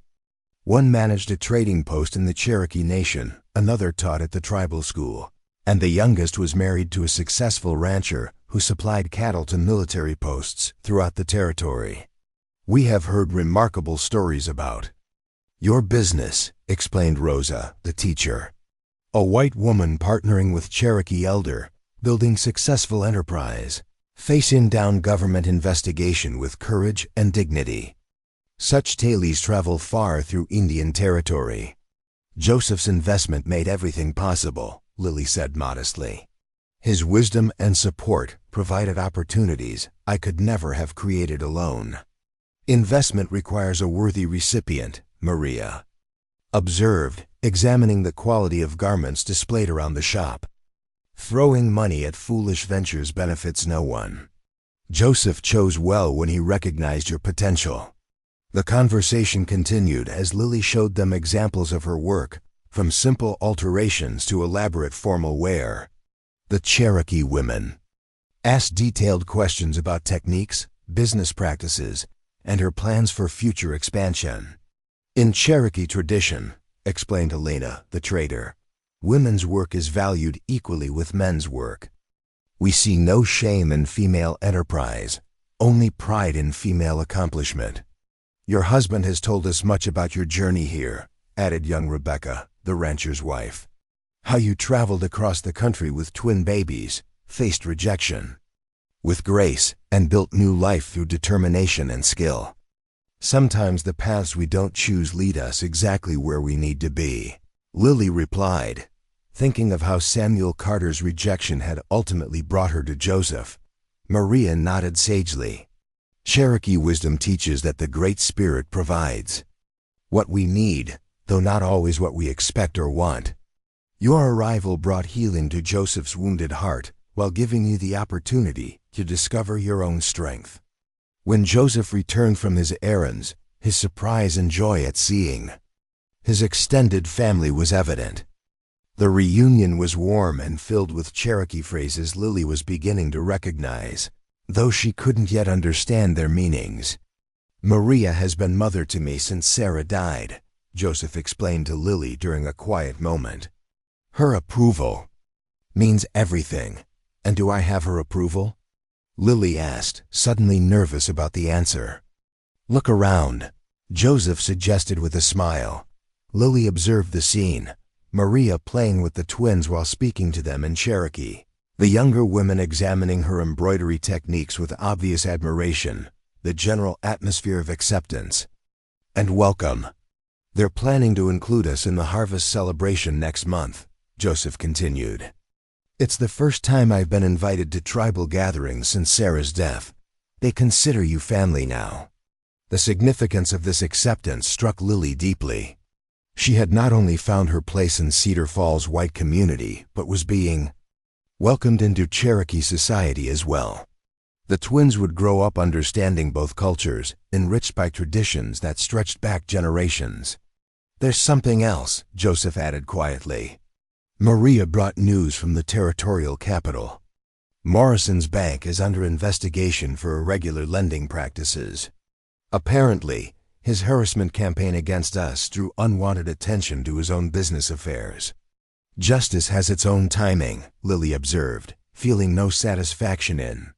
One managed a trading post in the Cherokee Nation, another taught at the tribal school, and the youngest was married to a successful rancher who supplied cattle to military posts throughout the territory. "We have heard remarkable stories about your business," explained Rosa, the teacher. "A white woman partnering with Cherokee elder, building successful enterprise, facing down government investigation with courage and dignity. Such tales travel far through Indian territory." "Joseph's investment made everything possible," Lily said modestly. "His wisdom and support provided opportunities I could never have created alone." "Investment requires a worthy recipient," Maria observed, examining the quality of garments displayed around the shop. "Throwing money at foolish ventures benefits no one. Joseph chose well when he recognized your potential." The conversation continued as Lily showed them examples of her work, from simple alterations to elaborate formal wear. The Cherokee women asked detailed questions about techniques, business practices, and her plans for future expansion. In Cherokee tradition, explained Helena, the trader, women's work is valued equally with men's work. We see no shame in female enterprise, only pride in female accomplishment. Your husband has told us much about your journey here, added young Rebecca, the rancher's wife. How you traveled across the country with twin babies, faced rejection with grace, and built new life through determination and skill. Sometimes the paths we don't choose lead us exactly where we need to be, Lily replied, thinking of how Samuel Carter's rejection had ultimately brought her to Joseph. Maria nodded sagely. Cherokee wisdom teaches that the Great Spirit provides what we need, though not always what we expect or want. Your arrival brought healing to Joseph's wounded heart, while giving you the opportunity to discover your own strength. When Joseph returned from his errands, his surprise and joy at seeing his extended family was evident. The reunion was warm and filled with Cherokee phrases Lily was beginning to recognize, though she couldn't yet understand their meanings. Maria has been mother to me since Sarah died, Joseph explained to Lily during a quiet moment. Her approval means everything. And do I have her approval? Lily asked, suddenly nervous about the answer. Look around, Joseph suggested with a smile. Lily observed the scene, Maria playing with the twins while speaking to them in Cherokee, the younger women examining her embroidery techniques with obvious admiration, the general atmosphere of acceptance and welcome. They're planning to include us in the harvest celebration next month, Joseph continued. It's the first time I've been invited to tribal gatherings since Sarah's death. They consider you family now. The significance of this acceptance struck Lily deeply. She had not only found her place in Cedar Falls' white community, but was being welcomed into Cherokee society as well. The twins would grow up understanding both cultures, enriched by traditions that stretched back generations. There's something else, Joseph added quietly. Maria brought news from the territorial capital. Morrison's bank is under investigation for irregular lending practices. Apparently, his harassment campaign against us drew unwanted attention to his own business affairs. Justice has its own timing, Lily observed, feeling no satisfaction in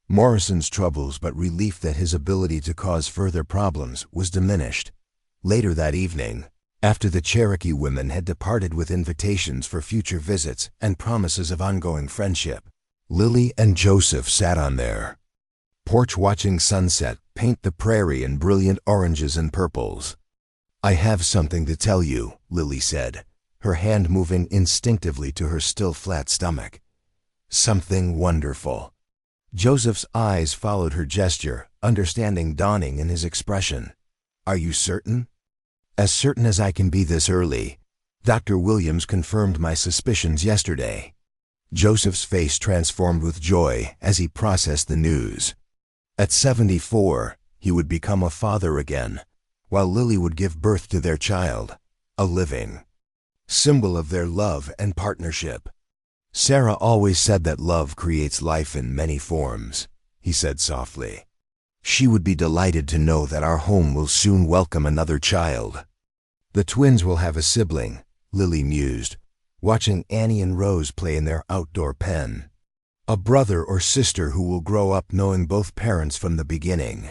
Morrison's troubles but relief that his ability to cause further problems was diminished. Later that evening, after the Cherokee women had departed with invitations for future visits and promises of ongoing friendship, Lily and Joseph sat on their porch watching sunset paint the prairie in brilliant oranges and purples. I have something to tell you, Lily said, her hand moving instinctively to her still flat stomach. Something wonderful. Joseph's eyes followed her gesture, understanding dawning in his expression. Are you certain? As certain as I can be this early. Dr. Williams confirmed my suspicions yesterday. Joseph's face transformed with joy as he processed the news. At 74, he would become a father again, while Lily would give birth to their child, a living symbol of their love and partnership. Sarah always said that love creates life in many forms, he said softly. She would be delighted to know that our home will soon welcome another child. The twins will have a sibling, Lily mused, watching Annie and Rose play in their outdoor pen. A brother or sister who will grow up knowing both parents from the beginning,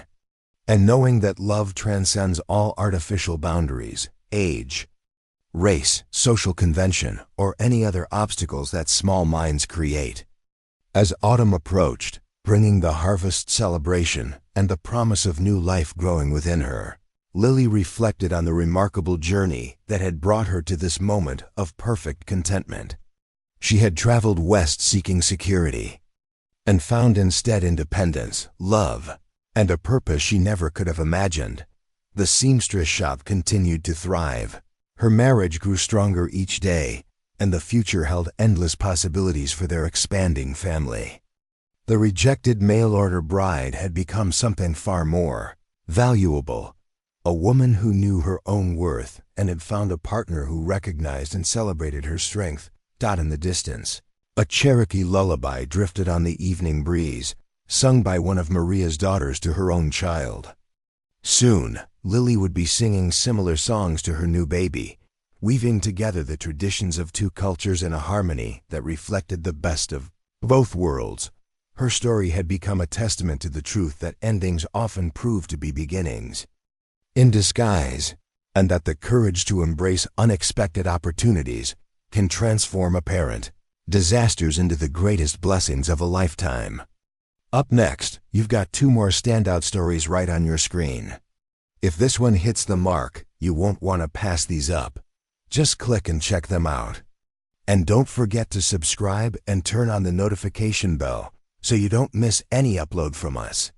and knowing that love transcends all artificial boundaries, age, race, social convention, or any other obstacles that small minds create. As autumn approached, bringing the harvest celebration and the promise of new life growing within her, Lily reflected on the remarkable journey that had brought her to this moment of perfect contentment. She had traveled west seeking security, and found instead independence, love, and a purpose she never could have imagined. The seamstress shop continued to thrive. Her marriage grew stronger each day, and the future held endless possibilities for their expanding family. The rejected mail-order bride had become something far more valuable, a woman who knew her own worth and had found a partner who recognized and celebrated her strength. In the distance, A Cherokee lullaby drifted on the evening breeze, sung by one of Maria's daughters to her own child. Soon, Lily would be singing similar songs to her new baby, weaving together the traditions of two cultures in a harmony that reflected the best of both worlds. Her story had become a testament to the truth that endings often prove to be beginnings in disguise, and that the courage to embrace unexpected opportunities can transform apparent disasters into the greatest blessings of a lifetime. Up next, you've got two more standout stories right on your screen. If this one hits the mark, you won't want to pass these up. Just click and check them out. And don't forget to subscribe and turn on the notification bell so you don't miss any upload from us.